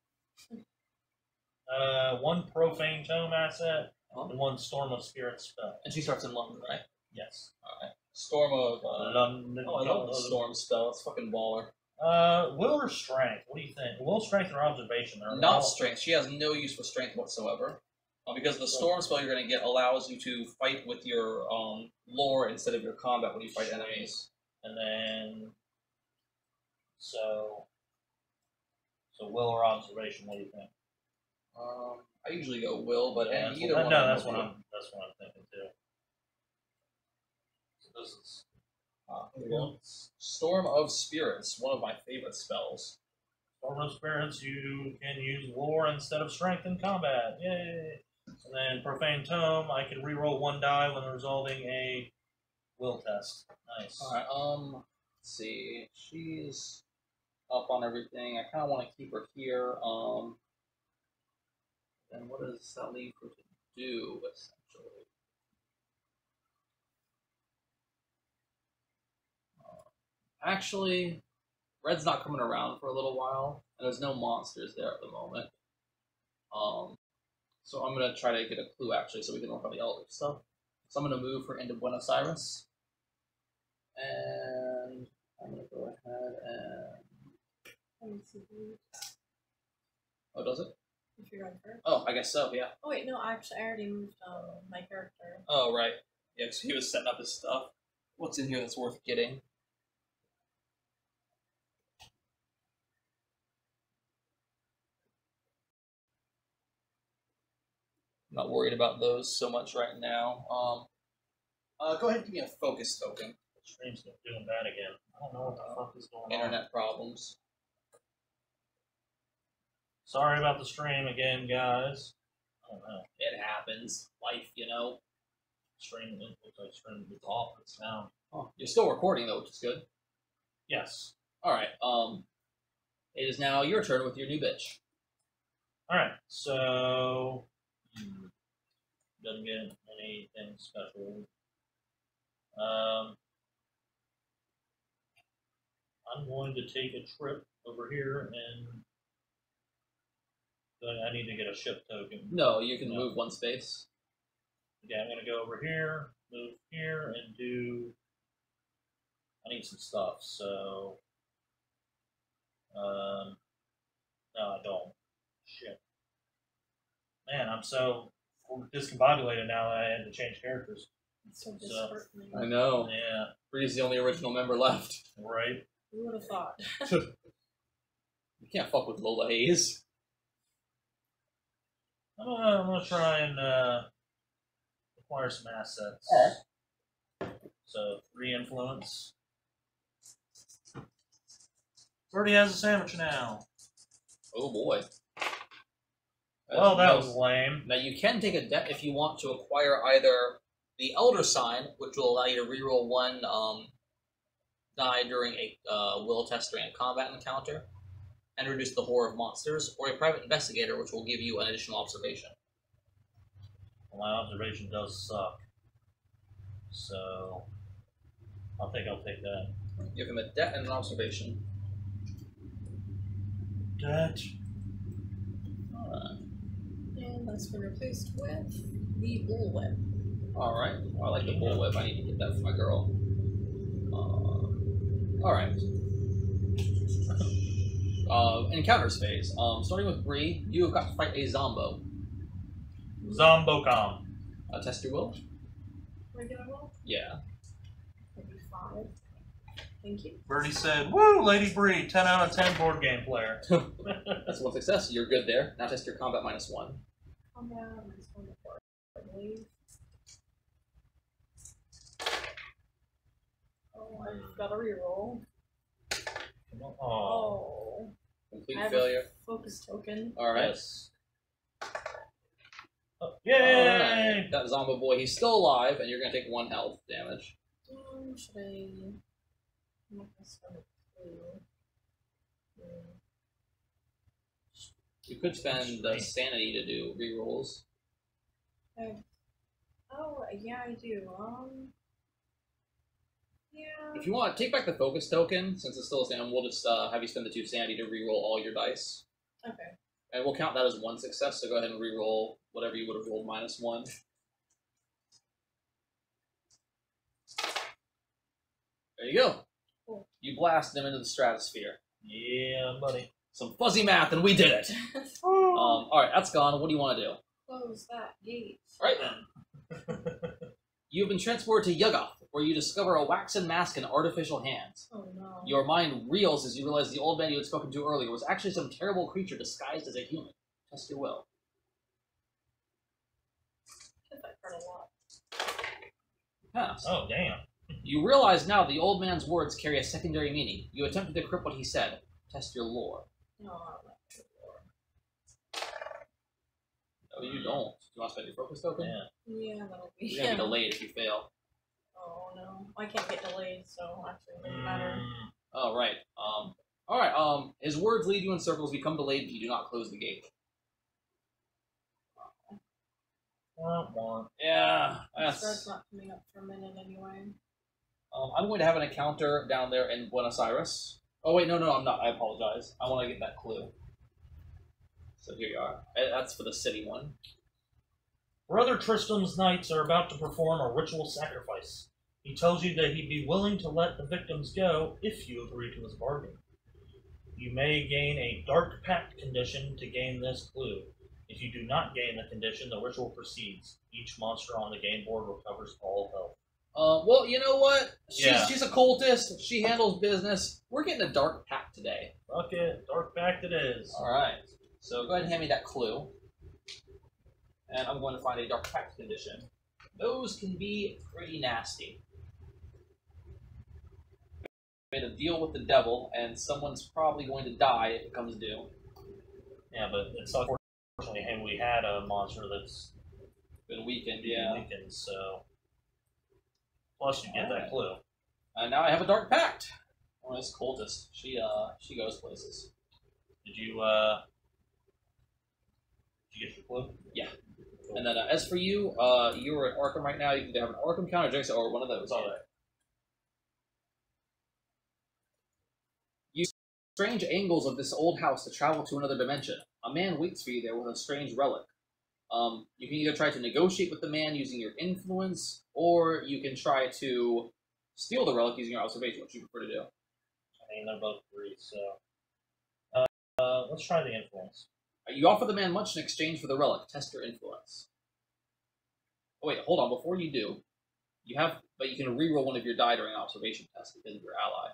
One profane tome asset and one storm of spirit spell. And she starts in London, right? Yes. Alright. Storm of London. Oh, I love the storm spell. It's fucking baller. Will or strength? What do you think? Will, strength, or observation? Not strength. She has no use for strength whatsoever. Because the storm spell you're going to get allows you to fight with your lore instead of your combat when you fight enemies. And then, so will or observation? What do you think? I usually go will, but Yeah, either one. No, that's what I'm thinking too. So this is here we go. Storm of Spirits, one of my favorite spells. Storm of Spirits. You can use lore instead of strength in combat. Yay! And then profane tome. I can reroll one die when resolving a will test. Nice. Alright, let's see. She's up on everything. I kind of want to keep her here. Then what does that leave her to do, essentially? Actually, Red's not coming around for a little while, and there's no monsters there at the moment. So I'm going to try to get a clue, actually, so we can work on the Eldritch stuff. So I'm going to move her into Buenos Aires. And I'm going to go ahead and... Oh, does it? If you're going first. Oh, I guess so, yeah. Oh wait, no, actually, I already moved my character. Oh, right. Yeah, because he was setting up his stuff. What's in here that's worth getting? I'm not worried about those so much right now. Go ahead and give me a focus token. The stream's doing bad again. I don't know what the fuck is going on. Internet problems. Sorry about the stream again, guys. I don't know. It happens. Life, you know. Stream looks like stream is off. It's down. Oh, you're still recording though, which is good. Yes. Alright, it is now your turn with your new bitch. Alright, so doesn't get anything special. I'm going to take a trip over here and I need to get a ship token. No, you can move one space. Okay, I'm gonna go over here, move here, and do. I need some stuff, so. No, I don't. Shit. Man, I'm so discombobulated now that I had to change characters. It's so disheartening. I know. Yeah. Bree's the only original member left. Right. Who would have thought? You can't fuck with Lola Hayes. I'm gonna try and acquire some assets. Alright. So 3 influence. Birdie has a sandwich now. Oh boy. Well, that was lame. Now you can take a debt if you want to acquire either the Elder Sign, which will allow you to reroll one die during a will test during a combat encounter, and reduce the horror of monsters, or a Private Investigator, which will give you an additional observation. Well, my observation does suck. So, I'll take that. Give him a debt and an observation. Debt. Alright. And that's been replaced with the bullwhip. Alright. I like the bullwhip. I need to get that for my girl. Alright. Encounters phase. Starting with Bree, you have got to fight a Zombo. Zombocom. Test your will? Regular roll? Yeah. Maybe 5. Thank you. Birdie said, Woo, Lady Bree, 10 out of 10 board game player. That's one success. You're good there. Now test your combat -1. Combat -1 to 4, I believe. Oh, I've got a reroll. Oh. Oh. Complete I have failure. a focus token. Alright. Yes. Oh, yay! Alright. That Zombo boy, he's still alive, and you're going to take 1 health damage. Should I... I'm not gonna start with 2. You could spend the sanity to do rerolls. Oh, yeah, I do. Yeah. If you want, take back the focus token, since it's still the same, and we'll just have you spend the 2 sanity to reroll all your dice. Okay. And we'll count that as 1 success, so go ahead and reroll whatever you would have rolled -1. There you go. Cool. You blasted him into the stratosphere. Yeah, buddy. Some fuzzy math, and we did it. Alright, that's gone. What do you want to do? Close that gate. Alright then. You have been transported to Yuggoth, where you discover a waxen mask and artificial hands. Oh no. Your mind reels as you realize the old man you had spoken to earlier was actually some terrible creature disguised as a human. Test your will. I hit that card a lot. Pass. Oh, damn. You realize now the old man's words carry a secondary meaning. You attempted to crypt what he said. Test your lore. No, I don't like the lore. No, you don't. Do you want to spend your focus token? Yeah. Yeah, that'll be. You're going to be delayed if you fail. Oh no. I can't get delayed, so actually it doesn't matter. Oh, right. Alright, his words lead you in circles, become delayed if you do not close the gate. Yeah, Star's that's... not coming up for a minute anyway. I'm going to have an encounter down there in Buenos Aires. Oh, wait, no, I'm not. I apologize. I want to get that clue. So here you are. That's for the city one. Brother Tristram's knights are about to perform a ritual sacrifice. He tells you that he'd be willing to let the victims go if you agree to his bargain. You may gain a Dark Pact condition to gain this clue. If you do not gain the condition, the ritual proceeds. Each monster on the game board recovers all health. Well, you know what? Yeah. She's a cultist. She handles business. We're getting a Dark Pact today. Fuck it. Dark Pact it is. Alright. So go ahead and hand me that clue. And I'm going to find a Dark Pact condition. Those can be pretty nasty. Made a deal with the devil, and someone's probably going to die if it comes due. Yeah, but it's unfortunately, hey, we had a monster that's Been weakened, yeah. weakened, so... Plus, you get that clue. And now I have a Dark Pact. Oh, this cultist. She goes places. Did you get your clue? Yeah. And then as for you, you're at Arkham right now. You can have an Arkham counter, or one of those. All right. Use strange angles of this old house to travel to another dimension. A man waits for you there with a strange relic. You can either try to negotiate with the man using your influence, or you can try to steal the relic using your observation, which you prefer to do. I mean, they're both free, so... let's try the influence. You offer the man much in exchange for the relic. Test your influence. Oh wait, hold on. Before you do, but you can reroll one of your die during observation test because of your ally.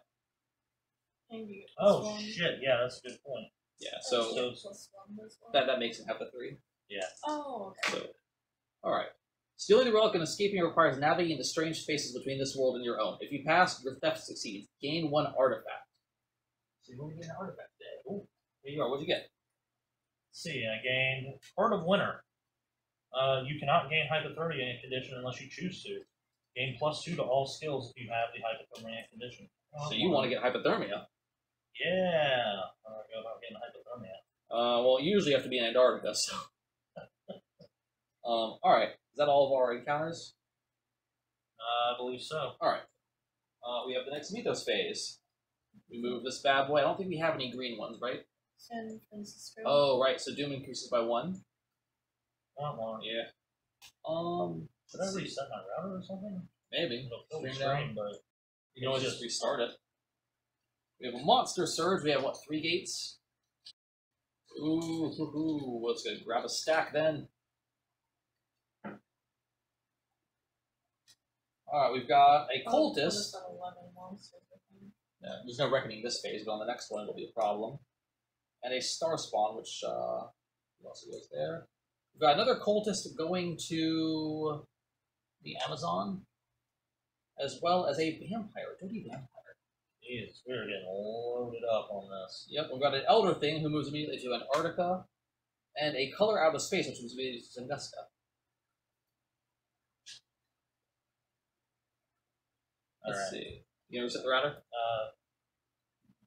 And you get Oh, +1. shit, yeah, that's a good point. Yeah, so So- +1 as well. that makes him have the 3. Yeah. Oh, okay. So, all right. Stealing the relic and escaping requires navigating the strange spaces between this world and your own. If you pass, your theft succeeds. Gain 1 artifact. So you're going to get an artifact today. Ooh, here you are. What'd you get? Let's see, I gained Heart of Winter. You cannot gain hypothermia condition unless you choose to. Gain +2 to all skills if you have the hypothermia condition. So you want to get hypothermia? Yeah. I'm going to go about getting hypothermia. Well, usually you have to be in Antarctica, so. All right. Is that all of our encounters? I believe so. All right. We have the next Mythos phase. We move this bad boy. I don't think we have any green ones, right? San Francisco. Oh, right. So Doom increases by 1. Not one. Yeah. Should I reset my router or something? Maybe. It'll kill the Stream down. stream, but You can always just restart it. We have a monster surge. We have, what, 3 gates? Ooh, let's go grab a stack then. Alright, we've got a cultist. Yeah, there's no reckoning this phase, but on the next one it'll be a problem. And a star spawn, which, who else goes there? We've got another cultist going to the Amazon, as well as a vampire, dirty vampire. Jesus, we're getting loaded up on this. Yep, we've got an elder thing who moves immediately to Antarctica, and a color out of space, which moves immediately to Zendesca. Let's see. You gonna reset the router?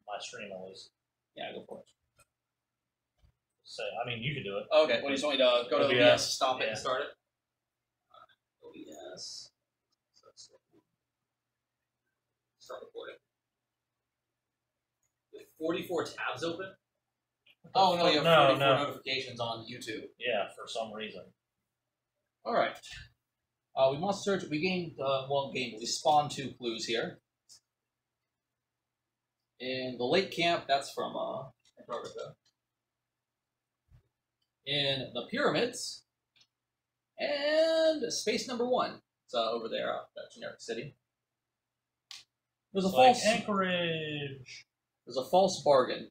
My stream at least. Yeah, go for it. So, I mean, you could do it. Okay, what do you just want me to go to OBS, OBS, stop it, yeah. and start it? OBS. Start recording. With 44 tabs open? Oh, no, you have 44 notifications on YouTube. Yeah, for some reason. Alright. We must search. We gained, we spawned 2 clues here. In the lake camp, that's from Antarctica. In the pyramids, and space number 1. It's over there, that generic city. There's a false Anchorage. There's a false bargain.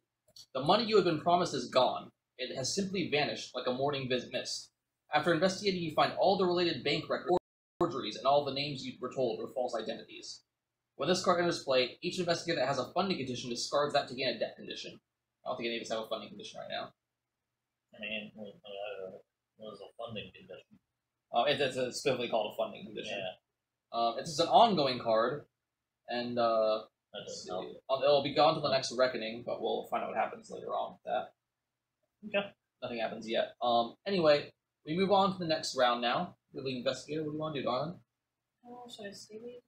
The money you had been promised is gone. It has simply vanished like a morning mist. After investigating, you find all the related bank records, forgeries, and all the names you were told were false identities. When this card enters play, each investigator that has a funding condition discards that to gain a debt condition. I don't think any of us have a funding condition right now. I mean, what is a funding condition? It's specifically called a funding condition. Yeah. It's just an ongoing card, and That doesn't help. it'll be gone to the next reckoning, but we'll find out what happens later on with that. Okay. Nothing happens yet. Anyway, we move on to the next round now. You're the investigator. What do you want to do, darling? Oh, should I stay lead?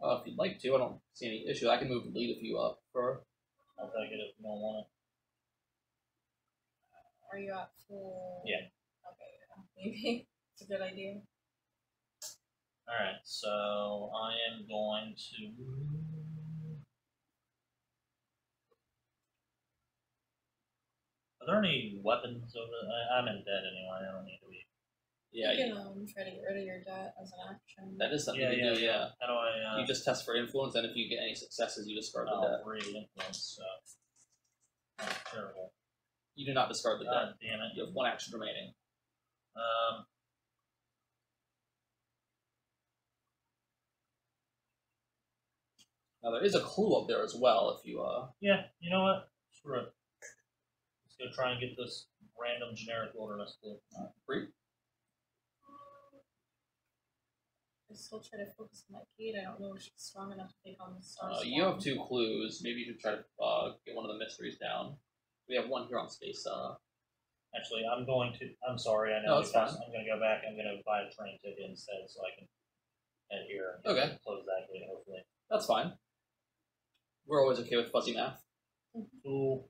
If you'd like to, I don't see any issue. I can move the lead if you prefer. I'll take it if you don't want it. Are you at full? Yeah. Okay, yeah. Maybe it's a good idea. Alright, so I am going to... Are there any weapons over there? I'm in debt anyway, I don't need to be. Yeah, you can try to get rid of your debt as an action. that is something you can do, yeah. How do I... You just test for influence, and if you get any successes, you discard the debt. 3 influence, so... Oh, terrible. You do not discard the debt. God damn it. You have 1 action remaining. Now, there is a clue up there as well, if you, Yeah, you know what? Screw it. Let's go try and get this random generic wilderness clue. free. I still try to focus on that Kate. I don't know if she's strong enough to take on the stars. You have 2 clues. Maybe you should try to get one of the mysteries down. We have 1 here on space. Actually, I'm sorry, I know. No, it's fine. I'm going to go back. I'm going to buy a train ticket instead so I can head here and Okay. close that gate, hopefully. That's fine. We're always okay with fuzzy math. Cool.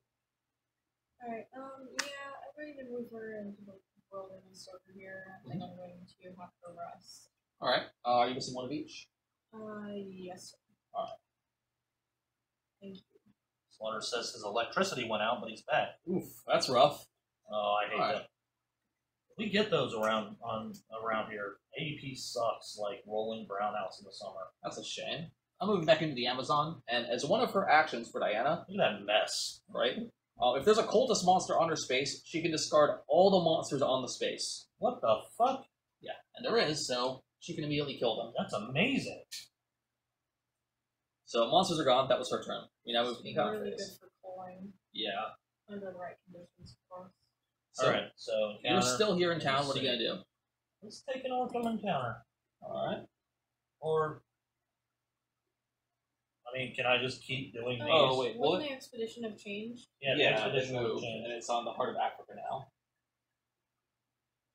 Alright, yeah, I'm going to move her into the wilderness over here, and I'm going to have her rest. Alright, are you missing 1 of each? Yes. Alright. Thank you. Slaughter says his electricity went out, but he's back. Oof, that's rough. Oh, I hate Alright. that. We get those around here. ADP sucks like rolling brownouts in the summer. That's a shame. I'm moving back into the Amazon, and as one of her actions for Diana, Look at that mess. right? If there's a cultist monster on her space, she can discard all the monsters on the space. What the fuck? Yeah, and there is, so she can immediately kill them. That's amazing. So monsters are gone. That was her turn. We now move to the It's encounter really good phase. for pulling Yeah. under the right conditions, of course. So Alright, so you're encounter. still here in town. What are you gonna do? Let's take an Arkham encounter. All right. Or, I mean, can I just keep doing these? Oh, wait, what? Wouldn't the expedition have changed? Yeah, the it expedition will moved, change. and it's on the heart of Africa now.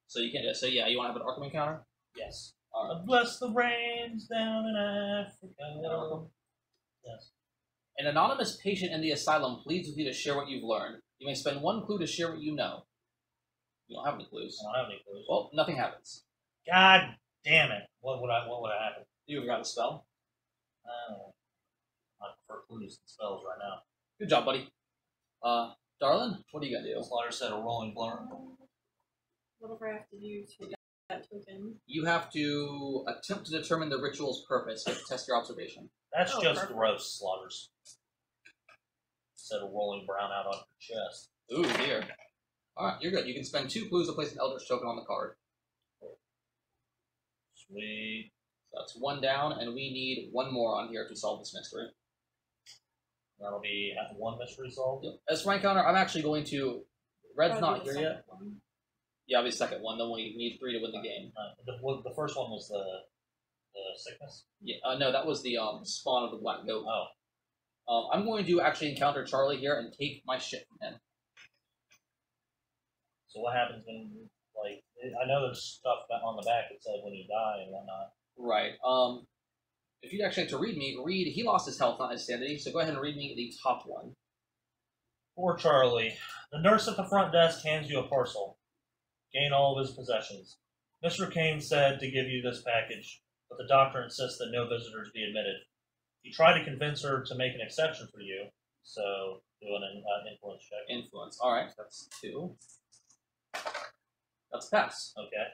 So you can. So yeah, you want to have an Arkham encounter? Yes. All right. Bless the rains down in Africa. Yes. An anonymous patient in the asylum pleads with you to share what you've learned. You may spend 1 clue to share what you know. You don't have any clues. I don't have any clues. Well, nothing happens. God Damn it! What would have happened? You got a spell. I prefer clues and spells right now. Good job, buddy. Darlin, what are you gonna do? Slaughter said a rolling blur. Whatever I have to do to get that token. You have to attempt to determine the ritual's purpose. You have to test your observation. That's just perfect. gross, Slaughters. Instead of rolling brown out on your chest. Ooh, dear. Alright, you're good. You can spend 2 clues to place an Eldritch token on the card. Sweet. So that's 1 down, and we need 1 more on here to solve this mystery. That'll be 1 mystery solved. Yep. As for my counter, I'm actually going to... Red's Probably not the here second yet. one. Yeah, I'll be the second one. Then we need 3 to win the game. The first one was the sickness? Yeah, no, that was the spawn of the black goat. Oh. I'm going to actually encounter Charlie here and take my shit from him. So what happens when, like, I know there's stuff on the back that said when you die and whatnot. Right. If you'd actually like to read me, he lost his health, not his sanity, so go ahead and read me the top one. Poor Charlie. The nurse at the front desk hands you a parcel. Gain all of his possessions. Mr. Kane said to give you this package, but the doctor insists that no visitors be admitted. You try to convince her to make an exception for you, so do an influence check. Influence. Alright, that's 2. That's a pass. Okay.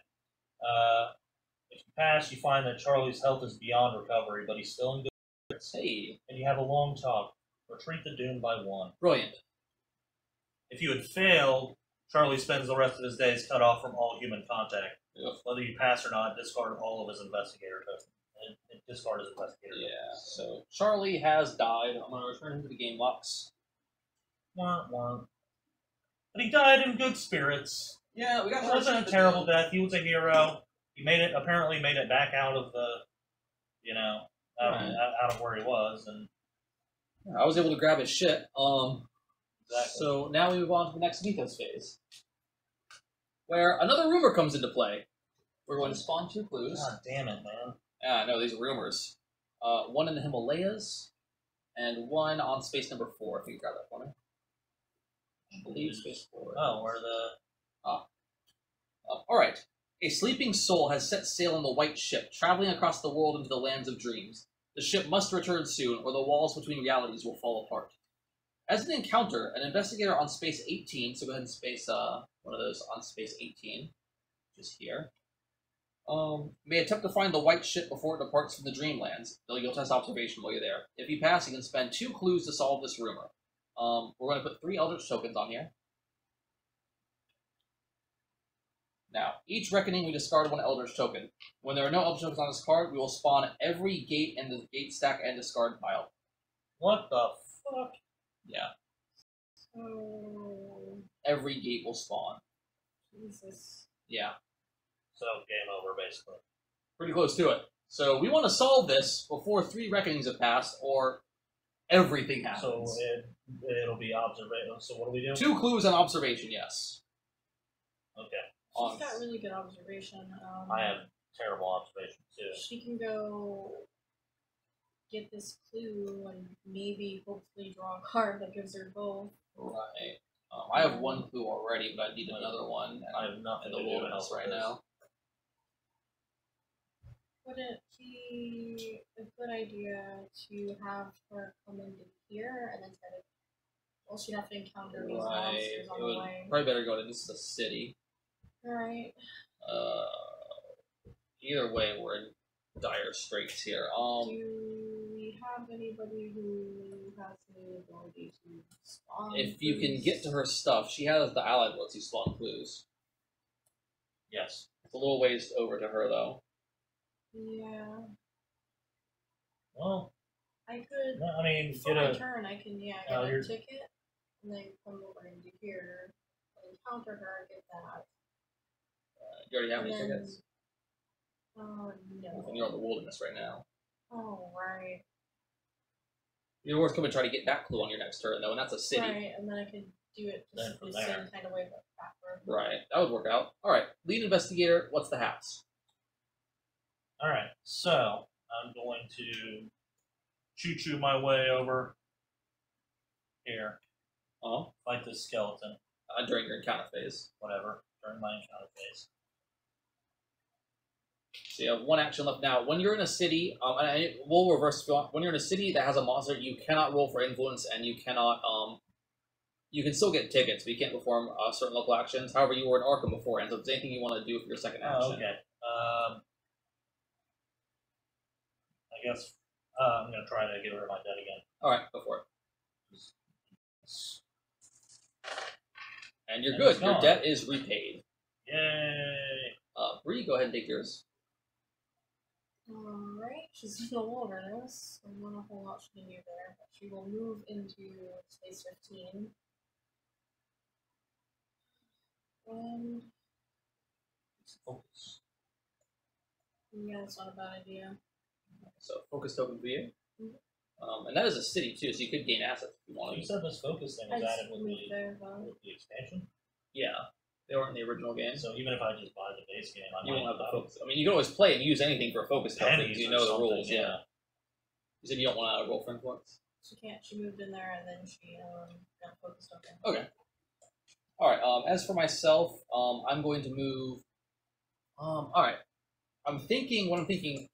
If you pass, you find that Charlie's health is beyond recovery, but he's still in good spirits. Hey. And you have a long talk. Retreat the doom by 1. Brilliant. If you had failed, Charlie spends the rest of his days cut off from all human contact. Yep. Whether you pass or not, discard all of his investigator tokens. And discard his investigator Yeah, tokens. so Charlie has died. I'm going to return him to the game box. Wah, wah. But he died in good spirits. Yeah, we got It wasn't a terrible death. He was a hero. He apparently made it back out of the, out of where he was. And I was able to grab his shit. exactly. So now we move on to the next mythos phase, where another rumor comes into play. We're going to spawn 2 clues. God damn it, man. No, these are rumors. 1 in the Himalayas, and 1 on space number 4. If you can grab that for me. I believe space 4. Oh, where the... Alright. A sleeping soul has set sail on the white ship, traveling across the world into the lands of dreams. The ship must return soon, or the walls between realities will fall apart. As an encounter, an investigator on space 18, so go ahead and space one of those on space 18, which is here, may attempt to find the white ship before it departs from the dreamlands. You'll test observation while you're there. If you pass, you can spend 2 clues to solve this rumor. We're going to put 3 Eldritch tokens on here. Now, each reckoning we discard 1 Eldritch token. When there are no Eldritch tokens on this card, we will spawn every gate in the gate stack and discard pile. What the fuck? Yeah. Oh, Every gate will spawn. Jesus. Yeah. So, game over, basically. Pretty close to it. So we want to solve this before 3 reckonings have passed, or everything happens. So, it'll be observation. So, what do we do? 2 clues and observation, yes. Okay. She's got really good observation. I have terrible observation, too. She can go get this clue and maybe hopefully draw a card that gives her both. Right. I have 1 clue already, but I need another one, and I I'm have nothing in the to do to wilderness help right with this. now. Would it be a good idea to have her come into here and then try to... Well, she'd have to encounter these Right. monsters on It the would way. probably better go to this is a city. Alright. Either way, we're in dire straits here. Do we have anybody who has the ability to spawn? If you can clues? get to her stuff, she has the allied lets you spawn clues. Yes. It's a little ways over to her, though. Yeah. Well, I could... no, I mean, For get my a... turn, I can, get you're- a ticket, and then come over into here, and encounter her, get that. You already have any And then- tickets? Oh, And no. you're in the wilderness right now. Oh, right. You're worth coming to try to get that clue on your next turn, though, and that's a city. Right, and then I could do it Then just from the there. same kind of way, but backward. Right, that would work out. Alright, lead investigator, what's the haps? Alright, so, I'm going to choo-choo my way over here. Oh, Fight this skeleton. during your encounter phase. Whatever. During my encounter phase. So you have one action left now. When you're in a city, we'll reverse if you want. When you're in a city that has a monster, you cannot roll for influence, and you cannot. You can still get tickets, but you can't perform certain local actions. However, you were in Arkham before, and so if there's anything you want to do for your second action. Oh, okay. I guess I'm gonna try to get rid of my debt again. All right, go for it. And you're And good. it's Your gone. debt is repaid. Yay! Bree, go ahead and take yours. Alright, she's in the wilderness, so not a whole lot she can do there, but she will move into space 15. And Focus. yeah, it's not a bad idea. So focus token for you. Mhm. And that is a city too, so you could gain assets if you You wanted. said this focus thing I was just added with moved there, though. the expansion. Yeah, they weren't in the original game. So even if I just buy the base game, I You might won't have the have focus. I mean, you can always play and use anything for a focus token pennies because you or know the something, rules. Yeah. You said you don't want to roll for influence. She can't, she moved in there and then she got focused on it. Okay. All right. As for myself, I'm going to move. All right. What I'm thinking,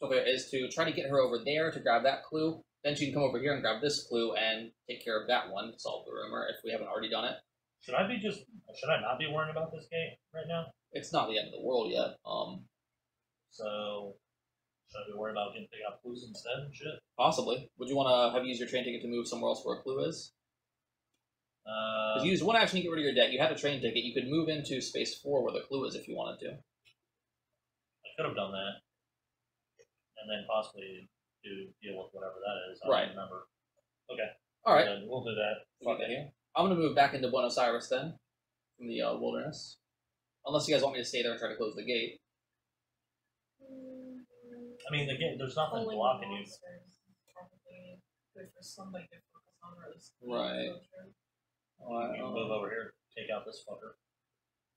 okay, is to try to get her over there to grab that clue. Then she can come over here and grab this clue and take care of that one to solve the rumor if we haven't already done it. Should I not be worrying about this game right now? It's not the end of the world yet. So should I be worried about getting picking up clues instead and shit? Possibly. Would you want to have used your train ticket to move somewhere else where a clue is? Because you use one action to get rid of your debt. You had a train ticket. You could move into space 4 where the clue is if you wanted to. I could have done that, and then possibly deal with whatever that is. I Right. don't remember. Okay. All right. Then we'll do that. Fuck it. I'm going to move back into Buenos Aires then, from the wilderness. Unless you guys want me to stay there and try to close the gate. I mean, again, there's nothing Only blocking you. monsters is probably good for somebody to focus on, or at least Right. You can move over here, take out this fucker.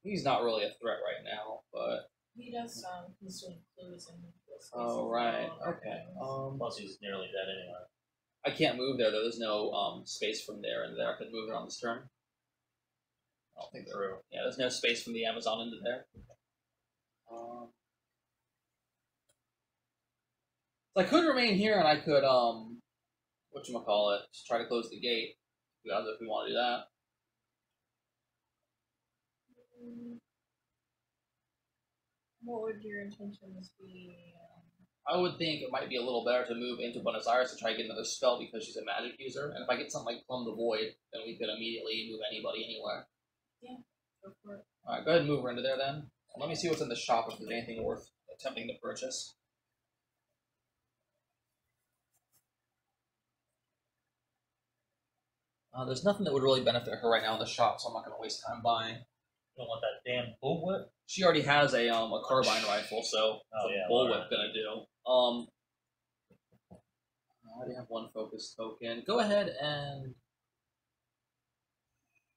He's not really a threat right now, but... He does consume clues and Oh, right. Okay. Plus, he's nearly dead anyway. I can't move there, though. There's no space from there and there. I could move it on this turn. I don't think there. True. Yeah, there's no space from the Amazon into there. So I could remain here, and I could whatchamacallit, just try to close the gate. If we want to do that. What would your intentions be? I would think it might be a little better to move into Buenos Aires to try to get another spell because she's a magic user. And if I get something like Plumb the Void, then we could immediately move anybody anywhere. Go for it. Alright, go ahead and move her into there then. Let me see what's in the shop if there's anything worth attempting to purchase. There's nothing that would really benefit her right now in the shop, so I'm not going to waste time buying. You don't want that damn bullwhip? She already has a carbine rifle, so Oh, yeah, bullwhip alright. gonna do. I already have one focus token. Go ahead and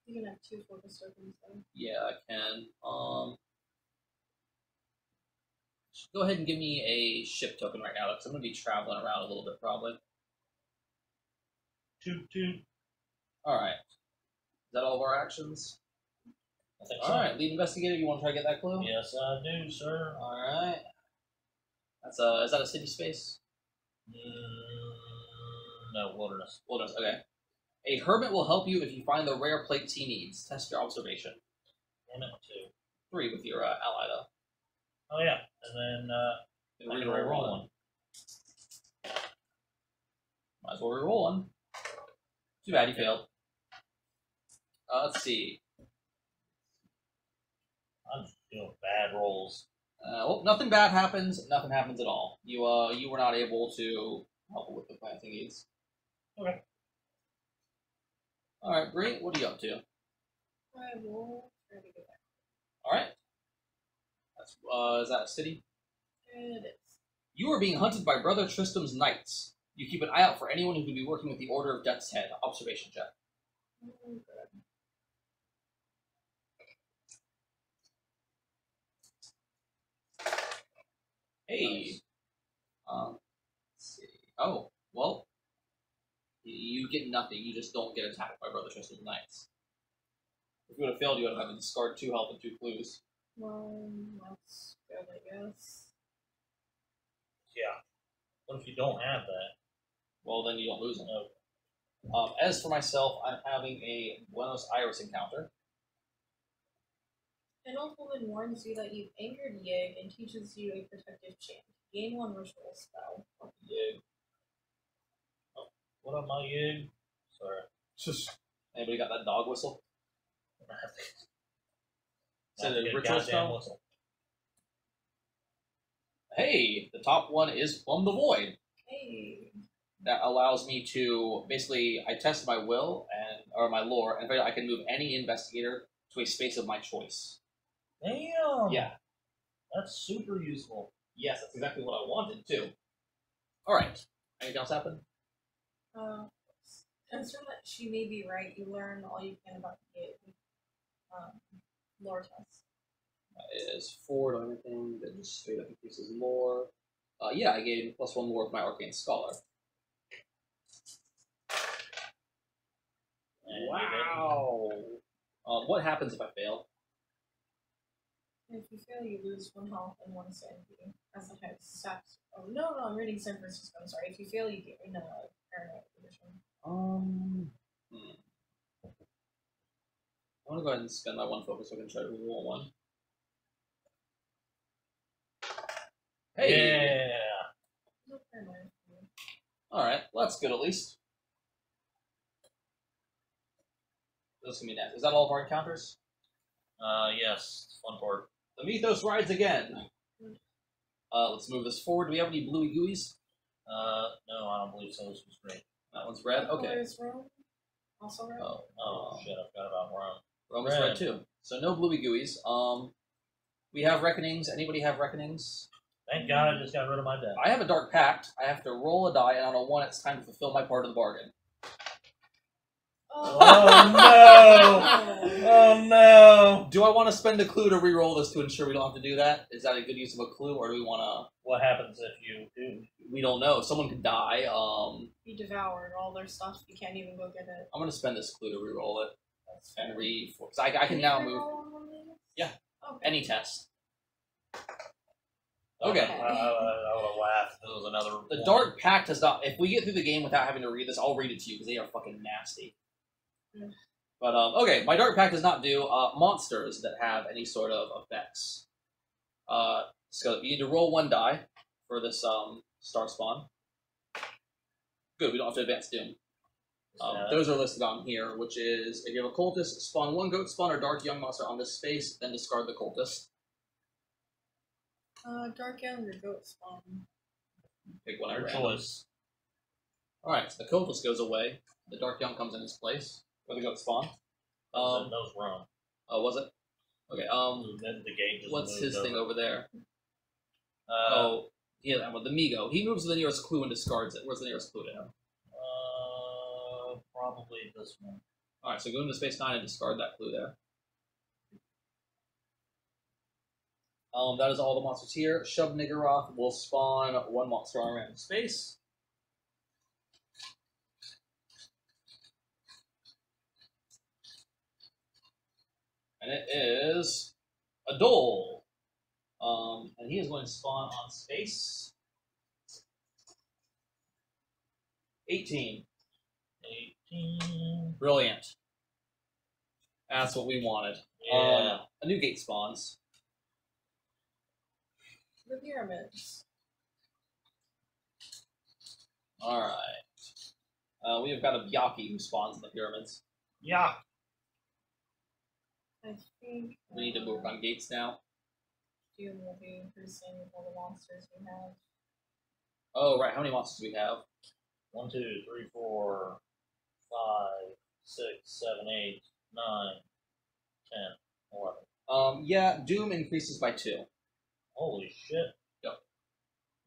You can have 2 focus tokens then. yeah, I can. Go ahead and give me a ship token right now because I'm gonna be traveling around a little bit probably. Toot toot. All right. Is that all of our actions? I think so. All right, lead investigator. You want to try to get that clue? Yes, I do, sir. All right. That's is that a city space? No, wilderness. Wilderness. Okay. A hermit will help you if you find the rare plates he needs. Test your observation. Damn it, 2. 3 with your ally though. Oh yeah, and then And I can reroll reroll one. one. Might as well reroll one. Too bad you failed. Let's see. I'm just doing bad rolls. Well, nothing bad happens. Nothing happens at all. You were not able to help with the planting needs. Okay. All right, Bree, what are you up to? I will try to get back. All right. That's is that a city? It is. You are being hunted by Brother Tristram's knights. You keep an eye out for anyone who could be working with the Order of Death's Head. Observation check. Oh, good. Hey. Let's see. Oh, well. You get nothing. You just don't get attacked by Brother Tristram's knights. If you would have failed, you would have had to discard 2 health and 2 clues. Well, that's good, I guess. Yeah. What if you don't have that? Well, then you don't lose them. As for myself, I'm having a Buenos Aires encounter. An old woman warns you that you've angered Yig and teaches you a protective chant. Gain 1 ritual spell. Yig. Oh, what up, my Yig? Sorry. Anybody got that dog whistle? Is it a Get ritual goddamn spell? whistle. Hey, the top one is Plumb the Void. Hey. That allows me to basically I test my will or my lore, and I can move any investigator to a space of my choice. Damn. Yeah. That's super useful. Yes, that's exactly what I wanted too. All right. Anything else happen? Consider that she may be right. You learn all you can about the lore test. That is 4 to everything that just straight up increases lore. Yeah, I gave +1 lore with my arcane scholar. And Wow. What happens if I fail? If you fail, you lose 1 health and 1 sanity. As the head steps. Oh, no, I'm reading San Francisco. I'm sorry. If you fail, you gain a paranoid condition. I want to go ahead and spend my 1 focus so I can try to reroll 1. Hey! Yeah. No paranoid. Alright, well, that's good at least. This is going to be next. Is that all of our encounters? Yes. Fun part. The Mythos rides again. Let's move this forward. Do we have any bluey gooeys? No, I don't believe so. This was great. That one's red? Okay. Where's Rome? Also red? Oh, shit, I forgot about Rome. Rome is red too. So no bluey gooeys. We have reckonings. Anybody have reckonings? Thank God I just got rid of my deck. I have a dark pact. I have to roll a die, and on a 1, it's time to fulfill my part of the bargain. Oh no! Oh no! Do I want to spend a clue to re-roll this to ensure we don't have to do that? Is that a good use of a clue, or do we want to? What happens if you do? We don't know. Someone could die. You devoured all their stuff. You can't even go get it. I'm gonna spend this clue to re-roll it That's and fair. because I can now move Yeah. Okay. any test. Okay. I would have laughed if it was another. The Dark Pact has not. If we get through the game without having to read this, I'll read it to you because they are fucking nasty. Mm. But okay, my Dark Pact does not do monsters that have any sort of effects. So you need to roll 1 die for this star spawn. Good, we don't have to advance Doom. Those are listed on here, which is if you have a cultist, spawn 1 goat spawn or dark young monster on this space, then discard the cultist. Dark young or goat spawn. Pick one at Your random. choice. Alright, so the cultist goes away. The dark young comes in his place. Where the goat spawn. That was wrong. Oh, was it? Okay, Then the gate just what's moved his thing over there? Uh, Yeah, that one, the Migo. He moves to the nearest clue and discards it. Where's the nearest clue to him? Probably this one. Alright, so go into space 9 and discard that clue there. That is all the monsters here. Shub Niggeroth will spawn 1 monster on random space. And it is a Dole. And he is going to spawn on space 18. 18. Brilliant. That's what we wanted. Yeah. A new gate spawns. The pyramids. Alright. We have got a Yaki who spawns in the pyramids. Yeah. I think We need to move on gates now. Doom will be increasing with all the monsters we have. Oh, right. How many monsters do we have? 1, 2, 3, 4, 5, 6, 7, 8, 9, 10, 11. Yeah, Doom increases by 2. Holy shit.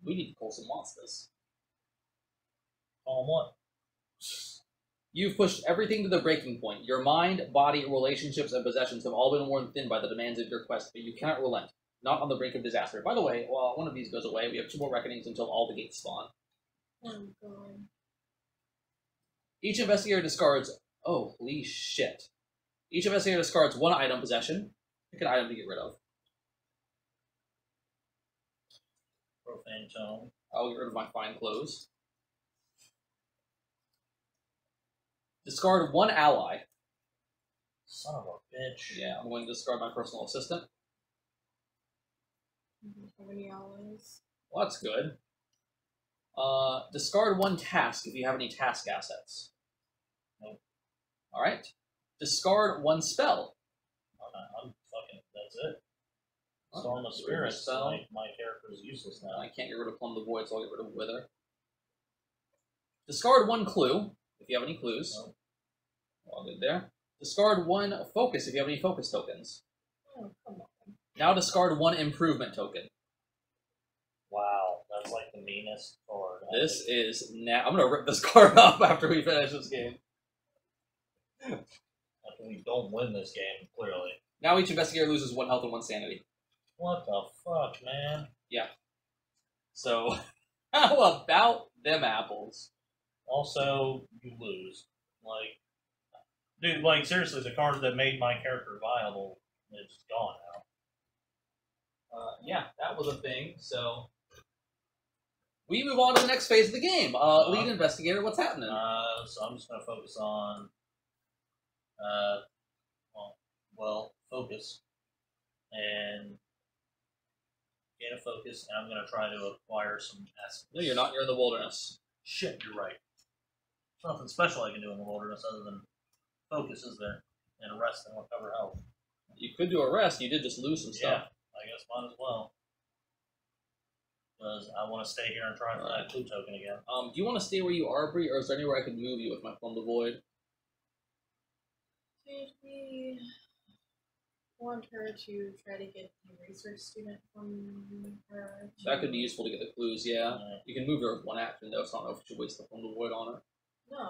We need to pull some monsters. Call 'em what? You've pushed everything to the breaking point. Your mind, body, relationships, and possessions have all been worn thin by the demands of your quest, but you cannot relent. Not on the brink of disaster. By the way, while one of these goes away, we have 2 more reckonings until all the gates spawn. Oh, God. Each investigator discards... Oh, holy shit. Each investigator discards 1 item possession. Pick an item to get rid of. Profane tone. I'll get rid of my fine clothes. Discard one ally. Son of a bitch. Yeah, I'm going to discard my personal assistant. How many allies? Well, that's good. Discard one task if you have any task assets. Nope. Alright. Discard one spell. I'm fucking, that's it. Storm of Spirits, my character is useless now. I can't get rid of Plumb the Void, so I'll get rid of Wither. Discard one clue, if you have any clues. Nope. All good there. Discard one focus, if you have any focus tokens. Oh, come on. Now discard one improvement token. Wow, that's like the meanest card. This is I'm gonna rip this card up after we finish this game. After we don't win this game, clearly. Now each investigator loses 1 health and 1 sanity. What the fuck, man? Yeah. So, how about them apples? Also, you lose. Like, dude, like, seriously, the card that made my character viable is gone now. Yeah, that was a thing, so... We move on to the next phase of the game. Lead investigator, what's happening? So I'm just going to focus on, focus. And gain a focus, and I'm going to try to acquire some assets. No, you're not. You're in the wilderness. Shit, you're right. There's nothing special I can do in the wilderness other than focus, is there? And rest and recover health. You could do a rest. You did just lose some stuff. Yeah, I guess might as well. Because I want to stay here and try for that clue token again. Do you want to stay where you are, Bree, or is there anywhere I could move you with my Plumb the Void? Did we want her to try to get the research student from her? That could be useful to get the clues, yeah. You can move her with 1 action, though, so I don't know if you should waste the Plumb the Void on her. No,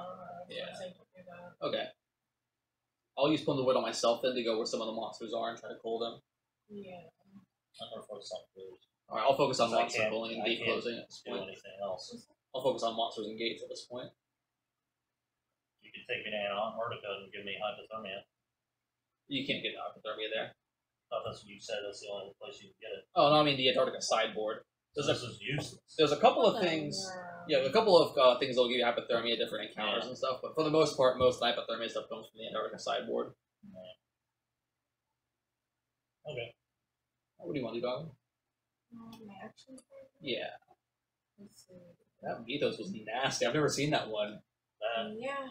Yeah. I'm saying don't do that. Okay. I'll use Plumb the Void on myself then to go where some of the monsters are and try to call them. Yeah. I'm going to focus on clues. Alright, I'll focus on I monster can't- pulling and I gate can't closing at this do point. anything else. I'll focus on monsters and gates at this point. You can take me to Antarctica and give me hypothermia. You can't get hypothermia there. I thought that's what you said. That's the only place you can get it. Oh, no, I mean the Antarctica sideboard. This is useless. There's a couple of What the things. world? Yeah, a couple of things that'll give you hypothermia, different encounters and stuff. But for the most part, most hypothermia stuff comes from the Antarctica sideboard. Okay. What do you want to do, dog? My action card? Yeah, Let's see. that Mythos was nasty. I've never seen that one. That Yeah.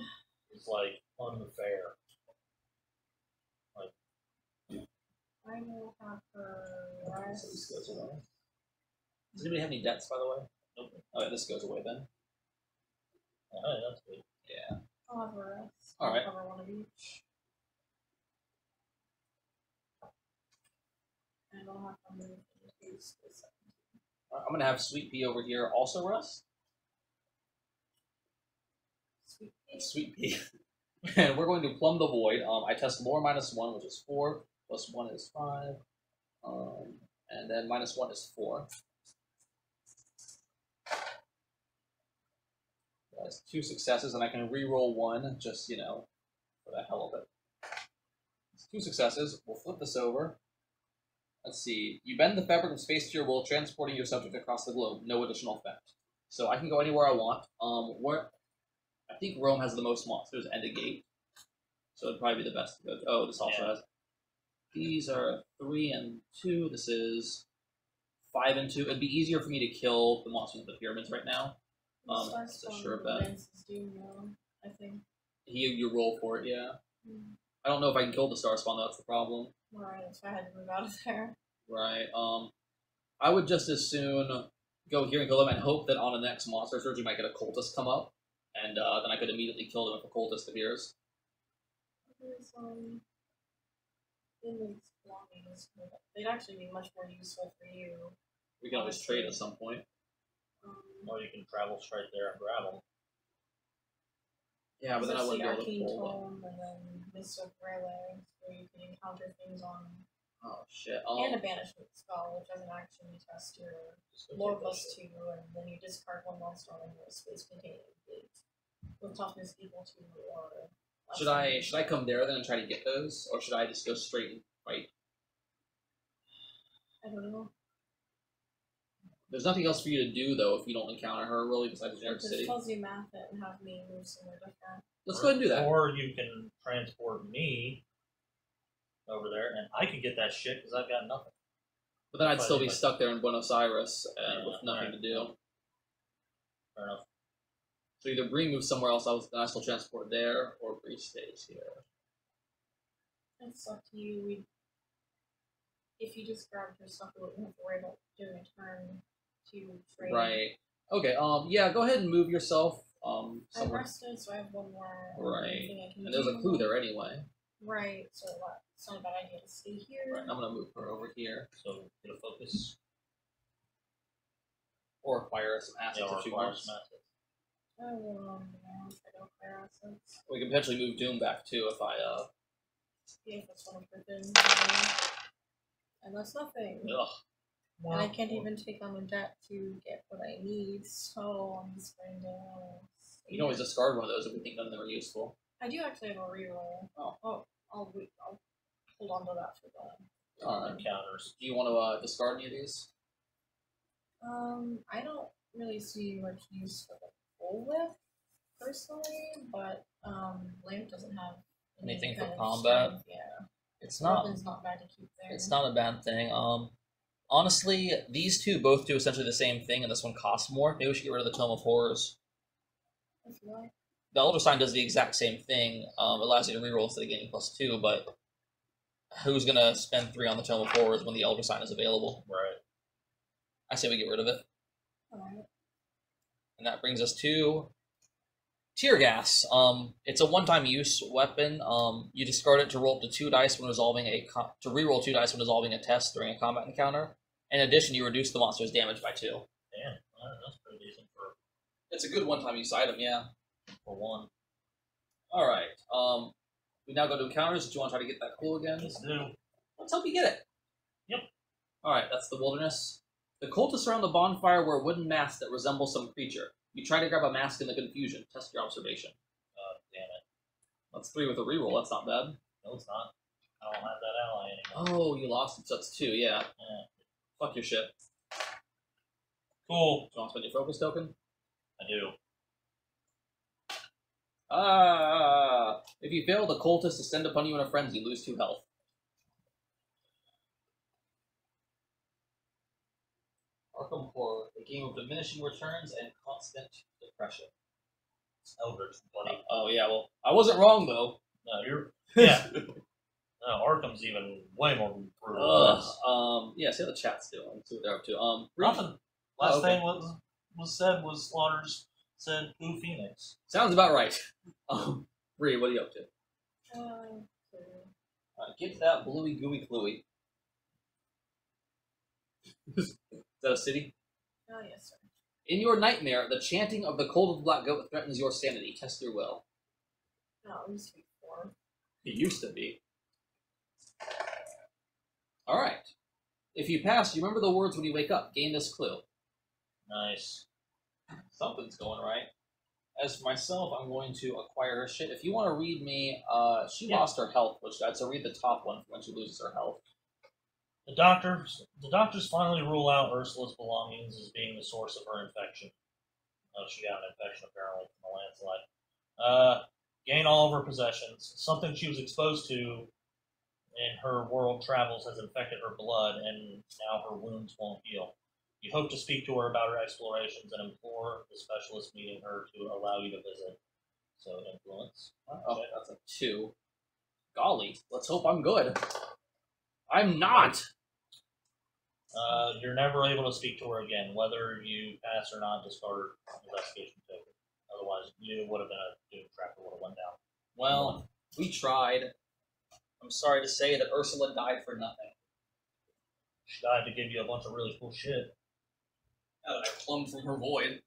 is like unfair. I will have her So rest. this goes away. Does anybody have any debts, by the way? Nope. Oh, yeah, this goes away then. Oh, that's good. Yeah. I'll have her rest. All right. I'll cover one of each. And I'll have her move into space. I'm gonna have Sweet Pea over here also rest. Sweet pea. Sweet Pea. And we're going to Plumb the Void. I test lore -1, which is 4, +1 is 5, and then -1 is 4. That's 2 successes, and I can re-roll 1, just, you know, for the hell of it. It's 2 successes. We'll flip this over. Let's see. You bend the fabric of space to your will, transporting your subject across the globe. No additional effect. So I can go anywhere I want. I think Rome has the most monsters and a gate. So it'd probably be the best to go. Oh, this also has... These are 3 and 2. This is 5 and 2. It'd be easier for me to kill the monsters with the pyramids right now. It's a sure bet. I think. You roll for it, yeah. Mm. I don't know if I can kill the star spawn, though, that's the problem. Right, so I had to move out of there. Right. I would just as soon go here and kill them and hope that on the next monster surge you might get a cultist come up, and then I could immediately kill them if a cultist appears. They'd actually be much more useful for you. We can always trade at some point. Or you can travel straight there and grab them. Yeah, but then I wouldn't be able to Arcane pull them. Tome and then Mist of Rayleigh, where you can encounter things on. Oh, shit. And a banishment spell, which doesn't actually test your lore +2, and then you discard 1 monster on your space containing gate. With toughness equal to or less. Should I come there then and try to get those, or should I just go straight and fight? I don't know. There's nothing else for you to do, though, if you don't encounter her, really, besides New York Just City. tells you math it and have me move somewhere different. Let's go ahead and do that. Or you can transport me over there, and I can get that shit because I've got nothing. But then I'd still be stuck there in Buenos Aires and with nothing to do. Fair enough. So either Bree moves somewhere else, then I still transport there, or Bree stays here. It's up to you. If you just grabbed your stuff, you wouldn't have to worry about doing a turn to trade. Right. Okay, yeah, go ahead and move yourself. I'm Somewhere. rested, so I have one more Right. thing I can And there's a do. clue there anyway. Right, so it's not a bad idea to stay here. Right, I'm gonna move her over here. So get a focus. Or acquire some assets Or if she acquire wants. some assets. Oh, yeah, I don't acquire assets. We can potentially move Doom back too if I Yeah, if that's one of her things. And that's nothing. ugh. And I can't even take on a debt to get what I need, so I'm just going to... You can always discard one of those if we think none of them are useful. I do actually have a reroll. Oh. I'll hold on to that for the... Alright. Encounters. Do you want to discard any of these? I don't really see much use for the full whip, personally, but, Lamp doesn't have... any Anything for kind of combat? strength, Yeah. It's not. Weapon's not bad to keep there. It's not a bad thing. Honestly, these two both do essentially the same thing, and this one costs more. Maybe we should get rid of the Tome of Horrors. If you like. The Elder Sign does the exact same thing. It allows you to reroll instead of getting +2, but who's gonna spend 3 on the Tome of Horrors when the Elder Sign is available? Right. I say we get rid of it. Alright. And that brings us to Tear Gas. It's a one-time use weapon. You discard it to roll up to 2 dice when resolving to reroll 2 dice when resolving a test during a combat encounter. In addition, you reduce the monster's damage by 2. Damn, that's pretty decent It's a good one-time use item, yeah. for one. Alright, we now go to encounters. Do you want to try to get that clue again? Let's do. Let's help you get it. Yep. Alright, that's the wilderness. The cultists around the bonfire wear wooden masks that resemble some creature. You try to grab a mask in the confusion. Test your observation. Damn it. That's 3 with a reroll. That's not bad. No, it's not. I don't have that ally anymore. Oh, you lost it, so that's 2, yeah. Yeah. Fuck your shit. Cool. Do you want to spend your focus token? I do. If you fail, the cultists descend upon you in a frenzy. Lose 2 health. Arkham Horror, a game of diminishing returns and constant depression. It's Eldritch, buddy. Oh yeah, well, I wasn't wrong though. No, you're. Yeah. No, Arkham's even way more brutal than this. Yeah, see how the chat's doing. See what they're up to. Nothing. Last okay. thing was said was Slaughters said, "Ooh, Phoenix." Sounds about right. Bree, what are you up to? Get that bluey gooey cluey. Is that a city? Oh, yes, sir. In your nightmare, the chanting of the cold of the black goat threatens your sanity. Test your will. No, it used to be 4. It used to be. Alright. If you pass, you remember the words when you wake up. Gain this clue. Nice. Something's going right. As for myself, I'm going to acquire her shit. If you want to read me, she lost her health, which I'd so read the top one when she loses her health. The doctors finally rule out Ursula's belongings as being the source of her infection. She got an infection apparently from the landslide. Gain all of her possessions. Something she was exposed to in her world travels has infected her blood, and now her wounds won't heal. You hope to speak to her about her explorations and implore the specialist meeting her to allow you to visit. So, influence. Oh, that's a 2. Golly, let's hope I'm good. I'm not! You're never able to speak to her again. Whether you pass or not, discard her investigation token. Otherwise, you would have been a doom tracker, would have went down. Well, we tried. I'm sorry to say that Ursula died for nothing. She died to give you a bunch of really cool shit. Now that I plumbed from her void.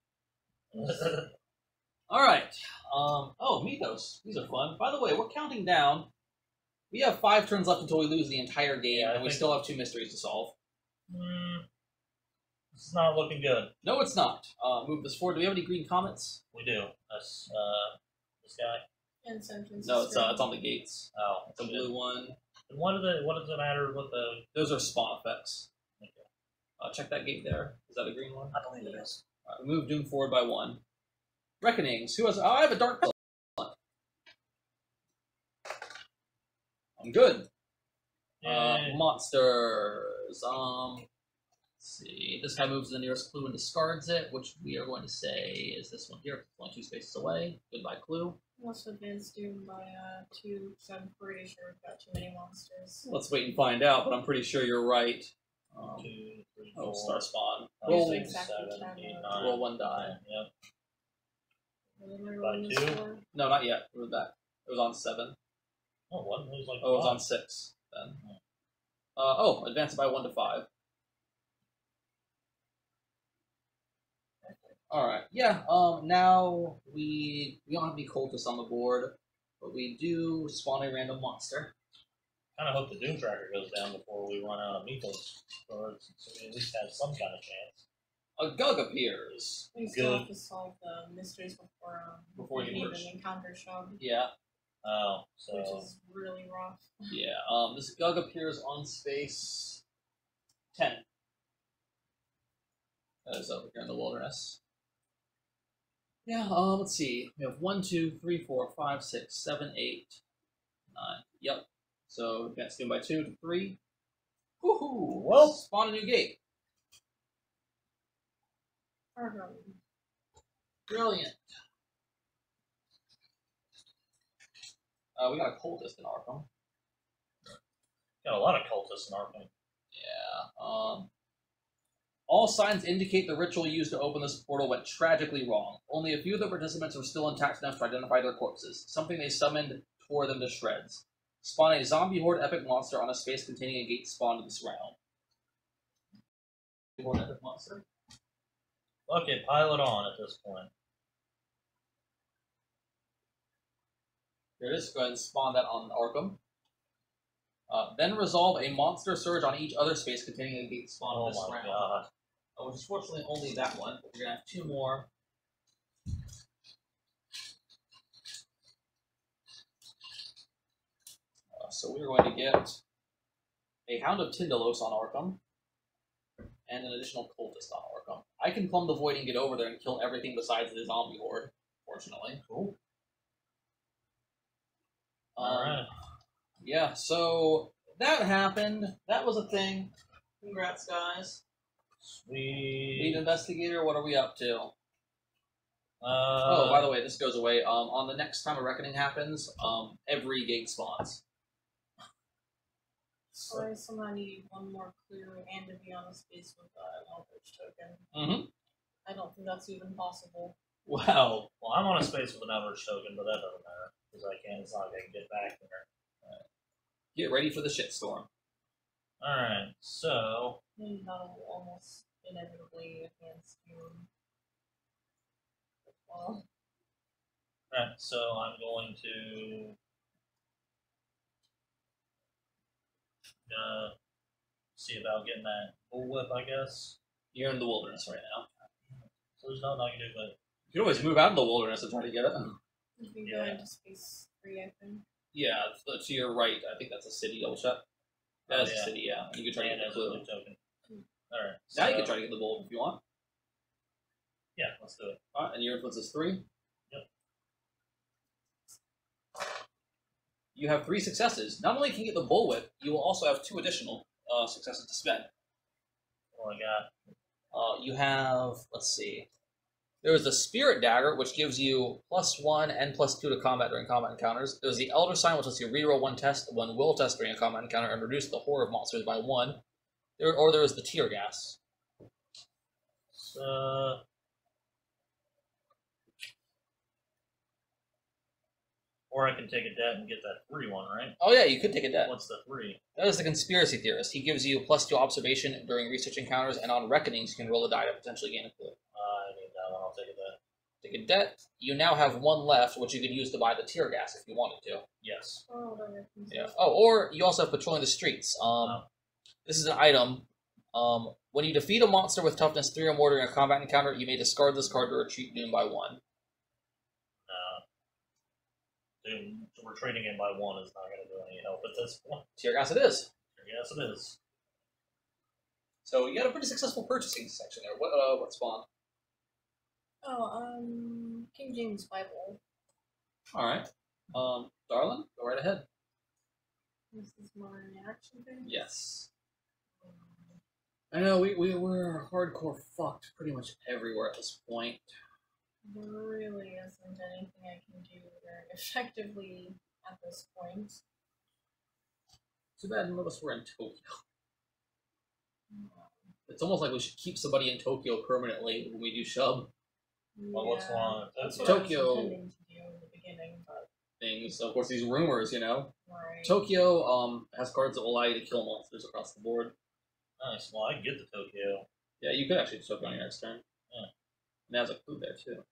Alright. Oh, Mythos. These are fun. By the way, we're counting down. We have 5 turns left until we lose the entire game, Yeah, and we still have 2 mysteries to solve. It's not looking good. No, it's not. Move this forward. Do we have any green comments? We do. That's this guy. And sentence. No, it's on the gates. Oh, The blue one. And what does it matter what the? Those are spawn effects. Okay. Check that gate there. Is that a green one? I believe it is. Move Doom forward by 1. Reckonings. Who has? Oh, I have a dark. I'm good. Monsters. Let's see. This guy moves to the nearest clue and discards it, which we are going to say is this one here. It's only 2 spaces away. Goodbye, clue. Also advanced Doom by 2, because I'm pretty sure we've got too many monsters. Let's wait and find out, but I'm pretty sure you're right. 2, 3, Oh, 4, star spawn. 5, Roll, 6, exactly 7, 10, 8, uh, 9. roll 1 die. Yep. What am I By rolling this 2? for? No, not yet. It was that. It was on 7. Oh, what? It was like Oh, it was 5. on 6 then. Advance it by 1 to 5. Alright, yeah, now we don't have any cultists on the board, but we do spawn a random monster. Kind of hope the Doom Tracker goes down before we run out of meeples, so we at least have some kind of chance. A Gug appears. We still have to solve the mysteries before Before we you can merge. even encounter Shub, Yeah, Oh, so which is really rough. yeah. This Gug appears on space 10. That is over here in the wilderness. Yeah, let's see. We have 1, 2, 3, 4, 5, 6, 7, 8, 9. Yep. So advance Doom by 2 to 3. Woohoo! Well. Spawn a new gate. Arkham. Brilliant. We got a cultist in Arkham. got a lot of cultists in Arkham. Yeah. All signs indicate the ritual used to open this portal went tragically wrong. Only a few of the participants were still intact enough to identify their corpses. Something they summoned tore them to shreds. Spawn a zombie horde epic monster on a space containing a gate spawned this round. Horde epic monster. Okay, pile it on at this point. Here it is. Go ahead and spawn that on Arkham. Then resolve a monster surge on each other space containing a gate spawn Oh this my round. god. Which is fortunately only that one, but we're going to have 2 more. So we're going to get a Hound of Tyndalos on Arkham, and an additional Cultist on Arkham. I can plumb the void and get over there and kill everything besides the zombie horde, fortunately. Cool. Um, Alright. Yeah, so that happened. That was a thing. Congrats, guys. Lead Sweet. investigator, what are we up to? Oh, By the way, this goes away. On the next time a reckoning happens, every gate spawns. So I somehow need one more clue and to be on a space with an Eldritch token. Mm-hmm. I don't think that's even possible. Wow. well, I'm on a space with an Eldritch token, but that doesn't matter because it's not like I can get back there. Get ready for the shitstorm. Alright, so Maybe that'll almost inevitably advance Doom. Well, alright, so I'm going to see about getting that bullwhip, I guess. You're in the wilderness right now. So there's nothing I can do but You can always move out of the wilderness and try to get it. you can go into space 3, I think. Yeah, to your right. I think that's a city. Double check. That is yeah. a city, yeah. You can try to and get the as a clue. blue token. Alright. Now you can try to get the bull if you want. Yeah, let's do it. Alright, and your influence is 3? Yep. You have 3 successes. Not only can you get the bullwhip, you will also have 2 additional successes to spend. What do I got? You have, let's see. There's the Spirit Dagger, which gives you +1 and +2 to combat during combat encounters. There's the Elder Sign, which lets you reroll 1 will test during a combat encounter and reduce the horror of monsters by 1. Or there is the Tear Gas. Or I can take a debt and get that 3 one, right? Oh yeah, you could take a debt. What's the 3? That is the Conspiracy Theorist. He gives you +2 observation during research encounters, and on reckonings you can roll a die to potentially gain a clue. I need that one. I'll take a debt. Take a debt. You now have 1 left, which you could use to buy the Tear Gas if you wanted to. Yes. Or whatever. Yeah. Oh, or you also have Patrolling the Streets. This is an item. When you defeat a monster with toughness 3 or more during a combat encounter, you may discard this card to retreat Doom by 1. Doom retreating in by 1 is not going to do any help at this point. Tear Gas it is. Yes, it is. So you had a pretty successful purchasing section there. What spawned? Oh, King James Bible. Alright. Darlin, go right ahead. This is my action thing? Yes. I know, we're hardcore fucked pretty much everywhere at this point. There really isn't anything I can do very effectively at this point. Too bad none of us were in Tokyo. It's almost like we should keep somebody in Tokyo permanently when we do Shub. Well, what's going on? That's what Tokyo I was intending to do in the beginning, but things. So of course, these rumors, you know. right. Tokyo has cards that will allow you to kill monsters across the board. Nice. Well, I can get the Tokyo. Yeah, you could actually Tokyo on your next turn. Yeah. And it has a clue there too.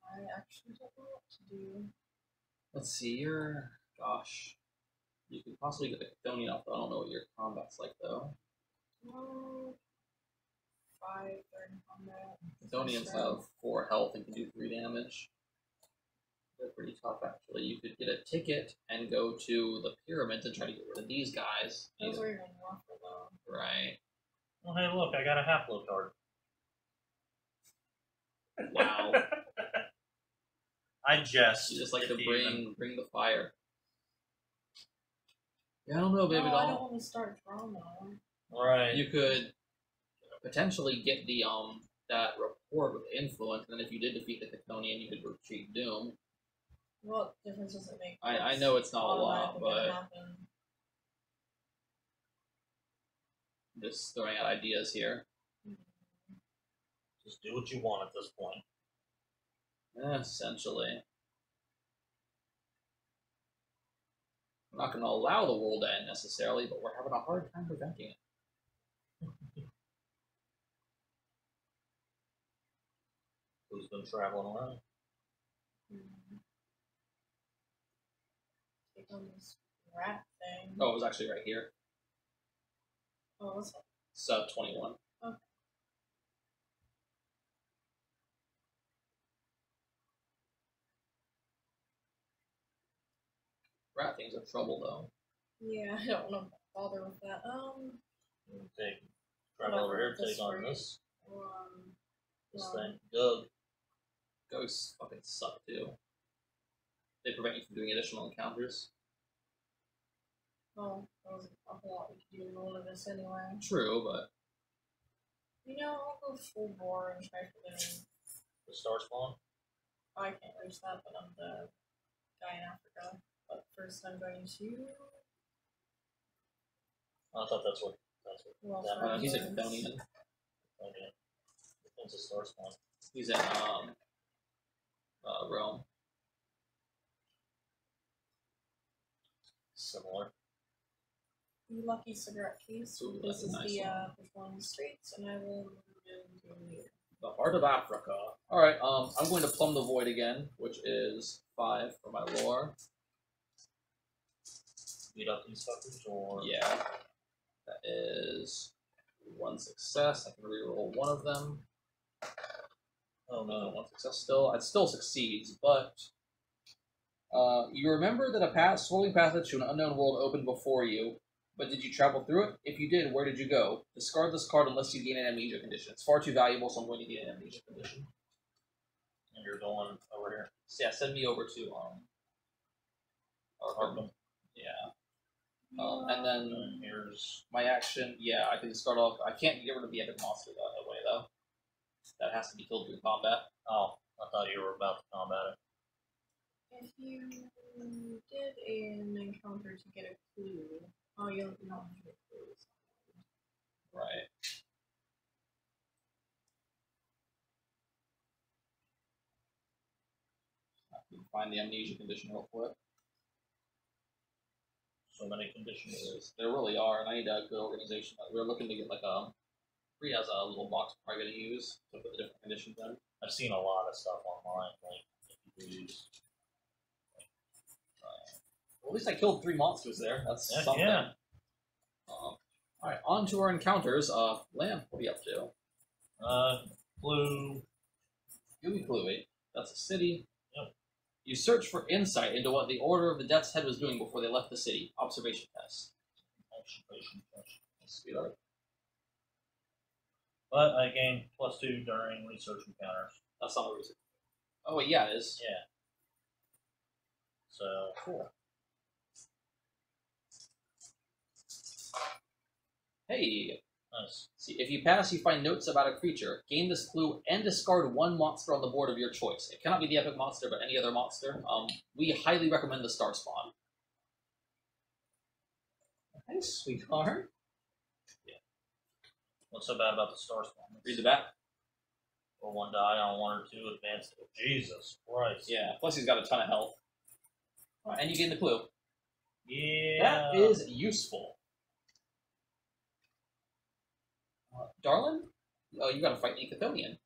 I actually don't know what to do. Let's see, gosh. You could possibly get the Chthonian off, but I don't know what your combat's like though. 5 during combat. Chthonians have 4 health and can do 3 damage. They're pretty tough actually. You could get a ticket and go to the pyramids and try to get rid of these guys. Those are even rougher though. Right. Oh, hey, look, I got a half-load card. Wow. I jest. You just like to Even. bring the fire. Yeah, I don't know, baby No, doll. I don't want to start drama. Right. You could potentially get the that report with influence, and then if you did defeat the Chthonian, you could retreat Doom. What difference does it make? I know it's not a lot, Automatically gonna but happen. I'm just throwing out ideas here. Just do what you want at this point. Essentially. I'm not going to allow the world to end necessarily, but we're having a hard time preventing it. Who's been traveling around? Take on this rat thing. Oh, it was actually right here. Oh, what's that? Sub 21. Okay. Rat things are trouble, though. Yeah, I don't want to bother with that. Take, travel over here, This take on way. this No. thing. Doug. Ghosts fucking suck, too. They prevent you from doing additional encounters. Well, there was a whole lot we could do in all of this anyway. True, but You know, I'll go full bore and try for The star spawn. I can't reach that, but I'm the guy in Africa. But first I'm going to... I thought that's what. Well, That he's a friends. Chthonian. Okay. It's a star spawn. He's in Rome. Similar. You lucky cigarette case. Ooh, This that's a is nice the one. performing streets, and I will move into here. The heart of Africa. Alright, I'm going to plumb the void again, which is 5 for my lore. Beat up these fuckers, or Yeah. That is 1 success. I can reroll one of them. oh no. 1 success still. It still succeeds, but you remember that a swirling passage to an unknown world opened before you, but did you travel through it? If you did, where did you go? Discard this card unless you gain an amnesia condition. It's far too valuable, so I'm going to gain an amnesia condition. And you're going over here. So yeah, send me over to Arkham. Yeah. And then And here's my action, yeah, I can start off. I can't get rid of the epic monster that way though. That has to be killed through combat. oh, I thought you were about to combat it. If you did an encounter to get a clue, oh, you don't have to get clues. Right. I can find the amnesia condition real quick. So many conditions. There really are, and I need a good organization. We're looking to get like Free has a little box we're probably going to use to put the different conditions in. I've seen a lot of stuff online. Like if you use. Well, at least I killed 3 monsters there. That's Yeah, something. yeah. Alright, on to our encounters. Lamb, what are you up to? Blue. Gooey Cluey. That's a city. Yep. You search for insight into what the Order of the Death's Head was doing before they left the city. Observation test. Sweetheart. But I gained +2 during research encounters. That's not a reason. Oh, wait, yeah, it is. Yeah. So, Cool. Hey. nice. See, if you pass, you find notes about a creature. Gain this clue and discard one monster on the board of your choice. It cannot be the epic monster, but any other monster. We highly recommend the Star Spawn. Hey, sweetheart. What's so bad about the Star Spawn? Read the back. Roll 1 die on 1 or 2 advanced. Jesus Christ. Yeah, plus he's got a ton of health. And you gain the clue. Yeah. That is useful. Darlin? Oh, you gotta fight the Chthonian.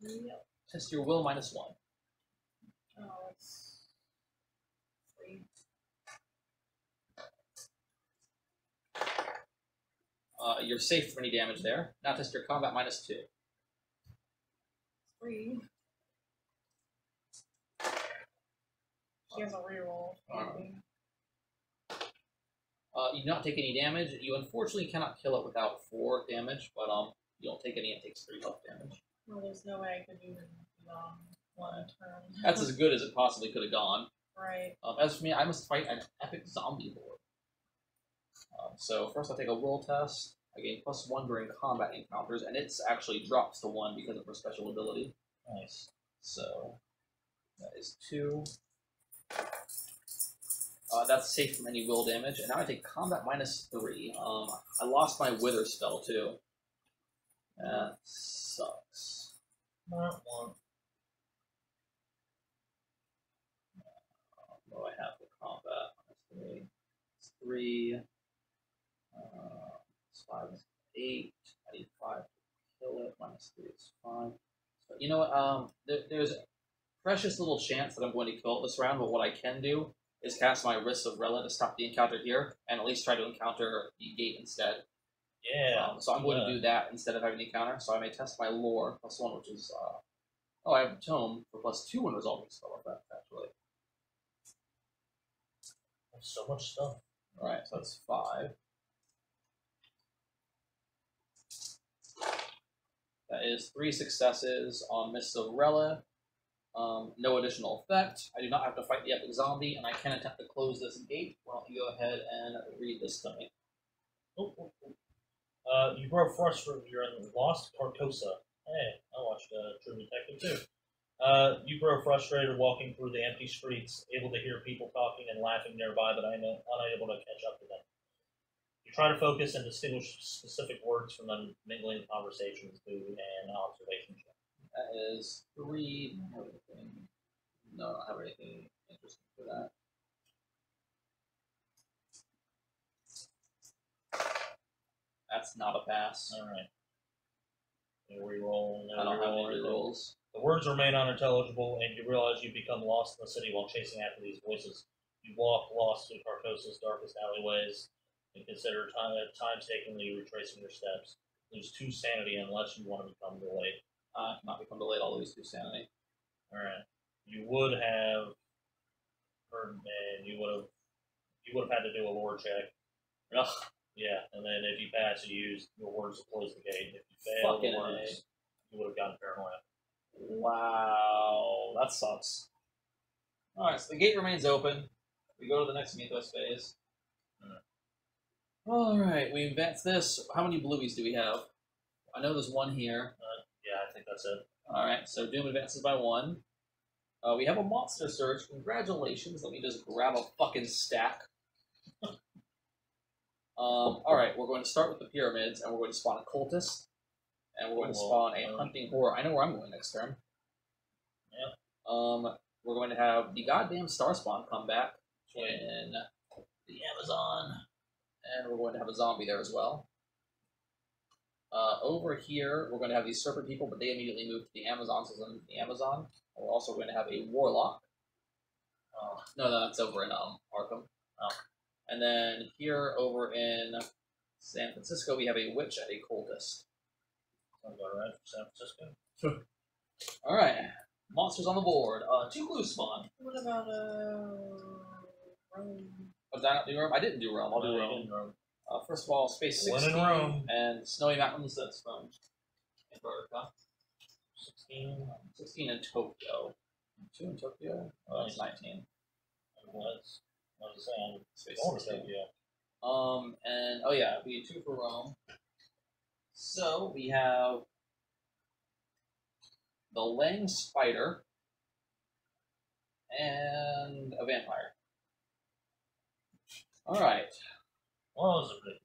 Yep. Test your will -1. Oh, it's 3. You're safe from any damage there. Now test your combat -2. 3. She has a reroll. You do not take any damage. You unfortunately cannot kill it without 4 damage, but you don't take any. It takes 3 health damage. Well, there's no way I could even one turn. That's as good as it possibly could have gone. Right. As for me, I must fight an epic zombie lord. So first I'll take a will test. I gain +1 during combat encounters, and it actually drops to 1 because of her special ability. Nice. So that is 2. That's safe from any will damage, and now I take combat -3. I lost my wither spell too. That sucks. Not one. What do I have for combat? -3. It's 3. It's 5 is 8. I need 5 to kill it. -3 is 5. So, you know what? There's a precious little chance that I'm going to kill it this round, but what I can do is cast my Wrist of Rela to stop the encounter here, and at least try to encounter the gate instead. Yeah. So I'm going to do that instead of having the encounter, so I may test my lore +1, which is, oh, I have a tome for +2 when resolving spell effect, actually. There's so much stuff. Alright, so that's 5. That is 3 successes on Mists of Rela. No additional effect. I do not have to fight the epic zombie, and I can attempt to close this gate. Why don't you go ahead and read this to me? You grow frustrated. You're in Lost Carcosa. Hey, I watched True Detective too. You grow frustrated walking through the empty streets, able to hear people talking and laughing nearby, but unable to catch up to them. You try to focus and distinguish specific words from the mingling conversations through an observation check. That is 3. No, I don't have anything interesting for that. That's not a pass. Alright. Reroll. I don't have any rerolls. The words remain unintelligible, and you realize you become lost in the city while chasing after these voices. You walk lost through Carcosa's darkest alleyways and consider painstakingly retracing your steps. Lose 2 sanity unless you want to become delayed. I cannot become delayed. I'll lose 2 sanity. Alright. You would have heard, and you would have had to do a lore check. Ugh. Yeah, and then if you pass, you use your words to close the gate. If you fail the words, you would have gotten paranoia. Wow, that sucks. Alright, so the gate remains open. We go to the next mythos phase. Alright, we advance this. How many blueies do we have? I know there's 1 here. Yeah, I think that's it. Alright, so Doom advances by 1. We have a monster surge. Congratulations. Let me just grab a fucking stack. Alright, we're going to start with the pyramids, and we're going to spawn a cultist. And we're going to spawn a hunting horror. I know where I'm going next turn. Yeah. We're going to have the goddamn star spawn come back in the Amazon. And we're going to have a zombie there as well. Over here, we're going to have these serpent people, but they immediately move to the Amazon, so they'll move to the Amazon. We're also going to have a warlock. No, that's over in Arkham. And then here, over in San Francisco, we have a witch and a cultist. Sounds about right for San Francisco. Alright. Monsters on the board. 2 clues spawn. What about Rome? Oh, did I not do Rome? I didn't do Rome. I'll do No, you Rome. didn't, Rome. First of all, Space When in 16 Rome. and Snowy Mountains. That's from Antarctica. 16 in Tokyo. 2 in Tokyo. Oh, that's 19. Let's say Space I'm 16. yeah. And oh yeah, we had 2 for Rome. So we have the Lang Spider and a vampire. All right. Well, those are ridiculous.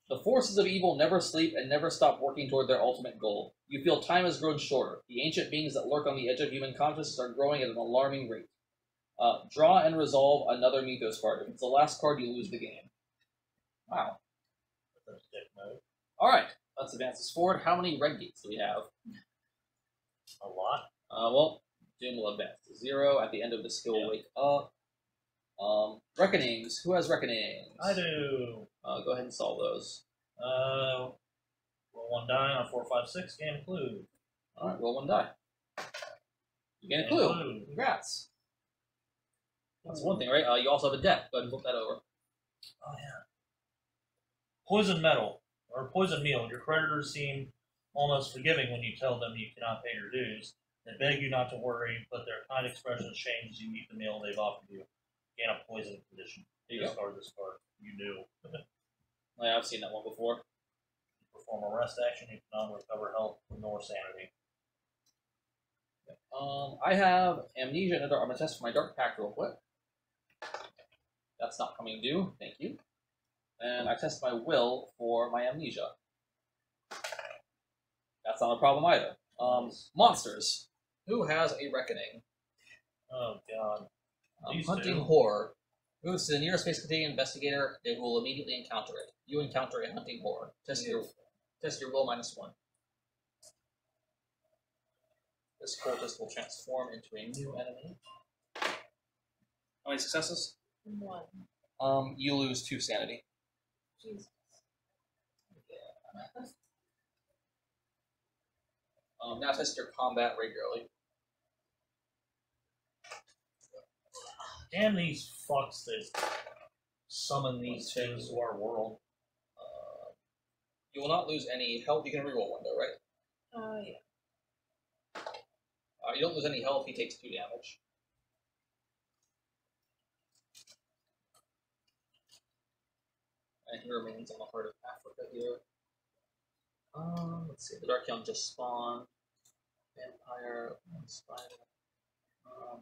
The forces of evil never sleep and never stop working toward their ultimate goal. You feel time has grown shorter. The ancient beings that lurk on the edge of human consciousness are growing at an alarming rate. Draw and resolve another Mythos card. If it's the last card, you lose the game. Wow. That's dick mode. All right. Let's advance this forward. How many red gates do we have? A lot. Well, Doom will advance to 0. At the end of this, he'll wake up. Reckonings. Who has reckonings? I do. Go ahead and solve those. Roll 1 die on 4, 5, 6. Gain a clue. All right, roll 1 die. You gain a Gain a clue. clue. Congrats. That's one thing, right? You also have a death. Go ahead and flip that over. Oh yeah. Poison metal or poison meal. Your creditors seem almost forgiving when you tell them you cannot pay your dues. They beg you not to worry, but their kind expressions change as you eat the meal they've offered you. Gain a poison condition. Discard this card. You knew. Yeah, I've seen that one before. Perform a rest action. You cannot recover health nor sanity. I have amnesia and a dark. I'm gonna test for my dark pact real quick. That's not coming due. Thank you. And I test my will for my amnesia. That's not a problem either. Monsters. Who has a reckoning? Oh god. These Hunting two. horror. Moves to the nearest space containing investigator. They will immediately encounter it. You encounter a hunting horror. Test your will -1. This cultist will transform into a new enemy. How many successes? 1. You lose 2 sanity. Jesus. Now test your combat regularly. Damn these fucks that summon these things to our world. You will not lose any health. You can reroll one though, right? Yeah. You don't lose any health. He takes 2 damage. And he remains on the heart of Africa here. Let's see. The Dark Young just spawned. Vampire, Spider.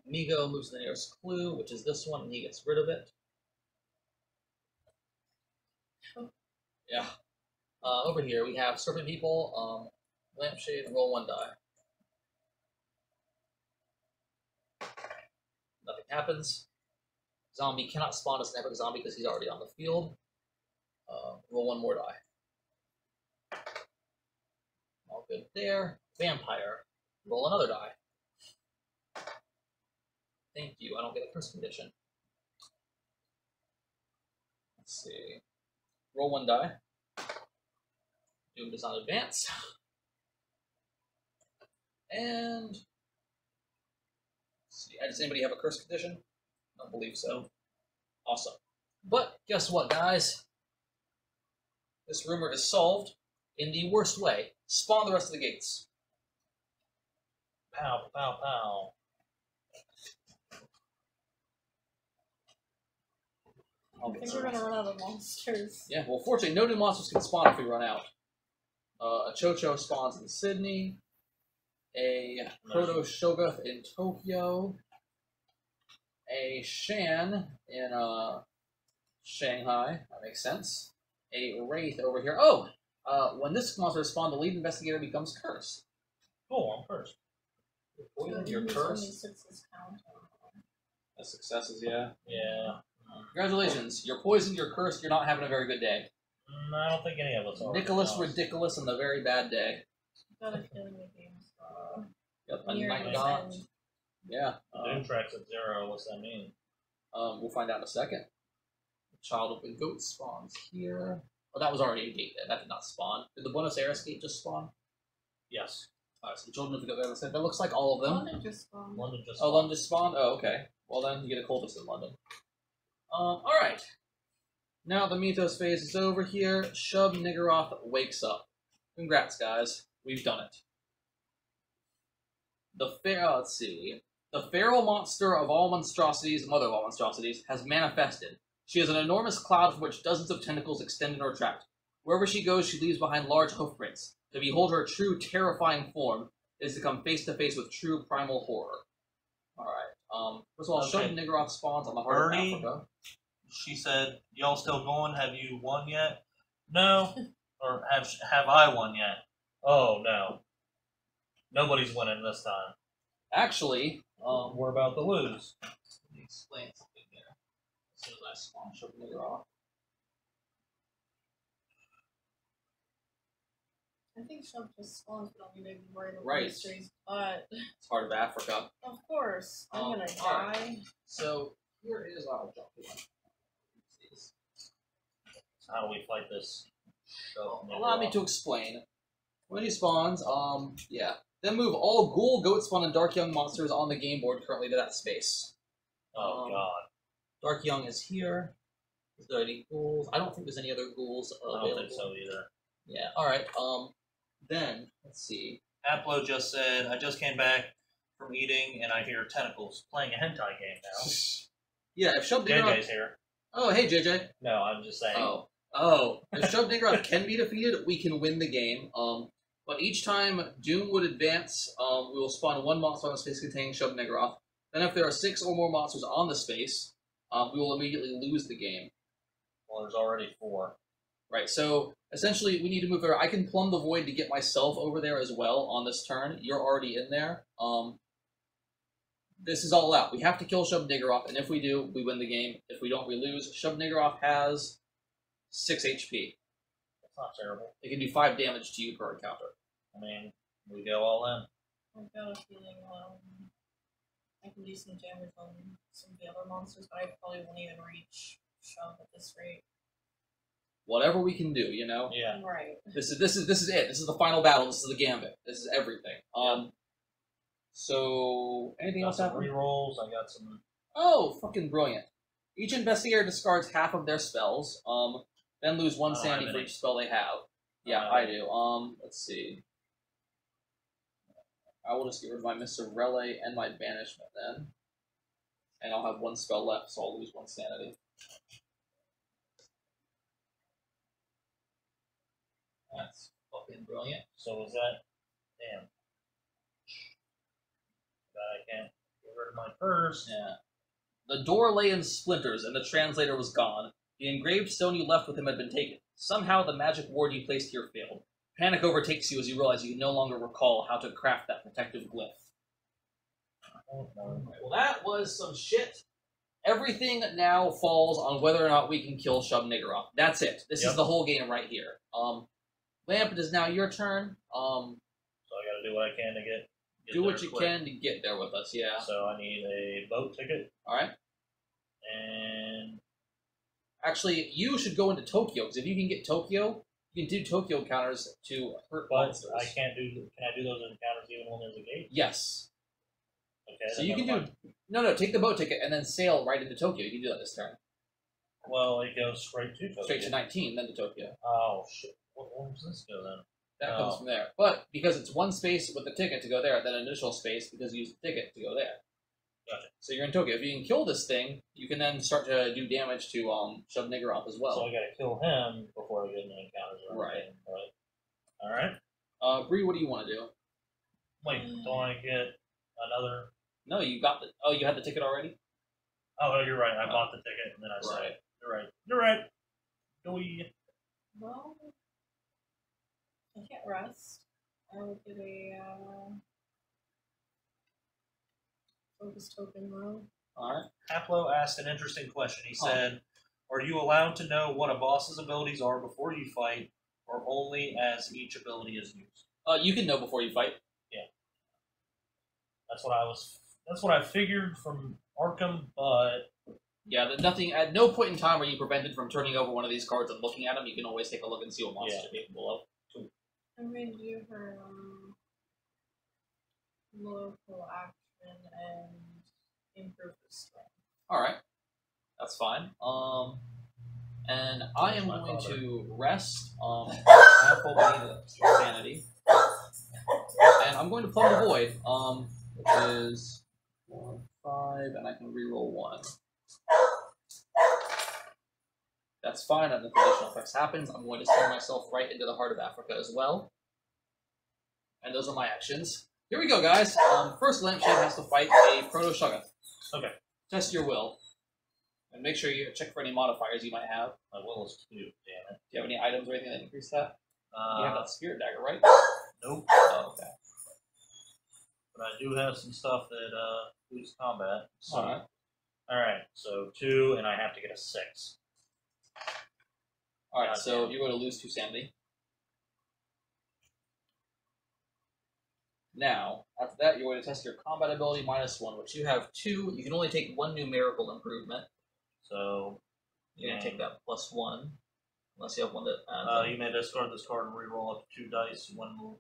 Migo moves to the nearest clue, which is this one, and he gets rid of it. Yeah. Over here we have Serpent People, Lampshade, roll 1 die. Nothing happens. Zombie cannot spawn as an epic zombie because he's already on the field. Roll 1 more die. All good there. Vampire. Roll another die. Thank you. I don't get a curse condition. Let's see. Roll 1 die. Doom does not advance. And let's see. Does anybody have a curse condition? I don't believe so. Awesome. But guess what, guys? This rumor is solved in the worst way. Spawn the rest of the gates. Pow, pow, pow. I think we're gonna run out of monsters. Yeah, well, fortunately, no new monsters can spawn if we run out. A Chocho spawns in Sydney. A Proto Shogoth in Tokyo. A Shan in Shanghai. That makes sense. A Wraith over here. Oh! When this monster spawns, the lead investigator becomes cursed. Cool, I'm first. You're Only cursed. 6s count. That's successes, yeah. Yeah. Congratulations. You're poisoned, you're cursed, you're not having a very good day. I don't think any of us are. Nicholas Ridiculous and the very bad day. Got a feeling the game's Yep, a near night its dot. end. Yeah. Doom track's at 0. What's that mean? We'll find out in a second. The Child of the Goat spawns here. Oh, that was already a gate. That did not spawn. Did the Buenos Aires gate just spawn? Yes. Alright, so the children have got there. That looks like all of them. London just spawned. London just. Oh, London just spawned? Oh, okay. Well, then you get a cultist in London. Alright. Now the Mythos phase is over here. Shub Niggurath wakes up. Congrats, guys. We've done it. Let's see. The feral monster of all monstrosities, mother of all monstrosities, has manifested. She is an enormous cloud from which dozens of tentacles extend and retract. Wherever she goes, she leaves behind large hoofprints. To behold her true, terrifying form is to come face to face with true primal horror. Alright. First of all, Shub Niggurath spawns on the heart of Africa. She said, "Y'all still going? Have you won yet?" No. Or have I won yet? Oh no. Nobody's winning this time. Actually, We're about to lose. let me explain something here. As soon as I spawn Shub Niggurath. I think Shub just spawns, but don't need to worry about Right. mysteries. But It's part of Africa. of course, I'm gonna alright. die. So, here is our jump to one. So how do we fight this? Allow me to explain. When he spawns, yeah. Then move all ghoul, goat spawn, and dark young monsters on the game board currently to that space. Oh god. Dark young is here. Is there any ghouls? I don't think there's any other ghouls I available. don't think so either. Yeah. All right. Then let's see. Aplo just said, "I just came back from eating and I hear tentacles." Playing a hentai game now. Yeah. If Shub Niggurath. JJ's here. Oh, hey JJ. No, I'm just saying. Oh. If Shub Niggurath can be defeated, we can win the game. But each time Doom would advance, we will spawn one monster on the space containing Shub Niggurath. Then if there are 6 or more monsters on the space, we will immediately lose the game. Well, there's already 4. Right, so essentially we need to move there. I can plumb the void to get myself over there as well on this turn. You're already in there. This is all out. We have to kill Shub Niggurath, and if we do, we win the game. If we don't, we lose. Shub Niggurath has 6 HP. That's not terrible. It can do 5 damage to you per encounter. I mean, we go all in. I've got a feeling I can do some damage on some of the other monsters, but I probably won't even reach Shub at this rate. Whatever we can do, you know. Yeah. Right. This is it. This is the final battle. This is the gambit. This is everything. So anything Got else some happen? rerolls. I got some. Oh, fucking brilliant! Each investigator discards half of their spells. Then lose 1 I don't sanity have for any. each spell they have. Yeah, have I any. do. Let's see. I will just get rid of my Mr. Relay and my banishment then, and I'll have 1 spell left, so I'll lose 1 sanity. That's fucking brilliant. So is that? Damn. That I can't get rid of my purse. Yeah. The door lay in splinters, and the translator was gone. The engraved stone you left with him had been taken. Somehow the magic ward you placed here failed. Panic overtakes you as you realize you no longer recall how to craft that protective glyph. Well, that was some shit. Everything now falls on whether or not we can kill Shub Niggurath. That's it. This is the whole game right here. Lamp, it is now your turn. So I gotta do what I can to get Do what there you quick. can to get there with us, yeah. So I need a boat ticket Alright. and Actually, you should go into Tokyo, because if you can get Tokyo, you can do Tokyo counters to hurt but monsters. I can't do. Can I do those encounters even when there's a gate? Yes. Okay. So then you can never do... mind. No, take the boat ticket and then sail right into Tokyo. You can do that this turn. Well, it goes straight to Tokyo. Straight to 19, then to Tokyo. Oh shit! Where does this go then? That comes from there. But because it's 1 space with the ticket to go there, then an additional space because you used the ticket to go there. Gotcha. So you're in Tokyo. If you can kill this thing, you can then start to do damage to Shub Niggurath as well. So I gotta kill him before I get any encounters. Or Right. anything, right. All right. Bree, what do you want to do? Wait, don't I get another? No, you got the... Oh, you had the ticket already? Oh, no, you're right. I bought the ticket and then I said, Right. "You're right. You're right." Do we? Well, I can't rest. I will get a focus token though. Alright. Aplo asked an interesting question. He said, "Are you allowed to know what a boss's abilities are before you fight, or only as each ability is used?" You can know before you fight. That's what I figured from Arkham, but Yeah, nothing... At no point in time are you prevented from turning over one of these cards and looking at them. You can always take a look and see what monsters Yeah. are capable of. I'm going to do her local action and improve his strength. Alright. That's fine. And I am going to rest. I have full sanity. And I'm going to plumb the void, which is 4, 5, and I can reroll 1. That's fine, and if additional effects happens, I'm going to send myself right into the heart of Africa as well. And those are my actions. Here we go, guys. First, Lampshade has to fight a Proto-Shoggoth. Okay. Test your will. And make sure you check for any modifiers you might have. My will is 2, damn it. Do you have any items or anything that increase that? You have that spirit dagger, right? Nope. Oh, okay. But I do have some stuff that boosts combat. So. Alright. Alright, so 2, and I have to get a 6. Alright, so you're going to lose 2 sanity. Now, after that, you're going to test your combat ability -1, which you have 2. You can only take 1 numerical improvement. So You're going to take that +1. Unless you have one that... you may discard this card and reroll up to 2 dice when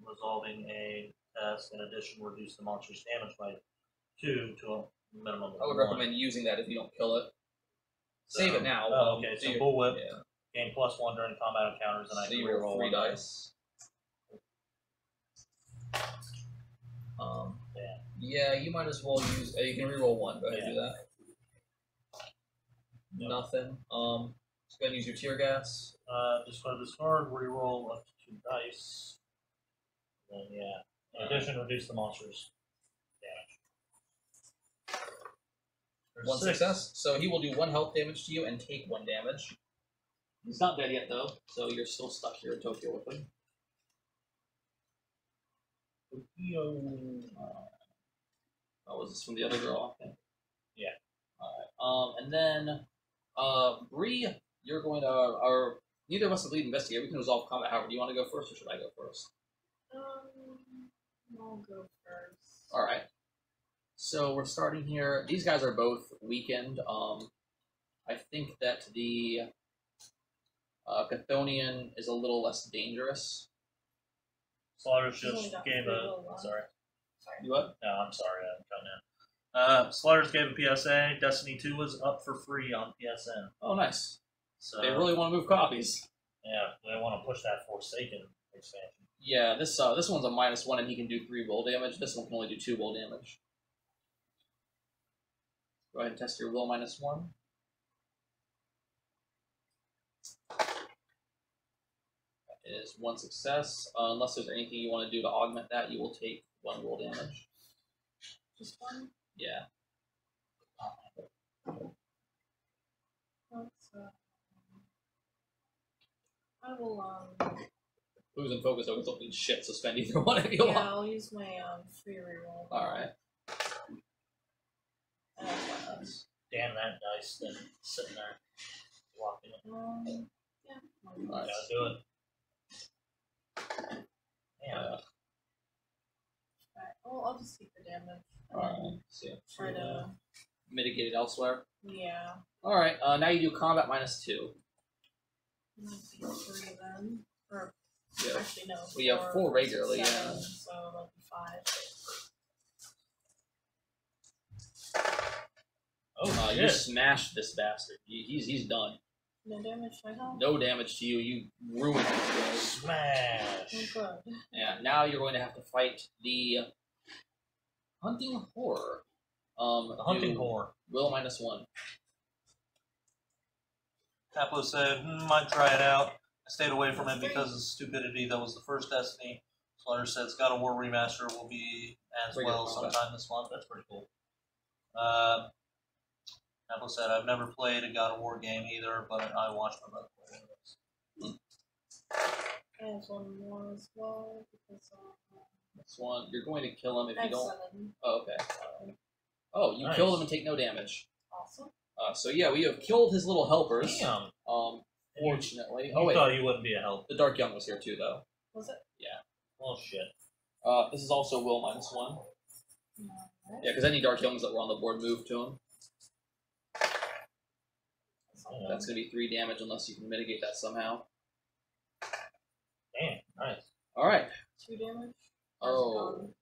resolving a test. In addition, reduce the monster's damage by 2 to a minimum of I would 1. recommend using that if you don't kill it. Save it now. Oh, okay, so Bullwhip. Yeah. Gain +1 during combat encounters, and I So can you reroll roll 3 1 dice. Yeah, you might as well use. You can reroll 1. Go ahead and do that. Yep. Nothing. Just go ahead and use your tear gas. Discard this card, reroll up to 2 dice. And yeah. In addition, reduce the monster's damage. There's 1 6. success. So he will do 1 health damage to you and take 1 damage. He's not dead yet, though, so you're still stuck here in Tokyo with him. Oh, was this from the other girl? I think. Yeah. Alright. And then, Bree, you're going to, or neither of us have lead investigator. We can resolve combat. However, do you want to go first, or should I go first? I'll go first. Alright. So we're starting here. These guys are both weakened. I think that the Chthonian is a little less dangerous. Slaughter's He's only just got gave 3 a. little ones. Sorry. You what? No, I'm sorry. I'm cutting in. Slaughter's gave a PSA. Destiny 2 was up for free on PSN. Oh, nice. So They really want to move copies. yeah, they want to push that Forsaken expansion. Yeah, this one's a -1 and he can do 3 will damage. This one can only do 2 will damage. Go ahead and test your will -1. That is 1 success. Unless there's anything you want to do to augment that, you will take 1 will damage. Just 1? Yeah. I will, Losing focus over something shit, so spend either one if you yeah, want. I'll use my, free reroll. Alright. Damn that dice then sitting there blocking it. Yeah. Alright. Gotta do it. Damn. Alright, well, I'll just take the damage. Alright. So Try to, mitigate it elsewhere. yeah. Alright, now you do combat -2. Might be 3 then. Or, Yeah. actually, no. We have 4 regularly, 7, yeah. So that'll be 5. Oh, You shit. smashed this bastard. He's done. No damage to my health? No damage to you. You ruined his Smash. Oh, good. Yeah, now you're going to have to fight the Hunting Horror. The Hunting Horror. Will -1. Capo said, might try it out. I stayed away from it because of stupidity. That was the first Destiny. Slaughter says God of War Remaster will be as Regular well combat. sometime this month. That's pretty cool. Capo said, I've never played a God of War game either, but I watched my brother play it. I have 1 more as well, because, This one, you're going to kill him if I you have don't. 7. Oh, okay. Oh, you Nice. kill them and take no damage. Awesome. So yeah, we have killed his little helpers. Damn. Fortunately. You Oh wait, thought you wouldn't be a help. the Dark Young was here too, though. Was it? Well, shit. This is also Will -1. No. Yeah, because any Dark Youngs that were on the board moved to him. Yeah. That's going to be 3 damage unless you can mitigate that somehow. Damn. Nice. All right. 2 damage? Oh,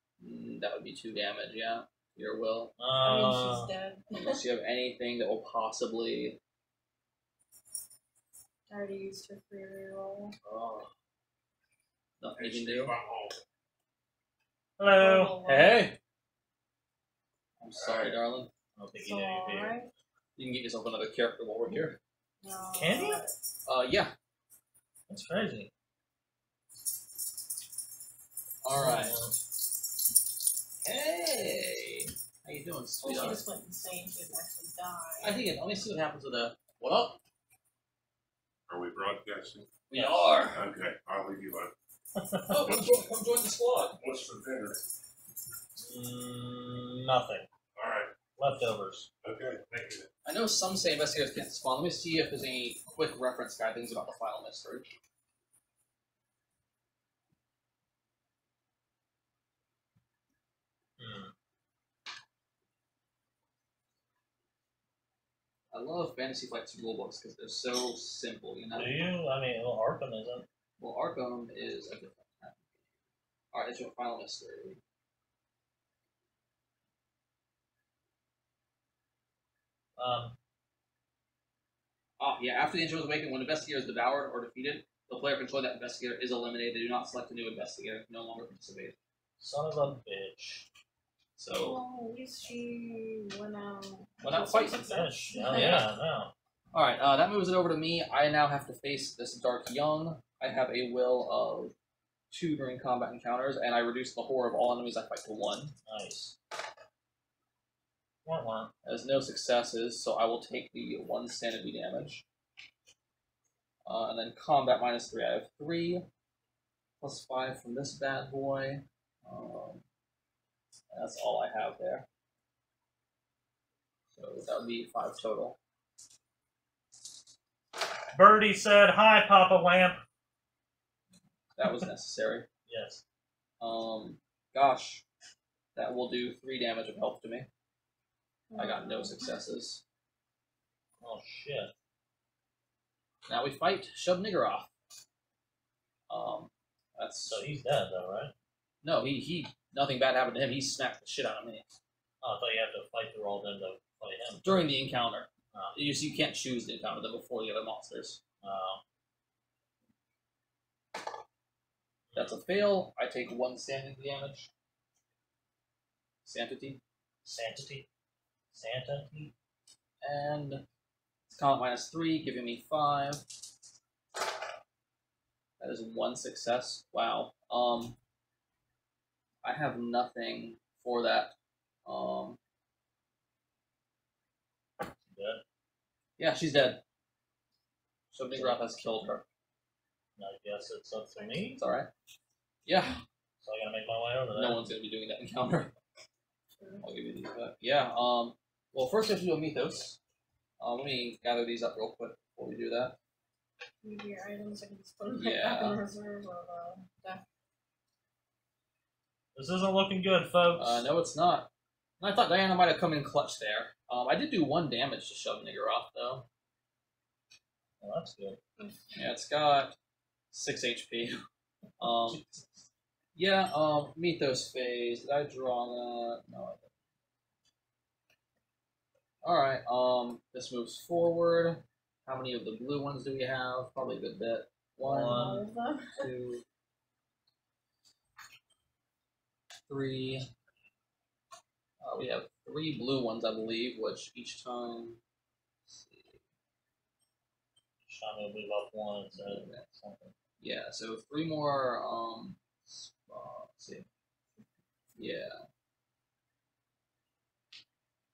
That would be 2 damage, yeah. Your will. I mean, she's dead. Unless you have anything that will possibly... I already used her free reroll. Oh. Nothing you can do. Hello. Hey. I'm sorry, darling. I don't think So, you know you're here. alright. You can get yourself another character while we're here. No, Can you? Yeah. That's crazy. Alright. Hey! How you doing, Well, sweetheart? she just went insane. She didn't actually die. I think let me see what happens with the... What up? Are we broadcasting? We are. Okay, I'll leave you alone. Oh, come join the squad. What's for dinner? Nothing. Alright, Leftovers. okay, thank you. I know some say investigators can't spawn. Let me see if there's any quick reference guide things about the final mystery. I love Fantasy Flight's rulebooks because they're so simple, you know? Do you? I mean, well, Arkham isn't. Well, Arkham is a different kind of game. Alright, it's your final mystery. Yeah, after the intro is awakened, when an investigator is devoured or defeated, the player controlling that investigator is eliminated. They do not select a new investigator, no longer participate. Son of a bitch. So, Well, at least she went out. fighting. Finish. Oh, yeah, no. Alright, that moves it over to me. I now have to face this Dark Young. I have a will of 2 during combat encounters, and I reduce the horror of all enemies I fight to 1. Nice. Wah-wah. Has no successes, so I will take the 1 sanity damage. And then combat -3. I have 3 plus 5 from this bad boy. That's all I have there. So that would be 5 total. Birdie said, "Hi, Papa Lamp." That was necessary. Yes. Gosh, that will do 3 damage of health to me. I got no successes. Oh shit. Now we fight Shub Niggeroth. That's So he's dead though, right? no, he nothing bad happened to him. He smacked the shit out of me Oh, I thought you had to fight through all them to fight him. during the encounter. You can't choose to encounter them before the other monsters. That's a fail. I take 1 sanity damage. Sanity. Sanity. Sanity. And it's combat -3, giving me 5. That is 1 success. Wow. I have nothing for that. Dead. Yeah, she's dead. So Niggeroth has killed her. I guess it's up to me. It's alright. Yeah. So I gotta make my way over there. No one's gonna be doing that encounter. I'll give you these back. Yeah, well first we have to do a mythos. Let me gather these up real quick before we do that. Maybe your items, I can just put them Yeah. back in reserve or deck. This isn't looking good, folks. No, it's not. I thought Diana might have come in clutch there. I did do 1 damage to Shub Niggeroth, though. Well, that's good. Yeah, it's got 6 HP. Yeah, Mythos phase. Did I draw that? No, I didn't. Alright, this moves forward. How many of the blue ones do we have? Probably a good bit. 1, All of them. 2, 3. We have 3 blue ones, I believe, which each time. Let's see. Trying to move up one and say something. Yeah, so 3 more. Let's see. Yeah.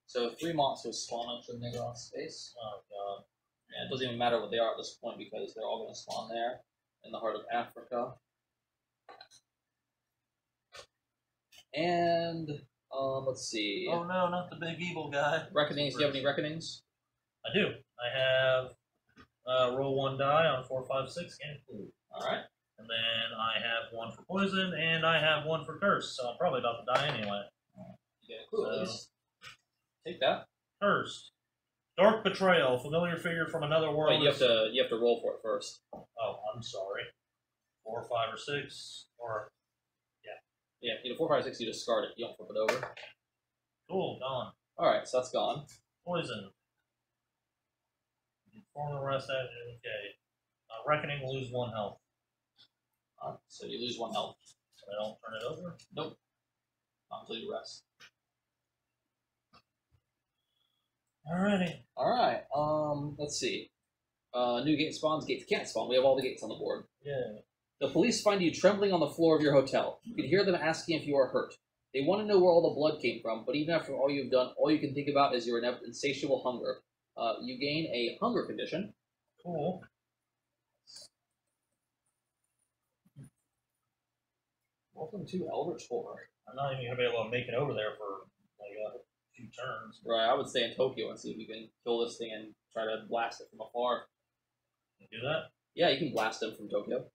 So 3 monsters spawn into the Niggeroth space. Oh god. And it doesn't even matter what they are at this point because they're all going to spawn there in the heart of Africa. And let's see. Oh no, not the big evil guy. Reckonings. Do you have any reckonings? I do. I have roll 1 die on 4, 5, 6 and clue. All right. And then I have 1 for poison and I have 1 for curse, so I'm probably about to die anyway. You get a clue at least. Take that. Cursed. Dark betrayal, familiar figure from another world. Wait, you have to roll for it first. Oh, I'm sorry. 4, 5, or 6, or Yeah, you know, 4, 5, 6, you discard it. You don't flip it over. Cool, gone. Alright, so that's gone. Poison. Form the rest action. Okay. Reckoning, lose 1 health. So you lose 1 health. So I don't turn it over? Nope. Not until you rest. Alrighty. Alright, let's see. New gate spawns, gates can't spawn. We have all the gates on the board. Yeah. The police find you trembling on the floor of your hotel. You can hear them asking if you are hurt. They want to know where all the blood came from, but even after all you've done, all you can think about is your insatiable hunger. You gain a hunger condition. Cool. Welcome to Eldritch Horror. I'm not even going to be able to make it over there for like a few turns. Right, I would stay in Tokyo and see if you can kill this thing and try to blast it from afar. Can you do that? Yeah, you can blast them from Tokyo.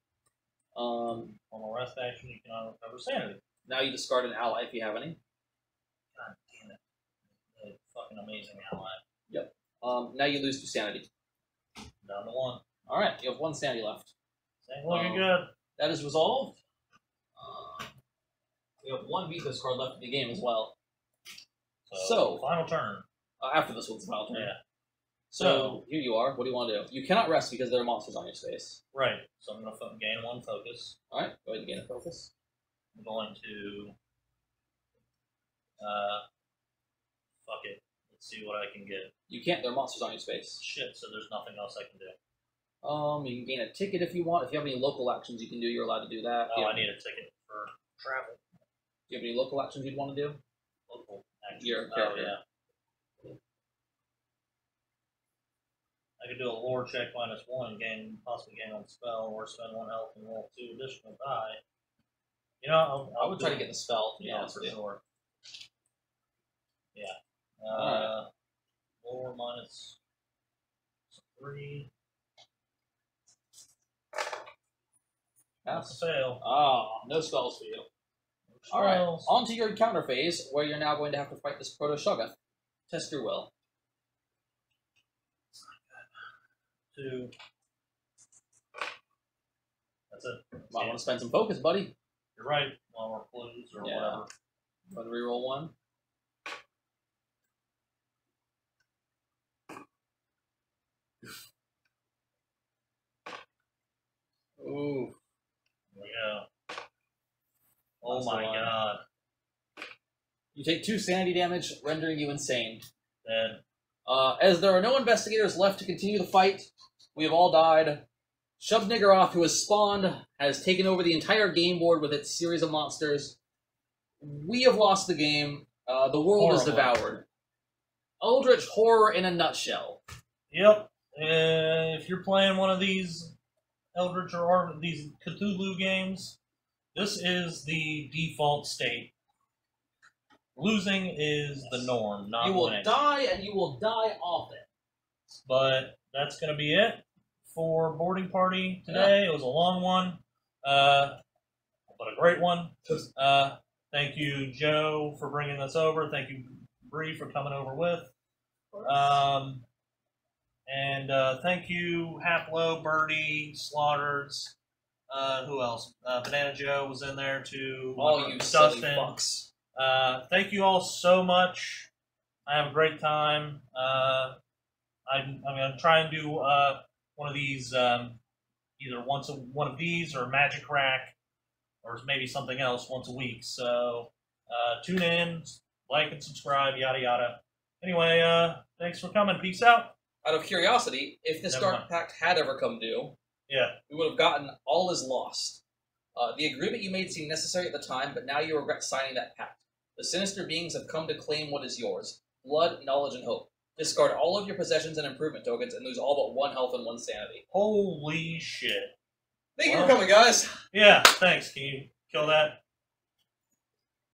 On the rest action, you can recover sanity. Now you discard an ally if you have any. God damn it. A fucking amazing ally. Now you lose 2 sanity. Down to 1. Alright, you have 1 sanity left. Ain't looking good. That is resolved. We have 1 Vethos card left in the game as well. So final turn. After this one's final turn. Yeah. So here you are. What do you want to do? You cannot rest because there are monsters on your space. Right. So I'm going to gain 1 focus. Alright, go ahead and gain a focus. I'm going to fuck it. Let's see what I can get. You can't. There are monsters on your space. Shit, so there's nothing else I can do. You can gain a ticket if you want. If you have any local actions you can do, you're allowed to do that. Oh, I need a ticket for travel. Do you have any local actions you'd want to do? Local action. Your Oh, character. yeah. I could do a lore check -1 and possibly gain 1 spell, or spend 1 health and roll 2 additional die. You know, I would try to get the spell. To be Yeah, honest for with you. sure. Yeah. Alright. Lore -3. That's a fail. Ah, no spells for you. Alright, Spells. on to your encounter phase, where you're now going to have to fight this Proto-Shoggoth. Test your will. 2. That's it. Might want to spend some focus, buddy. You're right. While we're clues or Yeah. whatever. Want to reroll 1? Ooh. There we go. Oh That's the my one. god. You take 2 sanity damage, rendering you insane. Dead. As there are no investigators left to continue the fight, we have all died. Shub-Niggurath, who has spawned, has taken over the entire game board with its series of monsters. We have lost the game. The world is Horrible. devoured. Eldritch Horror in a nutshell. Yep. If you're playing one of these Eldritch or these Cthulhu games, this is the default state. Losing is the norm, not You will winning. die, and you will die often. But that's going to be it for Boarding Party today. It was a long one, but a great one. Thank you, Joe, for bringing this over. Thank you, Bree, for coming over with. And thank you, Haplo, Birdie, Slaughters. Who else? Banana Joe was in there too. All you silly Dustin. fucks. Thank you all so much. I have a great time. I'm going to try and do one of these, either one of these or Magic Rack, or maybe something else once a week. So tune in, like and subscribe, yada yada. Anyway, thanks for coming. Peace out. Out of curiosity, if this Never Dark mind. Pact had ever come due, Yeah. we would have gotten All Is Lost. The agreement you made seemed necessary at the time, but now you regret signing that pact. The sinister beings have come to claim what is yours. Blood, knowledge, and hope. Discard all of your possessions and improvement tokens and lose all but 1 health and 1 sanity. Holy shit. Thank you Well- for coming, guys! Yeah, thanks. Can you kill that?